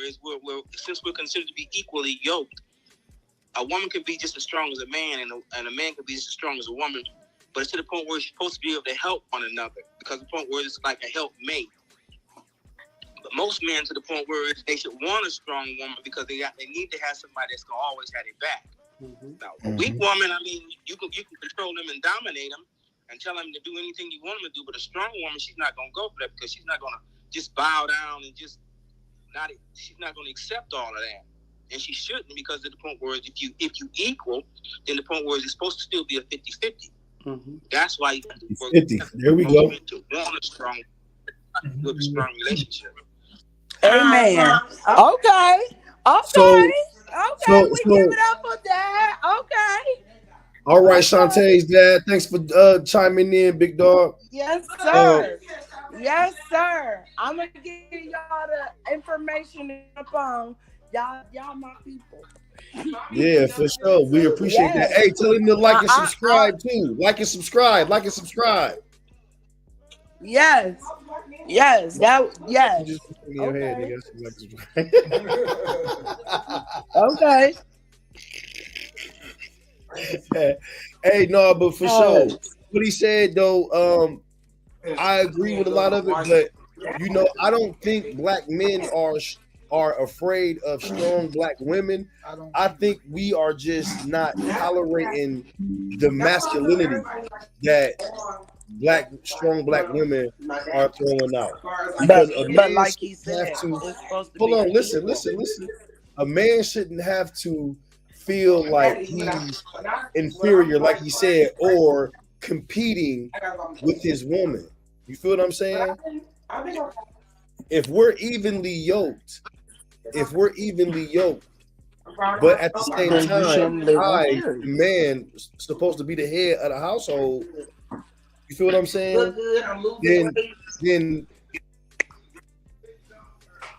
since we're considered to be equally yoked, a woman can be just as strong as a man, and a man can be just as strong as a woman. But it's to the point where you're supposed to be able to help one another, because the point where it's like a helpmate. But most men to the point where they should want a strong woman because they need to have somebody that's gonna always have their back. Now, a weak woman, I mean, you can control them and dominate them and tell them to do anything you want them to do. But a strong woman, she's not gonna go for that because she's not gonna just bow down and she's not gonna accept all of that. And she shouldn't, because at the point where if you equal, then the point where it's supposed to still be a 50-50. That's why you have to work 50. There we go. to want a strong relationship. Amen. Okay. So we so- give it up for that. Okay. all right, Shantae's dad. Thanks for chiming in, big dog. Yes, sir. Yes, sir. I'm gonna give y'all the information in the phone. Y'all my people. Yeah, for sure. We appreciate that. Hey, tell him to like and subscribe too. Like and subscribe. Like and subscribe. Yes. Yes. Yes. Just put it in your head, nigga. Okay. Hey, no, but for sure. What he said though, I agree with a lot of it, but you know, I don't think black men are afraid of strong black women. I think we are just not tolerating the masculinity that strong black women are throwing out. Because But like he said, have to, it's supposed to hold be on, listen. A man shouldn't have to feel like he's inferior, like he said, or competing with his woman. You feel what I'm saying? If we're evenly yoked, but at the same time, the man, supposed to be the head of the household. You feel what I'm saying? Then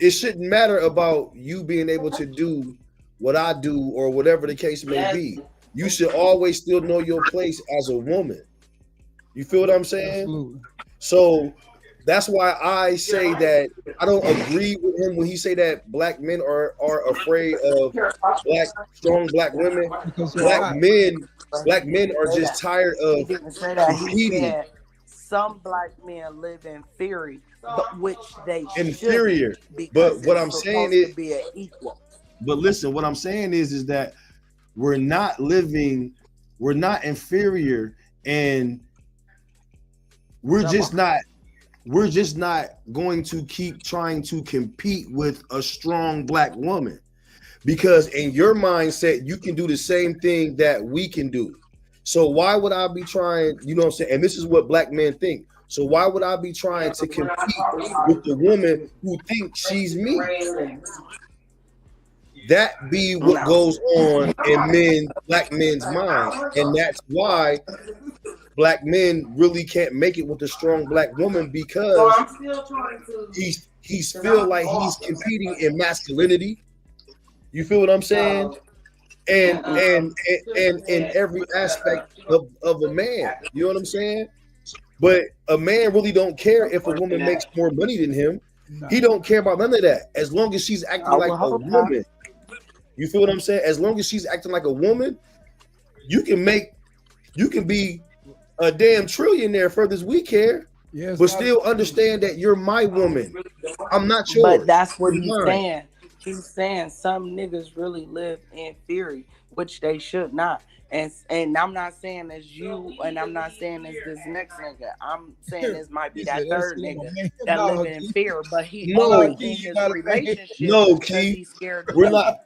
it shouldn't matter about you being able to do what I do or whatever the case may be. You should always still know your place as a woman. You feel what I'm saying? Absolutely. So that's why I say that I don't agree with him when he say that black men are afraid of strong black women. Black men are just tired of competing. He said some black men live in theory, but which they inferior. But what I'm saying is, be an equal. But listen, what I'm saying is that we're not inferior, and we're just not going to keep trying to compete with a strong black woman, because in your mindset you can do the same thing that we can do. So why would I be trying, you know what I'm saying? And this is what black men think. So why would I be trying to compete with the woman who thinks she's me? That be what goes on in black men's mind, and that's why black men really can't make it with a strong black woman, because he's feel like he's competing in masculinity. You feel what I'm saying? And in every aspect of a man, you know what I'm saying? But a man really don't care if a woman makes more money than him. He don't care about none of that, as long as she's acting like a woman. You feel what I'm saying? As long as she's acting like a woman, you can be a damn trillionaire further as we care, but still understand that you're my woman. I'm not yours. But that's what he's saying. He's saying some niggas really live in theory, which they should not. And I'm not saying as you, and I'm not saying as this next nigga. I'm saying this might be that third nigga that live in fear, but he in his relationship. No, Key, we're not.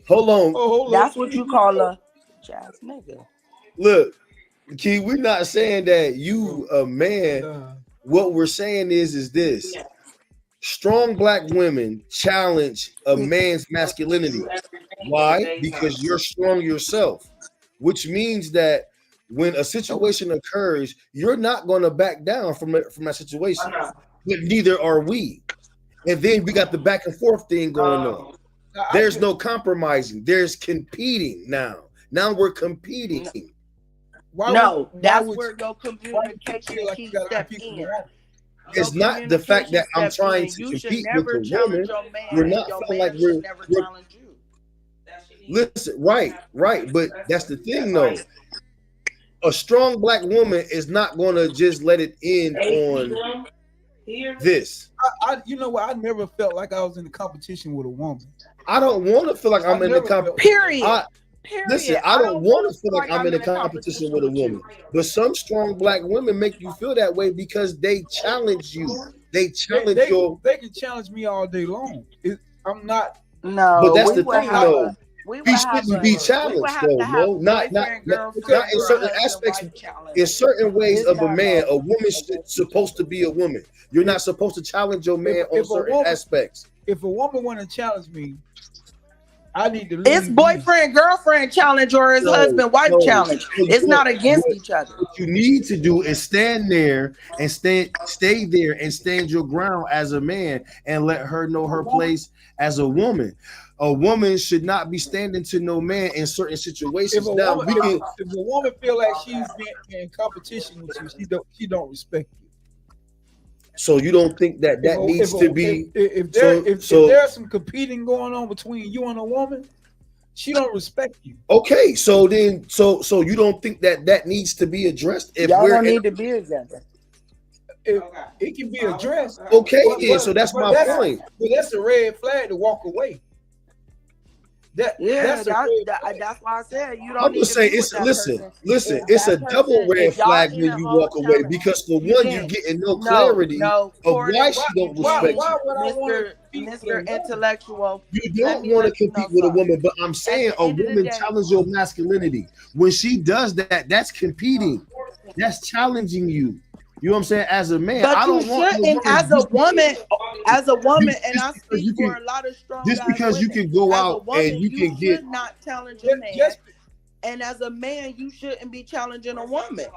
Hold on. That's what you call a jazz nigga. Look, Key, we're not saying that you a man. What we're saying is this: strong black women challenge a man's masculinity. Why? Because you're strong yourself, which means that when a situation occurs, you're not going to back down from that situation. But neither are we. And then we got the back and forth thing going on. There's no compromising. There's competing now. Now we're competing. That's where your communication keeps stepping in. It's not the fact that I'm trying to compete with the woman. We're not feeling like we're listen, right. But that's the thing, though. A strong black woman is not going to just let it end on this. You know what? I never felt like I was in a competition with a woman. I don't want to feel like I'm in a competition. Period. Listen, I don't want to feel like I'm in a competition with a woman. But some strong black women make you feel that way because they challenge you. They challenge They can challenge me all day long. I'm not. No, but that's the thing, though. We he shouldn't be challenged though, Mo. Not in certain aspects. In certain ways of a man, a woman is supposed to be a woman. You're not supposed to challenge your man on certain aspects. If a woman want to challenge me, I need to. It's boyfriend, girlfriend challenge or his husband, wife challenge. It's not against each other. What you need to do is stand there and stay there and stand your ground as a man and let her know her place as a woman. A woman should not be standing to no man in certain situations. If a woman feel like she's in competition with you, she don't respect you. So you don't think that needs to be? If there's some competing going on between you and a woman, she don't respect you. Okay, so then, so you don't think that needs to be addressed? If y'all don't need to be together. It can be addressed. Okay, so that's my point. But that's a red flag to walk away. That's why I said you don't. I'm just saying, listen. It's a double red flag when you walk away because for one, you're getting no clarity of why she don't respect you. Mr. Intellectual, you don't want to compete with a woman, but I'm saying a woman challenges your masculinity. When she does that, that's competing. That's challenging you. You know what I'm saying? As a man, but I don't want as a woman, and I speak for a lot of strong just because you can go out and you can get not challenge a man, and as a man, you shouldn't be challenging a woman.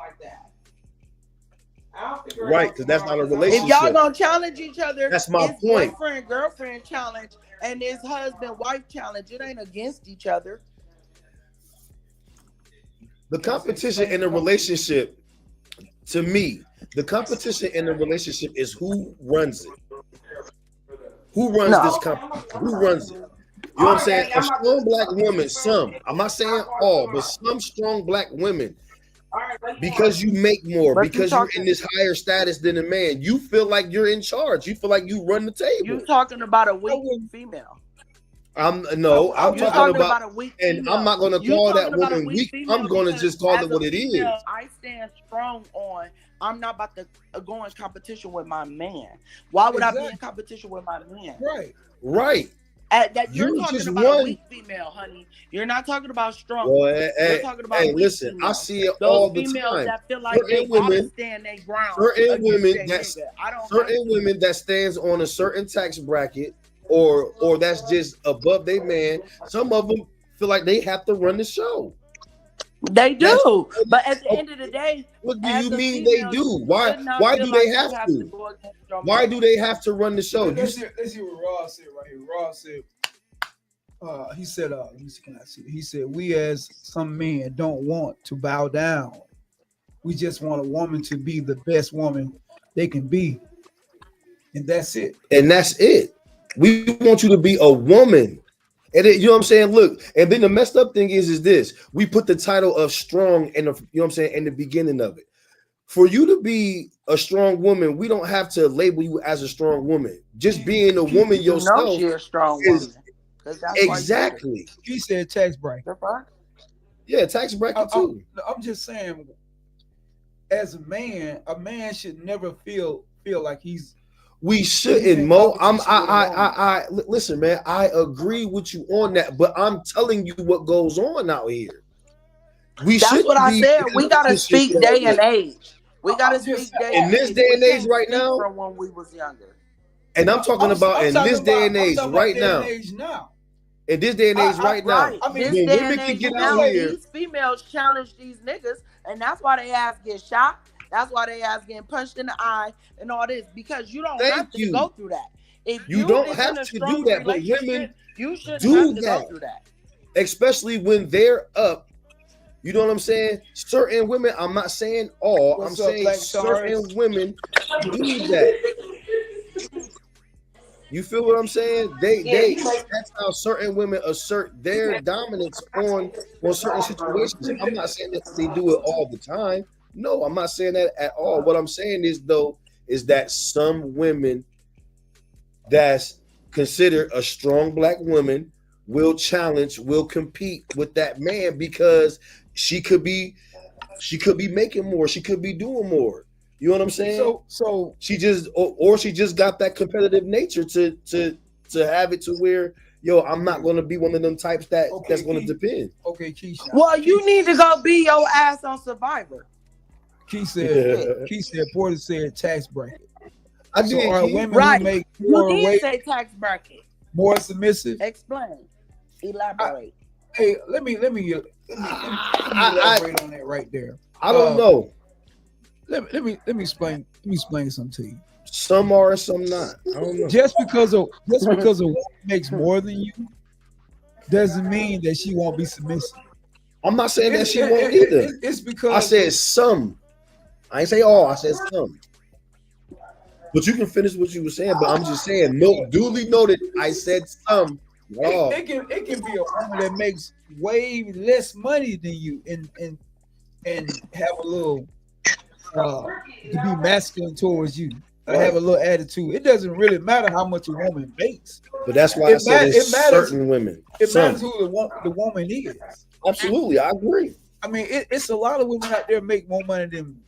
Right, because that's not a relationship. If y'all gonna challenge each other, that's my point. Boyfriend, girlfriend challenge, and this husband, wife challenge. It ain't against each other. The competition in a relationship, to me. The competition in a relationship is who runs it. Who runs this company? Who runs it? You know what I'm saying? A strong black woman, I'm not saying all, but some strong black women, because you make more, because you're in this higher status than a man, you feel like you're in charge. You feel like you run the table. You talking about a weak female. I'm talking about a weak female. And I'm not going to call that woman weak. I'm going to just call it what it is. I stand strong on. I'm not about to go in competition with my man. Why would I be in competition with my man? Right. You're talking about a weak female, honey. You're not talking about strong. Well, you're talking about weak listen, female. I see it all the time. That feel like they gotta stand their ground. Certain women that stands on a certain tax bracket or that's just above their man. Some of them feel like they have to run the show. They do, but at the end of the day, what do you mean they do? Why do they have to? Why do they have to run the show? Let's see what Ross said right here. Ross said, he said, he said, we as some men don't want to bow down. We just want a woman to be the best woman they can be, and that's it. And that's it. We want you to be a woman. And you know what I'm saying? Look, and then the messed up thing is this. We put the title of strong in the, you know what I'm saying, in the beginning of it. For you to be a strong woman, we don't have to label you as a strong woman. Just being a woman yourself. You're a strong woman. Exactly. He said tax bracket. Yeah, tax bracket too. I'm just saying, as a man should never feel like he's. We shouldn't, Mo. I listen, man. I agree with you on that, but I'm telling you what goes on out here. That's what I said. We gotta speak day and age. We gotta speak day in this day and age right now. From when we was younger. And I'm talking about in this day and age right now. In this day and age right now. I mean, this day and age now, these females challenge these niggas, and that's why they ass get shot. That's why they ass getting punched in the eye and all this, because you don't have to go through that. If you don't have to do that, but women you should do have to that. go through that. Especially when they're up. You know what I'm saying? Certain women, I'm not saying all, I'm saying certain women do that. You feel what I'm saying? That's how certain women assert their dominance on certain situations. I'm not saying that they do it all the time. No, I'm not saying that at all. What I'm saying is that some women that's considered a strong black woman will compete with that man because she could be making more, she could be doing more. You know what I'm saying? So she just got that competitive nature to to have it to where, yo, I'm not going to be one of them types that's going to depend. Okay, Keisha. Well, you need to go be your ass on Survivor. Keith said, Porter said tax bracket. I did. So are women Right. who make You more did weight say tax bracket. more submissive? Explain. Elaborate. Hey, let me elaborate on that right there. I don't know. Let me explain something to you. Some are and some not. I don't know. Just because a woman makes more than you doesn't mean that she won't be submissive. I'm not saying that she won't either. It's because I said some. I ain't say all. I said some. But you can finish what you were saying. But I'm just saying, no, duly noted. I said some. Oh. It can be a woman that makes way less money than you and have a little to be masculine towards you. Have a little attitude. It doesn't really matter how much a woman makes. But that's why I said it's certain women. It matters who the woman is. Absolutely, I agree. I mean, it's a lot of women out there make more money than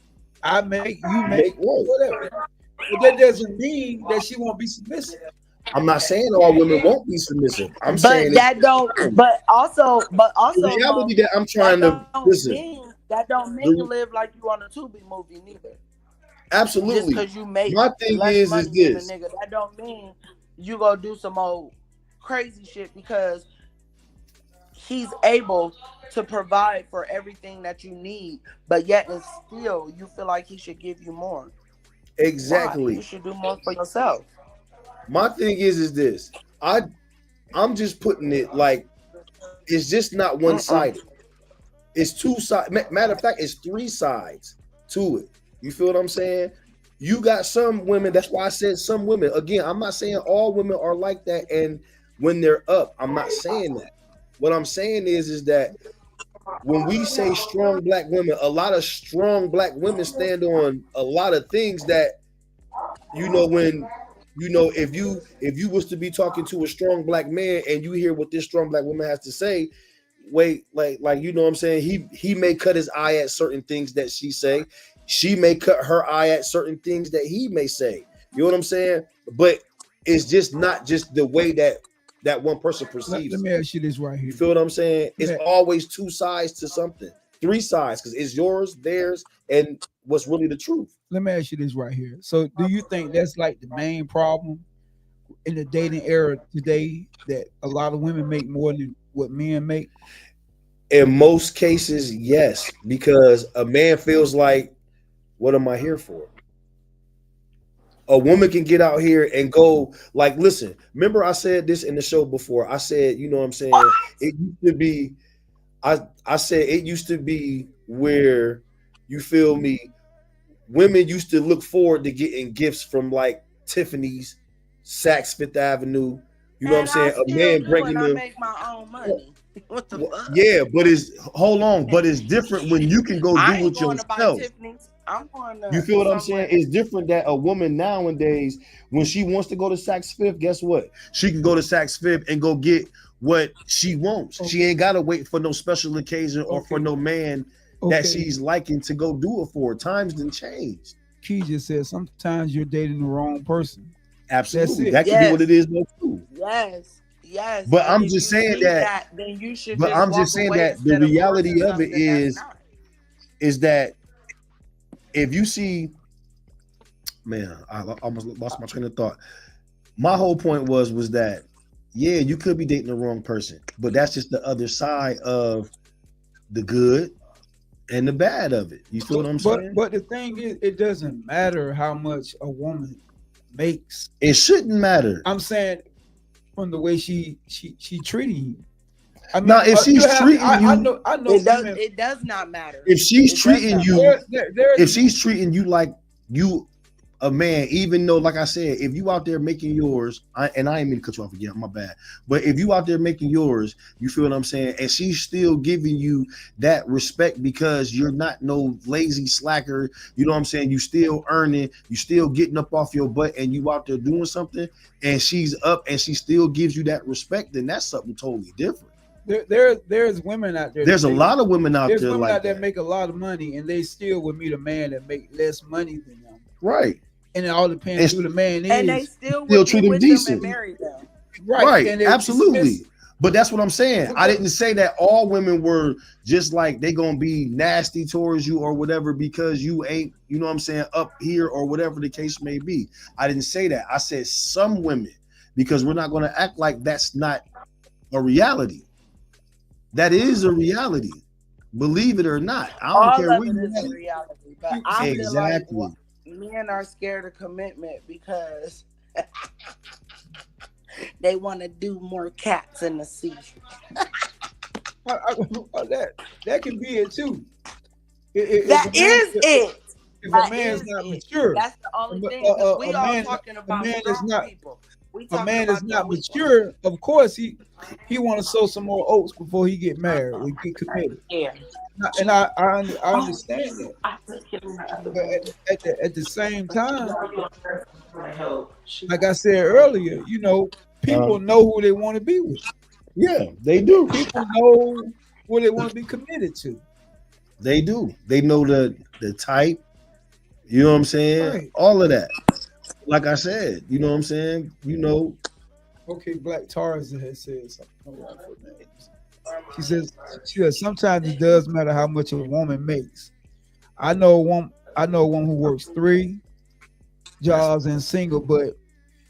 I make, you make, whatever. But that doesn't mean that she won't be submissive. I'm not saying all women won't be submissive. I'm saying that don't. But also, the reality that I'm trying to listen. That don't make you live like you on a Tubi movie neither. Absolutely. Just because you make my thing is this, nigga, that don't mean you go do some old crazy shit because he's able to provide for everything that you need, but yet and still you feel like he should give you more. Exactly. Why? You should do more for yourself. My thing is this. I'm just putting it like it's just not one-sided. It's two sides. Matter of fact, it's three sides to it. You feel what I'm saying? You got some women. That's why I said some women. Again, I'm not saying all women are like that. And when they're up, I'm not saying that. What I'm saying is that when we say strong black women, a lot of strong black women stand on a lot of things that, if you was to be talking to a strong black man and you hear what this strong black woman has to say, like you know what I'm saying, he may cut his eye at certain things that she say. She may cut her eye at certain things that he may say. You know what I'm saying? But it's just not just the way that one person perceives. Let me ask you this right here. You feel what I'm saying? It's always two sides to something. Three sides, because it's yours, theirs, and what's really the truth. Let me ask you this right here. So do you think that's like the main problem in the dating era today, that a lot of women make more than what men make? In most cases, yes, because a man feels like, what am I here for? A woman can get out here and go, like, listen, remember I said this in the show before. I said, you know what I'm saying? It used to be, I said it used to be where, you feel me, women used to look forward to getting gifts from like Tiffany's, Saks Fifth Avenue. You know what I'm saying? A man bringing them. I make my own money. What the fuck? Yeah, but it's different when you can go do it yourself. You feel what I'm saying? It's different that a woman nowadays, when she wants to go to Saks Fifth, guess what? She can go to Saks Fifth and go get what she wants. Okay. She ain't gotta wait for no special occasion or for no man that she's liking to go do it for. Times done changed. Key just said sometimes you're dating the wrong person. Absolutely, that can be what it is though too. Yes. But I'm just saying that. Then you should. But I'm just saying that the reality of it is that if you see, man, I almost lost my train of thought. My whole point was that, yeah, you could be dating the wrong person, but that's just the other side of the good and the bad of it. You feel what I'm saying? But the thing is, it doesn't matter how much a woman makes. It shouldn't matter. I'm saying from the way she treating you. I mean, now, if she's treating you, I know it does not matter. If she's treating you, if she's treating you like you a man, even though, like I said, if you out there making yours, I ain't mean to cut you off again, my bad. But if you out there making yours, you feel what I'm saying, and she's still giving you that respect because you're not no lazy slacker. You know what I'm saying? You still earning, you still getting up off your butt, and you out there doing something, and she's up and she still gives you that respect. Then that's something totally different. There's women out there. There's a lot of women out there. There's women like out there that make a lot of money, and they still would meet a man that make less money than them. Right. And it all depends who the man is. And they still treat him decent. And marry them. Right, and they absolutely. dismiss- But that's what I'm saying. I didn't say that all women were just like they gonna be nasty towards you or whatever because you ain't, you know what I'm saying, up here or whatever the case may be. I didn't say that. I said some women, because we're not gonna act like that's not a reality. That is a reality. Believe it or not. I don't All care of where it you is a at. reality, but I feel like Exactly. men are scared of commitment because they want to do more cats in the sea. That can be it too. That is it. If That a man's is not it. mature, That's the only thing. 'Cause we all talking about man is strong not people. We a talking man about is the not weak mature. Of course, he want to sow some more oats before he get married or get committed. Yeah. And I understand that. But at the same time, like I said earlier, you know, people know who they want to be with. Yeah, they do. People know what they want to be committed to. They do. They know the type. You know what I'm saying? Right. All of that. Like I said, you know what I'm saying? You know. Okay, Black Tarzan has said something. She says sometimes it does matter how much a woman makes. I know one who works 3 jobs and single, but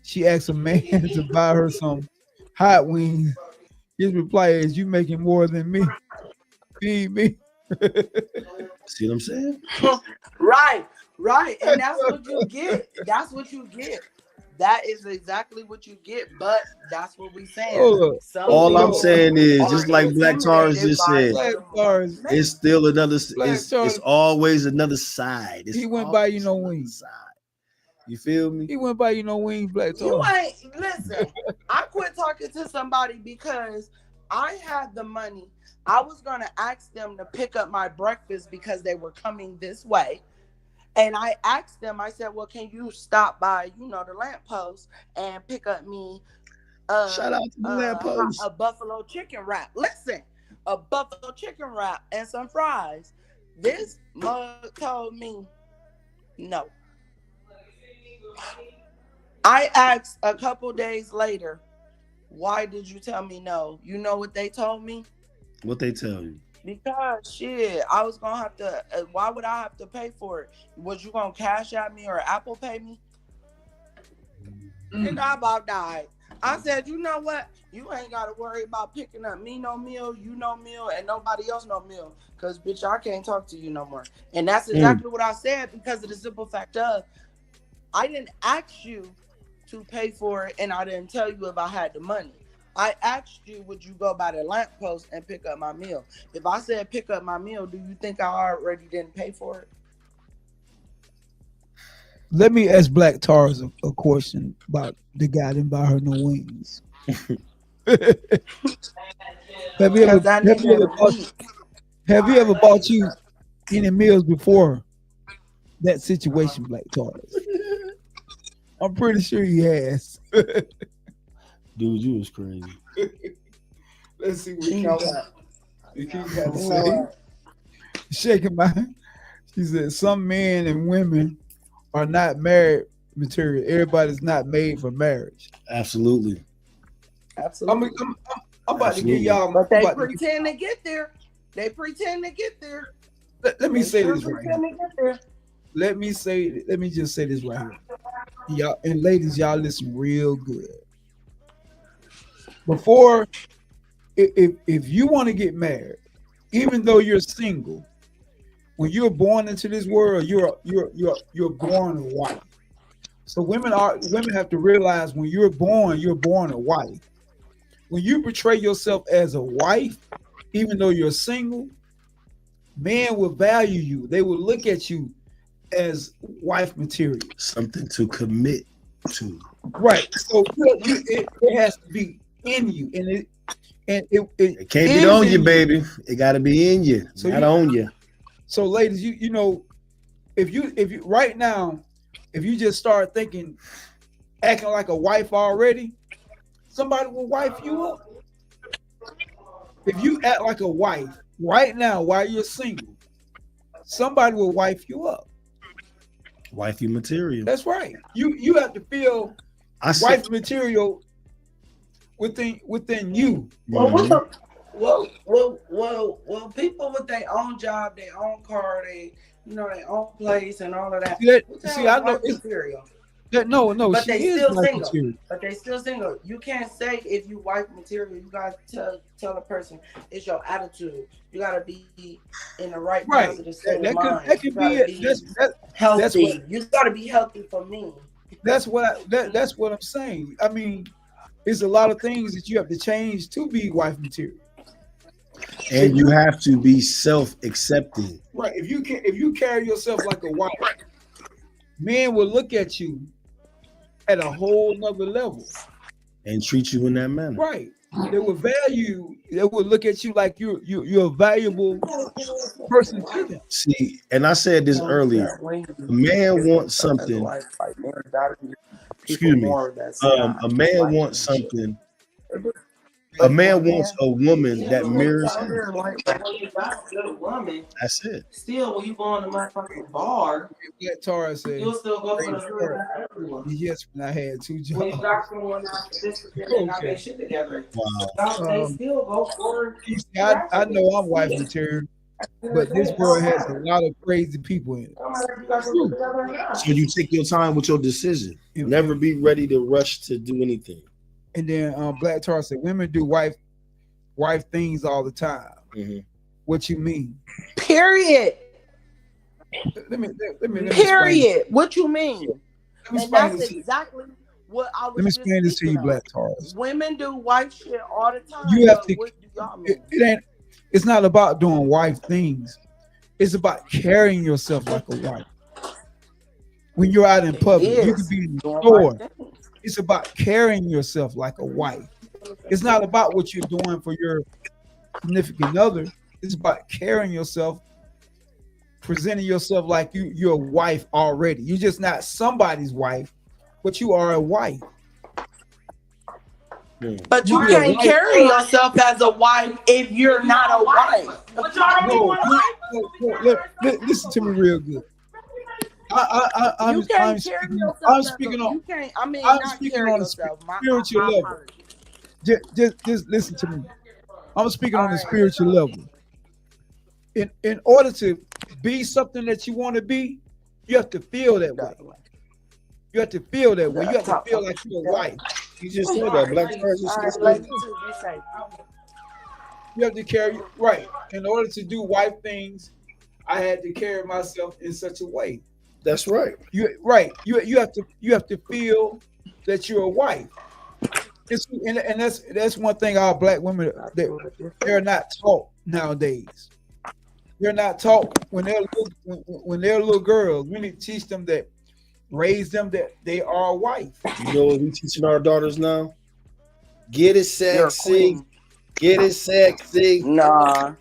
she asks a man to buy her some hot wings. His reply is, "You making more than me. Feed me." See what I'm saying? Right. And that's what you get. That's what you get. That is exactly what you get, but that's what we saying. All I'm saying is, just like Black Tars just said, it's still another. It's always another side. It's He went by you no wings. You feel me? He went by you no wings, Black You Tarzan. ain't listen. I quit talking to somebody because I had the money. I was gonna ask them to pick up my breakfast because they were coming this way. And I asked them, I said, well, can you stop by, the lamppost and pick up me Shout out to the lamppost. a buffalo chicken wrap. Listen, a buffalo chicken wrap and some fries. This mug told me no. I asked a couple days later, why did you tell me no? You know what they told me? What they tell you? Because shit, I was gonna have to. Why would I have to pay for it? Was you gonna cash at me or Apple Pay me? And I about died. I said, you know what? You ain't gotta worry about picking up me no meal, you no meal, and nobody else no meal. Cause bitch, I can't talk to you no more. And that's exactly what I said because of the simple fact of I didn't ask you to pay for it, and I didn't tell you if I had the money. I asked you, would you go by the lamppost and pick up my meal? If I said pick up my meal, do you think I already didn't pay for it? Let me ask Black Tarzan a question about the guy didn't buy her no wings. Have you ever bought you any meals before that situation, Black Tarzan? I'm pretty sure he has. Dude, you was crazy. Let's see what you got to say. Shaking my. She said some men and women are not married material. Everybody's not made for marriage. Absolutely. Absolutely. I'm about to give y'all. But they pretend to get there. They pretend to get there. Let me say this right here. Let me just say this right here. Y'all and ladies, y'all listen real good. Before, if you want to get married, even though you're single, when you're born into this world, you're born a wife. So women have to realize when you're born a wife. When you portray yourself as a wife, even though you're single, men will value you. They will look at you as wife material. Something to commit to. Right. So it has to be in you, and it can't be on you, baby. It got to be in you, so not on you. So, ladies, you know, if you right now, if you just start thinking, acting like a wife already, somebody will wife you up. If you act like a wife right now while you're single, somebody will wife you up. Wifey material. That's right. You have to feel wife material within you. Well, what the, well, people with their own job, their own car, their own place, and all of that. I know it's material. No, But she they is still wife single. material. But they still single. You can't say if you wife material. You gotta tell a person it's your attitude. You gotta be in the right positive state of mind. That could be it. Healthy. That's what, you gotta be healthy for me. That's what I'm saying. I mean, there's a lot of things that you have to change to be wife material. And you have to be self-accepting. Right. If you carry yourself like a wife, men will look at you at a whole nother level and treat you in that manner. Right. They will value. They will look at you like you're a valuable person to them. See, and I said this earlier. A man wants something. Excuse me. A man wants something. A man wants a woman that mirrors him. That's it. Still, when you go on the motherfucking bar, Black Tara said, you'll still go for the everyone. Yes, when I had 2 jobs. When you got someone else and got their shit together, wow. They still go for. I know I'm wife material, but this world has a lot of crazy people in it. So you take your time with your decision. Never be ready to rush to do anything. And then Black Tar said, women do wife things all the time. Mm-hmm. What you mean? Period. Let me Period. What you mean? And that's exactly what I was. Let me explain this to you, Black Tar. Women do wife shit all the time. You have to. What do y'all mean? It ain't. It's not about doing wife things. It's about carrying yourself like a wife. When you're out in public, you can be in the store. It's about carrying yourself like a wife. It's not about what you're doing for your significant other. It's about carrying yourself, presenting yourself like you're a wife already. You're just not somebody's wife, but you are a wife. But you can't carry yourself as a wife if you're not a wife. Listen to me real good. I'm speaking on the spiritual level. Just listen to me. I'm speaking on the spiritual level. In order to be something that you want to be, you have to feel that way. You have to feel that way. You have to feel like you're a wife. You just said that. Black person. You have to carry right. In order to do wife things, I had to carry myself in such a way. That's right. You have to feel that you're a wife. And that's one thing our black women they're not taught nowadays. They're not taught when they're little girls. We need to teach them that, raise them that they are a wife. You know what we teaching our daughters now? Get it sexy. Get it sexy. Nah.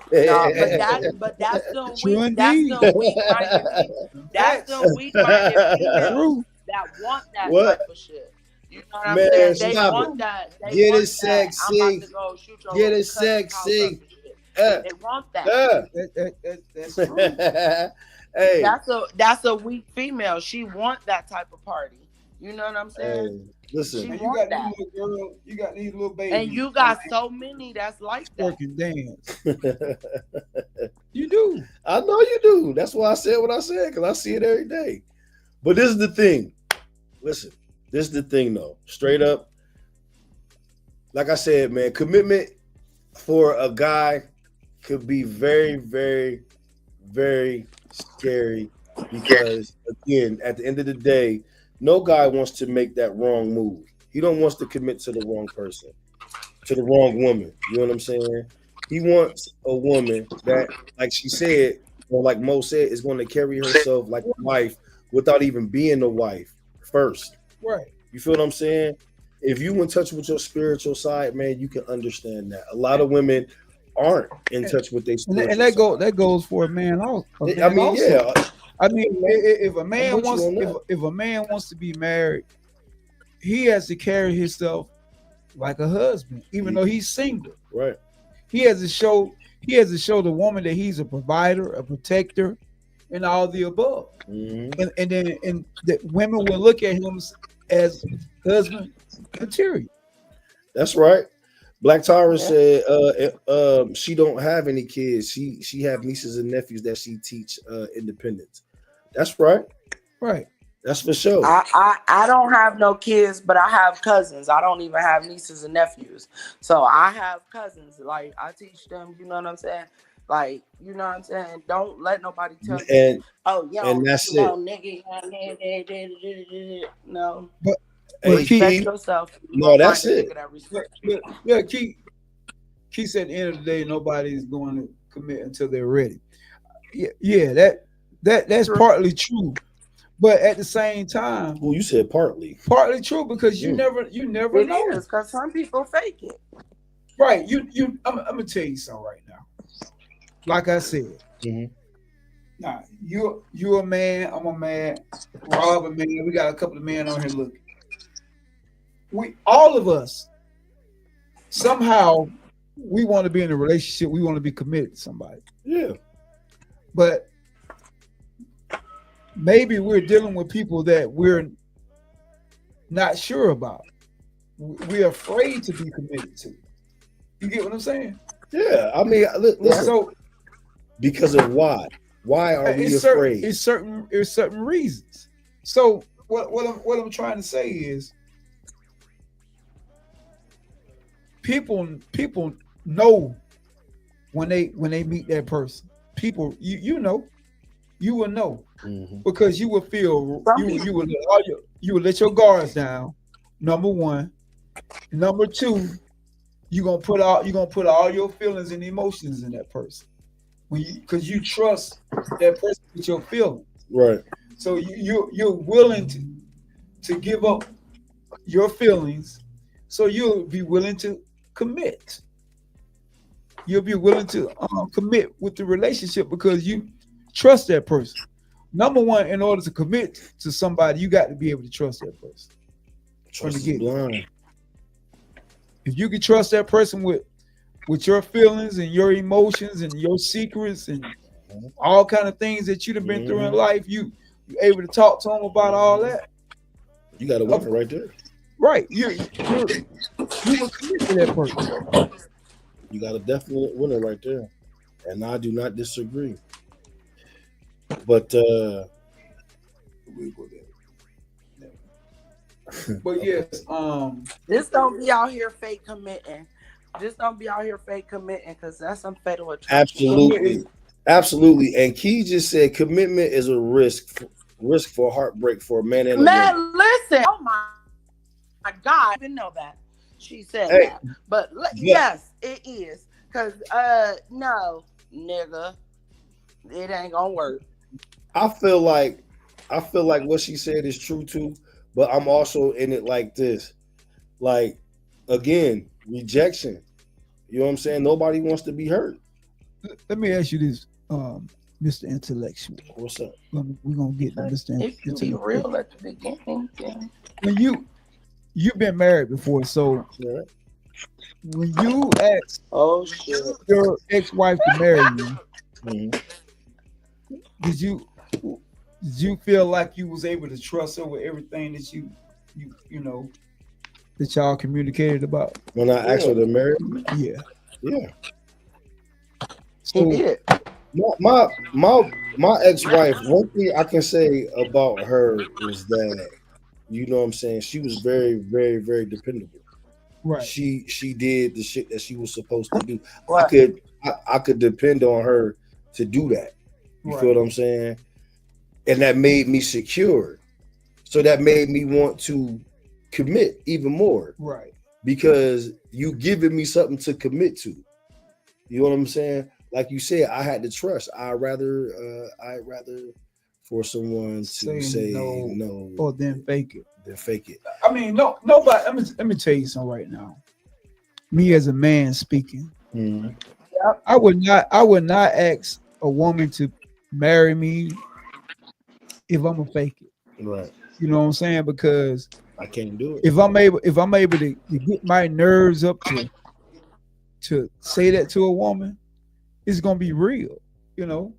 But that's the weak. That's the weak females that want that type of shit. You know what I'm saying? They want that. Get it sexy. Get it sexy. They want that. That's true. Hey, that's a weak female. She want that type of party. You know what I'm saying? Hey, listen, you got that. These little girls, you got these little babies, and you got so many that's like that. Working dance. You do. I know you do. That's why I said what I said, because I see it every day. But this is the thing. Listen, this is the thing, though. Straight up, like I said, man, commitment for a guy could be very, very, very scary because, again, at the end of the day, no guy wants to make that wrong move. He don't wants to commit to the wrong person, to the wrong woman. You know what I'm saying? He wants a woman that, like she said, or like Mo said, is going to carry herself like a wife without even being a wife first. Right. You feel what I'm saying? If you in touch with your spiritual side, man, you can understand that. A lot of women aren't in touch with their spiritual and that goes for a man also. I mean, yeah. I mean, if a man wants to be married, he has to carry himself like a husband, even though he's single. Right. He has to show the woman that he's a provider, a protector, and all the above. Mm-hmm. And then that women will look at him as husband material. That's right. Black Tara said she don't have any kids. She have nieces and nephews that she teach independence. That's right. Right. That's for sure. I don't have no kids, but I have cousins. I don't even have nieces and nephews. So I have cousins. Like I teach them, you know what I'm saying? Like, you know what I'm saying? Don't let nobody tell you, oh, yo, and that's you know, it. nigga. No. But respect yourself. No, that's it. Yeah, Keith said at the end of the day, nobody's going to commit until they're ready. Yeah, that's partly true. But at the same time, well, you said partly true because you never It know. is because some people fake it. Right. I'm gonna tell you something right now. Like I said, now you're a man, I'm a man, Rob a man. We got a couple of men on here looking. We all of us somehow we want to be in a relationship. We want to be committed to somebody. Yeah. But maybe we're dealing with people that we're not sure about. We're afraid to be committed to. You get what I'm saying? Yeah. I mean, listen. So because of why? Why are we afraid? It's certain reasons. So what I'm trying to say is people know when they meet that person. People you know. You will know because you will feel you will let your guards down. Number one, number two, you're gonna put all your feelings and emotions in that person because you trust that person with your feelings. Right. So you're willing to give up your feelings, so you'll be willing to commit. You'll be willing to commit with the relationship because you trust that person. Number one, in order to commit to somebody, you got to be able to trust that person. Trust is blind. If you can trust that person with your feelings and your emotions and your secrets and all kind of things that you've been through in life, you're able to talk to them about all that. You got a weapon right there. Right. You will commit to that person. You got a definite winner right there. And I do not disagree. But but yes, just don't be out here fake committing. Just don't be out here fake committing because that's some fatal attraction. Absolutely. And Key just said commitment is a risk for heartbreak for a man and a woman. Listen. Oh my God, I didn't know that. She said that. But yes, it is. Cause no, nigga, it ain't gonna work. I feel like what she said is true too, but I'm also in it like this. Like, again, rejection. You know what I'm saying? Nobody wants to be hurt. Let me ask you this, Mr. Intellectual. What's up? We're gonna get to Mr. If you be real at the beginning, then. When you've been married before, so when you asked your ex-wife to marry you, did you feel like you was able to trust her with everything that you know that y'all communicated about? When I asked her to marry me? Yeah. So, he did. My ex-wife, one thing I can say about her is that, you know what I'm saying, she was very, very, very dependable. Right. She did the shit that she was supposed to do. Right. I could depend on her to do that. You feel what I'm saying? And that made me secure. So that made me want to commit even more. Right. Because you giving me something to commit to. You know what I'm saying? Like you said, I had to trust. I'd rather for someone to say no or then fake it. I mean, nobody. Let me tell you something right now. Me as a man speaking, I would not ask a woman to marry me if I'm gonna fake it. Right. You know what I'm saying? Because I can't do it. If I'm able to get my nerves up to say that to a woman, it's gonna be real. You know.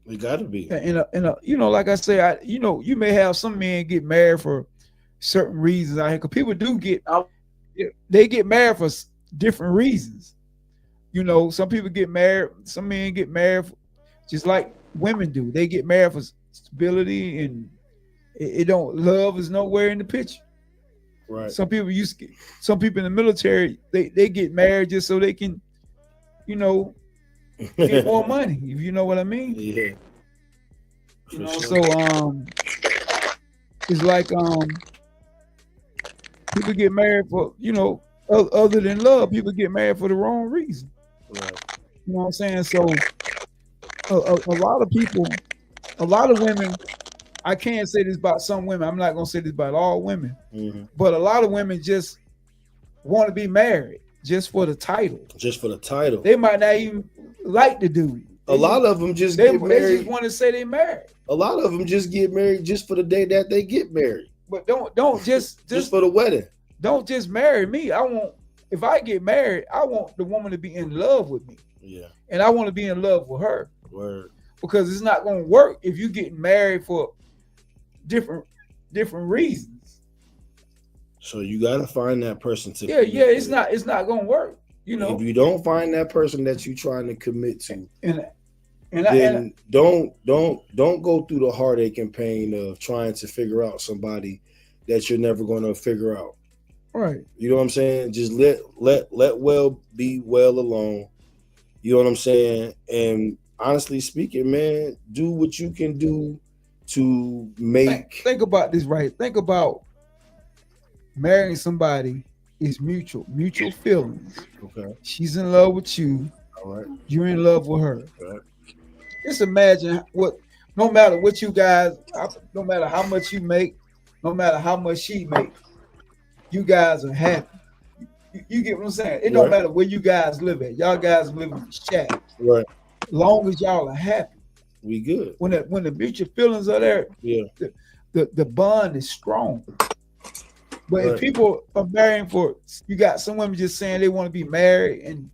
It gotta be. And you know, like I say, you may have some men get married for certain reasons out here, because people do get they get married for different reasons. You know, some people get married, some men get married just like women do. They get married for stability, and it don't, love is nowhere in the picture. Right. Some people in the military, they get married just so they can, you know, get more money, if you know what I mean. Yeah. You know, so it's like people get married for, you know, other than love, people get married for the wrong reason. Right. You know what I'm saying? So a lot of people, a lot of women, I can't say this about some women, I'm not gonna say this about all women, but a lot of women just want to be married just for the title. Just for the title. They might not even like the dude. A lot of them just get married. They just want to say they married. A lot of them just get married just for the day that they get married. But don't just for the wedding. Don't just marry me. If I get married, I want the woman to be in love with me. Yeah. And I want to be in love with her. Word. Because it's not going to work if you get married for different reasons. So you got to find that person to. Yeah, it's not going to work. You know, if you don't find that person that you're trying to commit to, then don't go through the heartache and pain of trying to figure out somebody that you're never going to figure out. Right. You know what I'm saying? Just let well be well alone. You know what I'm saying? And honestly speaking, man, do what you can do to make. Think about this, right? Think about marrying somebody is mutual feelings. Okay. She's in love with you. All right. You're in love with her. Right. Just imagine no matter what you guys, no matter how much you make, no matter how much she makes, you guys are happy. You get what I'm saying? It don't matter where you guys live at. Y'all guys live in the shack. Right. Long as y'all are happy. We good. When the mutual feelings are there, the bond is strong. But if people are marrying you got some women just saying they want to be married and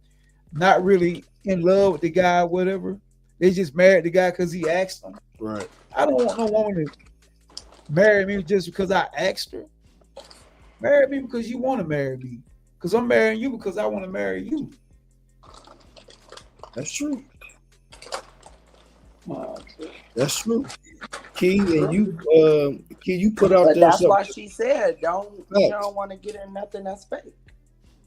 not really in love with the guy or whatever. They just married the guy because he asked them. Right. I don't want no woman to marry me just because I asked her. Marry me because you want to marry me. Because I'm marrying you because I want to marry you. That's true. That's true. Key, and you put out but there. That's why she said, you don't want to get in nothing that's fake.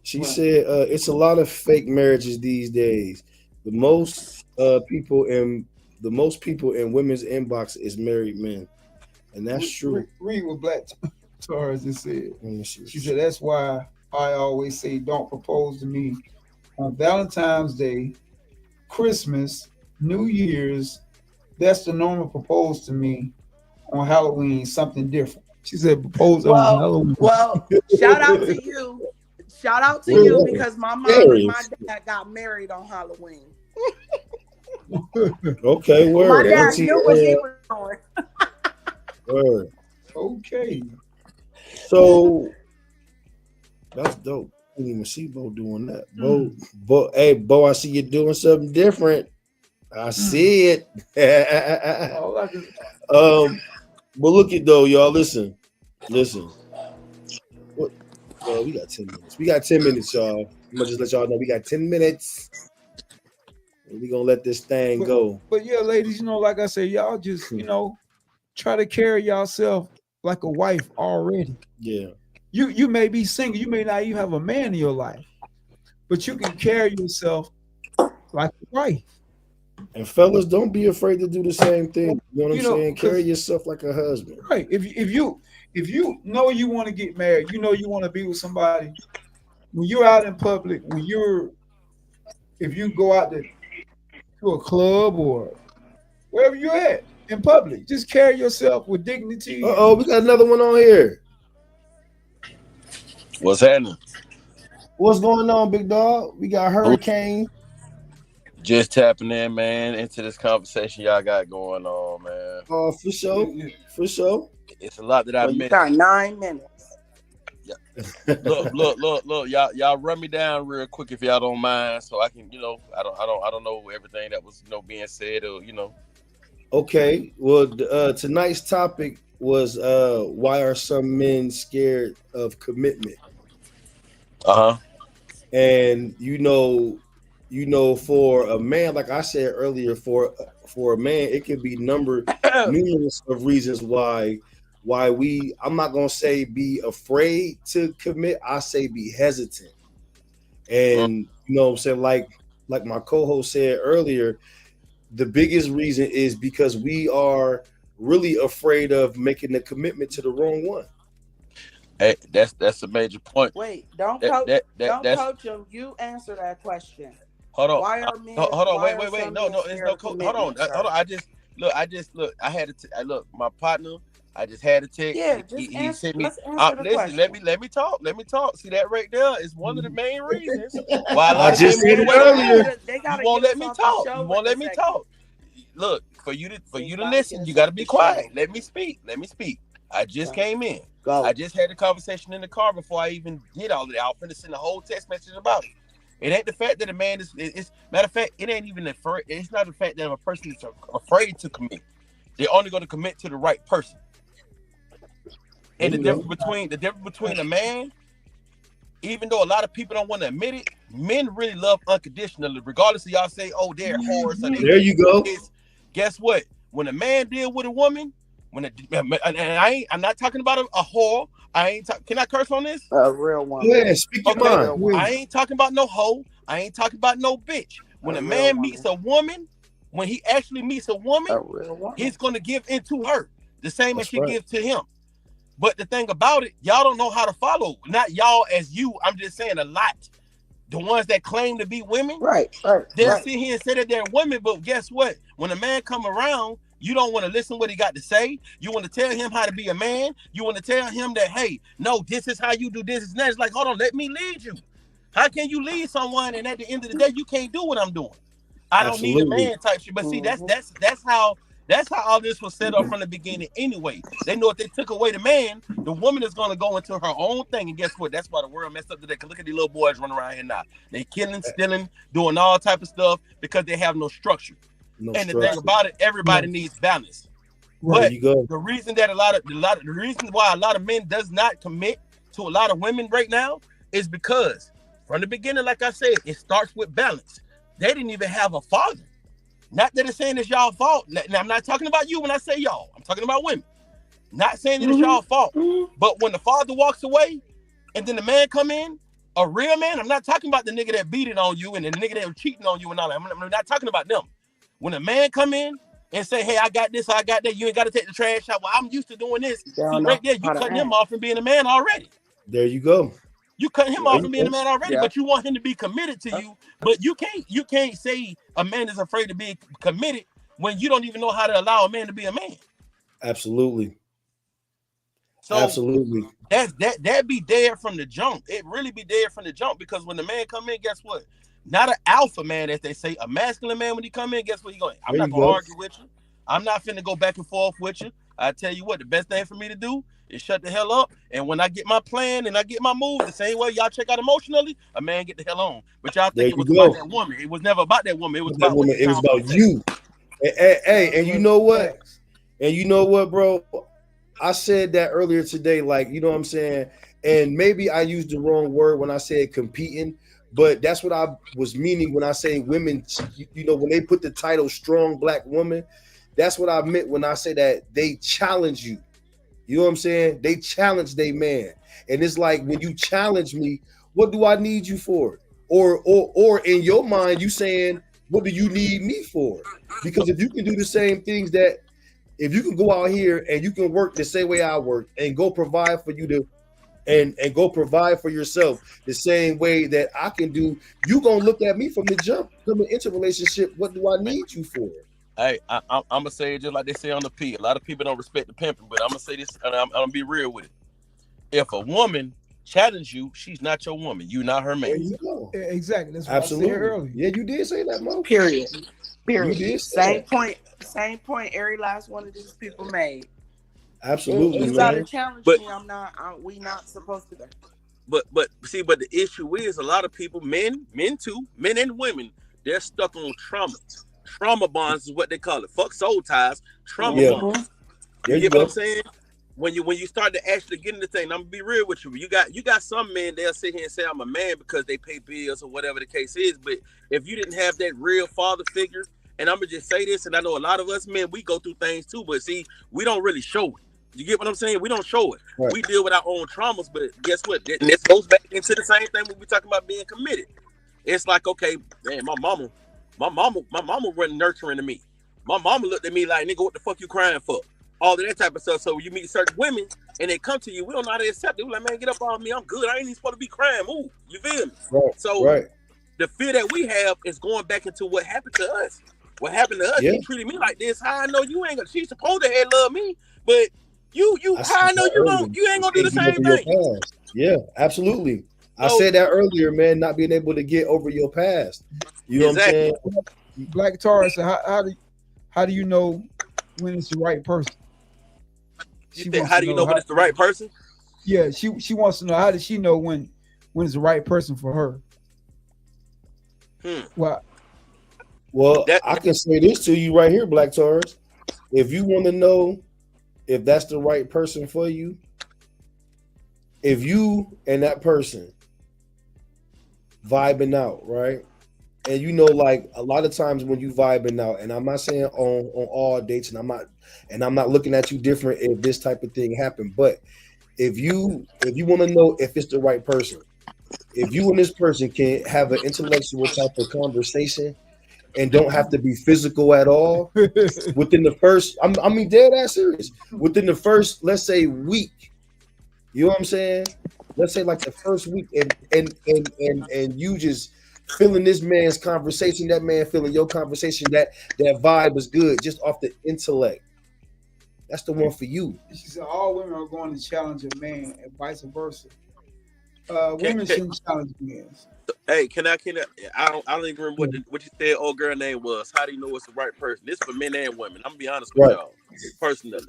She said it's a lot of fake marriages these days. The most people in women's inbox is married men, and that's true. Read what Black Taurus just said. She said that's why I always say don't propose to me on Valentine's Day, Christmas, New Year's. That's the normal propose to me. On Halloween, something different. She said propose on Halloween. Well, shout out to you. Shout out to you because my mom and my dad got married on Halloween. Okay, word. My dad knew what he was doing. Word. Okay. So that's dope. I didn't even see Bo doing that. Bo, hey, Bo, I see you doing something different. I see it. But look at though, y'all. Listen. What? Well, we got 10 minutes. We got 10 minutes, y'all. I'm gonna just let y'all know we got 10 minutes. And we gonna let this thing go. But yeah, ladies, like I said, y'all just try to carry yourself like a wife already. Yeah. You may be single, you may not even have a man in your life, but you can carry yourself like a wife. And fellas, don't be afraid to do the same thing. You know what I'm saying? Carry yourself like a husband. Right. If you know you want to get married, you want to be with somebody. When you're out in public, if you go out to a club or wherever you're at in public, just carry yourself with dignity. We got another one on here. What's happening? What's going on, big dog? We got Hurricane. Just tapping in, man, into this conversation y'all got going on, man. Oh, for sure. For sure. It's a lot that I missed. You got 9 minutes. Yeah. Look, y'all run me down real quick if y'all don't mind, so I can, I don't know everything that was, being said or, Okay. Well, tonight's topic was why are some men scared of commitment? And you know, for a man, like I said earlier, for a man, it can be numerous of reasons why I'm not gonna say be afraid to commit. I say be hesitant. And you know what I'm saying, like my co-host said earlier, the biggest reason is because we are really afraid of making the commitment to the wrong one. Hey, that's a major point. Wait, don't coach him. You answer that question. Hold on. Why are men? Hold on. why Wait. are some No, men there's scared no of coach. Hold on. commitment, I just look. I had to look. My partner. I just had to text. Yeah, just he sent me. let's answer the Listen, question. let me talk. See that right there is one of the main reasons why I just said it earlier. You won't let me talk. You won't let me talk. Look, for you to listen, you got to be quiet. Let me speak. I just came in. I just had a conversation in the car before I even did all of that. I was finna send a whole text message about it. It ain't the fact that a man is. It's matter of fact, it ain't even it's not the fact that a person is afraid to commit. They're only going to commit to the right person. And the difference between a man, even though a lot of people don't want to admit it, men really love unconditionally, regardless of y'all say, "Oh, they're whores." There you go. Guess what? When a man deal with a woman, I'm not talking about a whore. Can I curse on this? A real woman. Yeah, speak your mind. I ain't talking about no hoe. I ain't talking about no bitch. When a man meets a woman, when he actually meets a woman, he's gonna give into her the same as she gives to him. But the thing about it, y'all don't know how to follow. Not y'all as you. I'm just saying a lot. The ones that claim to be women, they'll sit here and say that they're women. But guess what? When a man come around, you don't want to listen what he got to say. You want to tell him how to be a man. You want to tell him that, hey, no, this is how you do this and that. It's like, hold on, let me lead you. How can you lead someone and at the end of the day you can't do what I'm doing? I don't need a man type shit. But see, that's how all this was set up from the beginning anyway. They know if they took away the man, the woman is going to go into her own thing. And guess what? That's why the world messed up today. Because look at these little boys running around here now. They killing, stealing, doing all type of stuff because they have no structure. The thing about it, everybody needs balance. But the reason that the reason why a lot of men does not commit to a lot of women right now is because from the beginning, like I said, it starts with balance. They didn't even have a father. Not that it's saying it's y'all fault. Now, I'm not talking about you when I say y'all. I'm talking about women. Not saying that it's y'all fault. But when the father walks away and then the man come in, a real man, I'm not talking about the nigga that beat it on you and the nigga that was cheating on you and all that. I'm not talking about them. When a man come in and say, hey, I got this, I got that, you ain't got to take the trash out. Well, I'm used to doing this. See, right there, you cutting him off from being a man already. There you go. You cutting him off from being a man already, but you want him to be committed to you. But you can't say a man is afraid to be committed when you don't even know how to allow a man to be a man. Absolutely. So absolutely. That be there from the jump. It really be there from the jump because when the man come in, guess what? Not an alpha man, as they say, a masculine man when he come in, guess what he going? I'm not gonna argue with you. I'm not finna go back and forth with you. I tell you what, the best thing for me to do is shut the hell up. And when I get my plan and I get my move, the same way y'all check out emotionally, a man get the hell on. But y'all think it was about that woman. It was never about that woman. It was about woman. It was about you. Hey, and you know what? And you know what, bro? I said that earlier today, like, you know what I'm saying? And maybe I used the wrong word when I said competing, but that's what I was meaning when I say women, you know, when they put the title strong black woman, that's what I meant when I say that they challenge you. You know what I'm saying? They challenge their man. And it's like, when you challenge me, what do I need you for? Or in your mind, you saying, what do you need me for? Because if you can do the same things that, if you can go out here and you can work the same way I work and go provide for you to, and go provide for yourself the same way that I can do, you gonna look at me from the jump, coming into a relationship. What do I need you for? Hey, I'm gonna say it just like they say on the P. A lot of people don't respect the pimping, but I'm gonna say this, and I'm gonna be real with it. If a woman challenge you, she's not your woman. You're not her man. There you go. Exactly. That's what Absolutely. I said earlier. Yeah, you did say that, Mo. Period. You did say Same point every last one of these people made. Absolutely. You gotta challenge me. We not supposed to. But the issue is a lot of people, men and women, they're stuck on trauma. Trauma bonds is what they call it. Fuck soul ties. Trauma bonds. You get what I'm saying? when you start to actually get into things, I'm gonna be real with you. You got some men, they'll sit here and say I'm a man because they pay bills or whatever the case is. But if you didn't have that real father figure, and I'm gonna just say this, and I know a lot of us men, we go through things too, but see, we don't really show it. You get what I'm saying? We don't show it. Right. We deal with our own traumas, but guess what? This goes back into the same thing when we talking about being committed. It's like, okay, man, my mama wasn't nurturing to me. My mama looked at me like, nigga, what the fuck you crying for? All of that type of stuff. So you meet certain women and they come to you, we don't know how to accept it. We're like, man, get up on me. I'm good. I ain't even supposed to be crying. Move. You feel me? Right. So the fear that we have is going back into what happened to us. What happened to us? Yeah. She treated me like this. How I know you ain't gonna, she's supposed to have love me, but you how I know you ain't gonna do the same thing. Yeah, absolutely. I said that earlier, man, not being able to get over your past. You know what I'm saying? Black Taurus, how do you know when it's the right person? How do you know when it's the right person? Yeah, she wants to know, how does she know when it's the right person for her? Well, I can say this to you right here, Black Taurus. If you want to know if that's the right person for you, if you and that person vibing out, right? And you know, like a lot of times when you vibing out, and I'm not saying on all dates, and I'm not looking at you different if this type of thing happened, but if you want to know if it's the right person, if you and this person can have an intellectual type of conversation and don't have to be physical at all within the first, I mean, dead ass serious, within the first, let's say, week, you know what I'm saying? Let's say like the first week, and you just feeling this man's conversation, that man feeling your conversation, that vibe is good just off the intellect. That's the one for you. She said all women are going to challenge a man and vice versa. Women shouldn't challenge men. Hey, can I I don't even remember what you said old girl name was. How do you know it's the right person? This for men and women. I'm gonna be honest with y'all. Personally.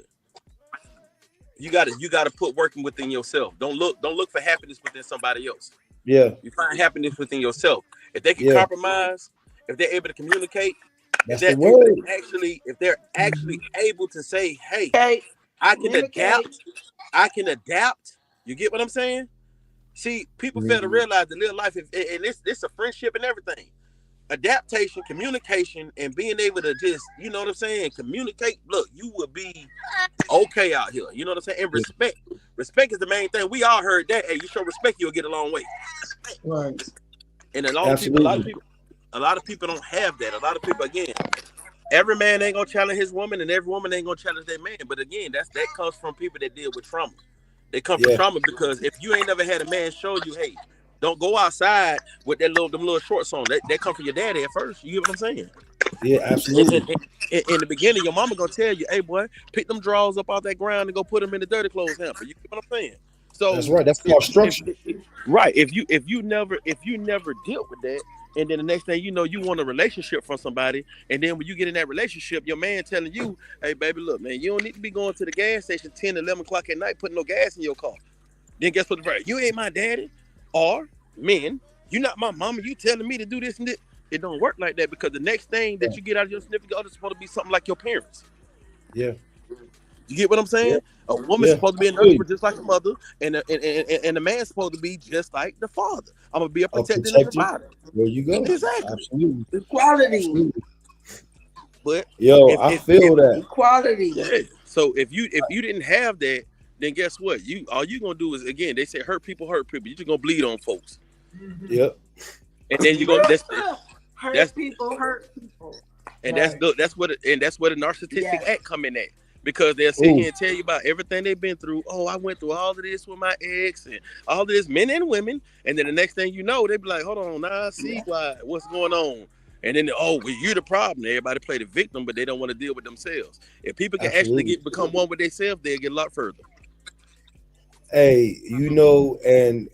You gotta put working within yourself. Don't look for happiness within somebody else. Yeah. You find happiness within yourself. If they can compromise, if they're able to communicate, if they're actually able to say, hey, I can adapt. You get what I'm saying? See, people fail to realize that live life, and it's a friendship and everything. Adaptation, communication, and being able to just, you know what I'm saying, communicate. Look, you will be okay out here. You know what I'm saying? And respect. Respect is the main thing. We all heard that. Hey, you show respect, you'll get a long way. Right. And a lot of people don't have that. A lot of people, again, every man ain't gonna challenge his woman, and every woman ain't gonna challenge their man. But again, that comes from people that deal with trauma. They come from trauma because if you ain't never had a man show you, hey, don't go outside with them little shorts on. That come from your daddy at first. You get what I'm saying? Yeah, absolutely. In the beginning, your mama gonna tell you, hey boy, pick them drawers up off that ground and go put them in the dirty clothes hamper. You get what I'm saying? So that's right. That's called structure. Right. If you never dealt with that, and then the next thing you know, you want a relationship from somebody, and then when you get in that relationship, your man telling you, hey baby, look, man, you don't need to be going to the gas station 10, 11 o'clock at night putting no gas in your car. Then guess what? You ain't my daddy. Or men, you not my mama. You telling me to do this and that. It don't work like that, because the next thing that you get out of your significant other is supposed to be something like your parents. Yeah. You get what I'm saying? Yeah. A woman's supposed to be a nurturer just like a mother, and a man's supposed to be just like the father. I'm gonna be a protector and a provider. There you go. Exactly. Absolutely. Equality. Absolutely. But I feel that. Equality. Yeah. So if you didn't have that, then guess what? All you gonna do is, again, they say hurt people. You're just gonna bleed on folks. Yep. And then you're gonna hurt people. And right. that's where the narcissistic act come in at. Because they'll sit here and tell you about everything they've been through. Oh, I went through all of this with my ex and all of this, men and women. And then the next thing you know, they be like, hold on, now I see what's going on. And then, you're the problem. Everybody play the victim, but they don't want to deal with themselves. If people can actually become one with themselves, they'll get a lot further. Hey, you know, and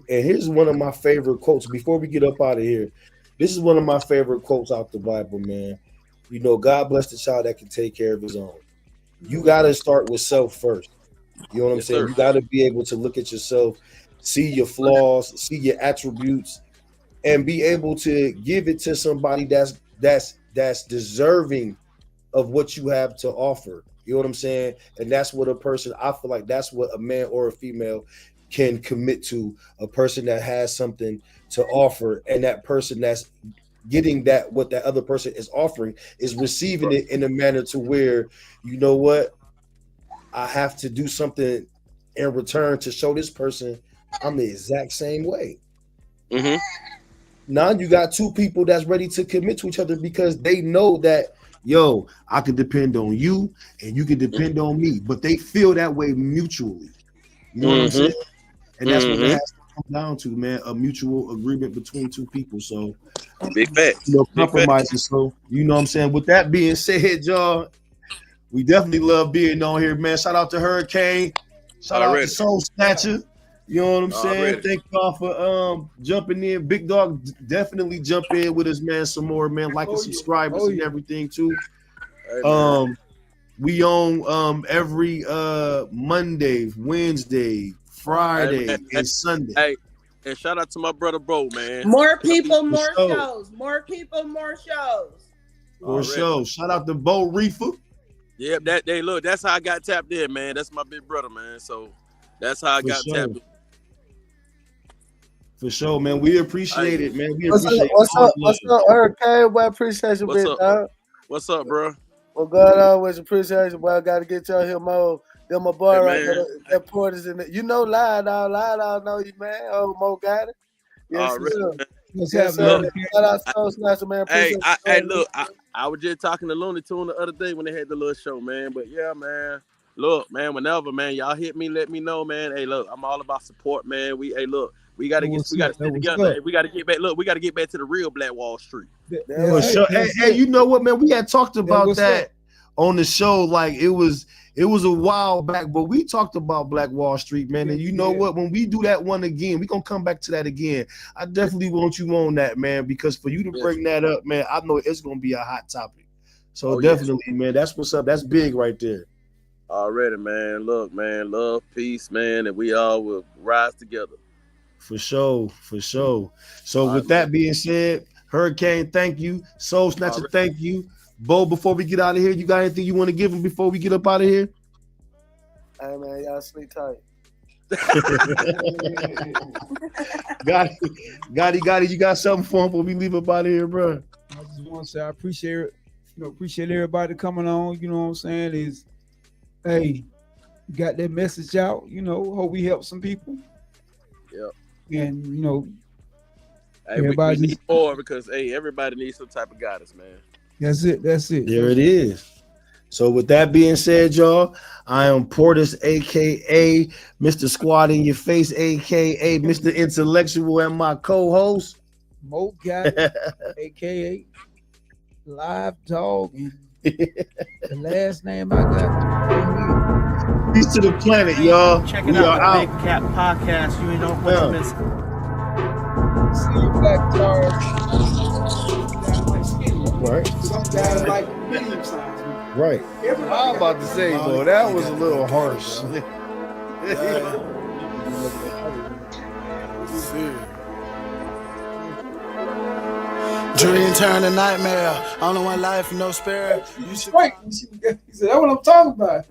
here's one of my favorite quotes. Before we get up out of here, this is one of my favorite quotes out the Bible, man. You know, God bless the child that can take care of his own. You got to start with self first. You know what I'm saying? You got to be able to look at yourself, see your flaws, see your attributes, and be able to give it to somebody that's deserving of what you have to offer. You know what I'm saying? And that's what a person, I feel like that's what a man or a female can commit to, a person that has something to offer, and that person that's getting that what that other person is offering is receiving it in a manner to where, you know what, I have to do something in return to show this person I'm the exact same way. Mm-hmm. Now you got two people that's ready to commit to each other because they know that, yo, I can depend on you and you can depend on me, but they feel that way mutually. You know what I'm saying? And that's what it has to come down to, man, a mutual agreement between two people. So big facts. You know, compromises. So, you know what I'm saying? With that being said, y'all, we definitely love being on here, man. Shout out to Hurricane. Shout out to Soul Snatcher. You know what I'm saying? Thank y'all for jumping in. Big Dog, definitely jump in with us, man. Some more, man. Like and subscribe and everything too. We on every Monday, Wednesday, Friday, and Sunday. Hey, and shout out to my brother Bro, man. More people, more shows. More people, more shows. For sure. Shout out to Bo Reefer. Yep, that's how I got tapped in, man. That's my big brother, man. So that's how I got tapped in. For sure, man. We appreciate it, man. We What's up, Hurricane? Boy, appreciate you, big dog. What's up, bro? Well, God always appreciate you, boy. I got to get y'all here more. Then my boy right there, that Porter's in it. You know, Lie Dog know you, man. Oh, Mo got it. Yes, sir. Shout out to Soul Snatcher, man. Hey, look, I was just talking to Looney Tune the other day when they had the little show, man. But yeah, man. Look, man, whenever, man, y'all hit me, let me know, man. Hey, look, I'm all about support, man. We gotta stick together. Hey, we gotta get back. Look, we gotta get back to the real Black Wall Street. For sure. Hey, you know what, man? We had talked about that on the show. Like it was a while back, but we talked about Black Wall Street, man. And you know what? When we do that one again, we're gonna come back to that again. I definitely want you on that, man, because for you to bring that up, man, I know it's gonna be a hot topic. So definitely, man, that's what's up. That's big right there. Already, man. Look, man, love, peace, man, and we all will rise together. For sure. So with that being said, Hurricane, thank you. Soul Snatcher, thank you. Bo, before we get out of here, you got anything you want to give him before we get up out of here? Hey, man, y'all sleep tight. Got it. You got something for him before we leave up out of here, bro? I just want to say I appreciate it. Appreciate everybody coming on. You know what I'm saying? Hey, you got that message out. Hope we help some people. Yep. And hey, we need more because everybody needs some type of guidance, man. That's it. There it is. So with that being said, y'all, I am Portis, aka Mr. Squad in Your Face, aka Mr. Intellectual, and my co-host Mo Guy, aka Live Dog, and the last name I got. Peace to the planet, y'all. Checking out the Big Cat Podcast. You ain't know what you're missing. See you, Black Charles. Right. Some guys like medium size. Right. I'm about to say, boy, that was a little harsh. Dream turn to nightmare. Only one life, no spare. You should. Right. He said, that's what I'm talking about.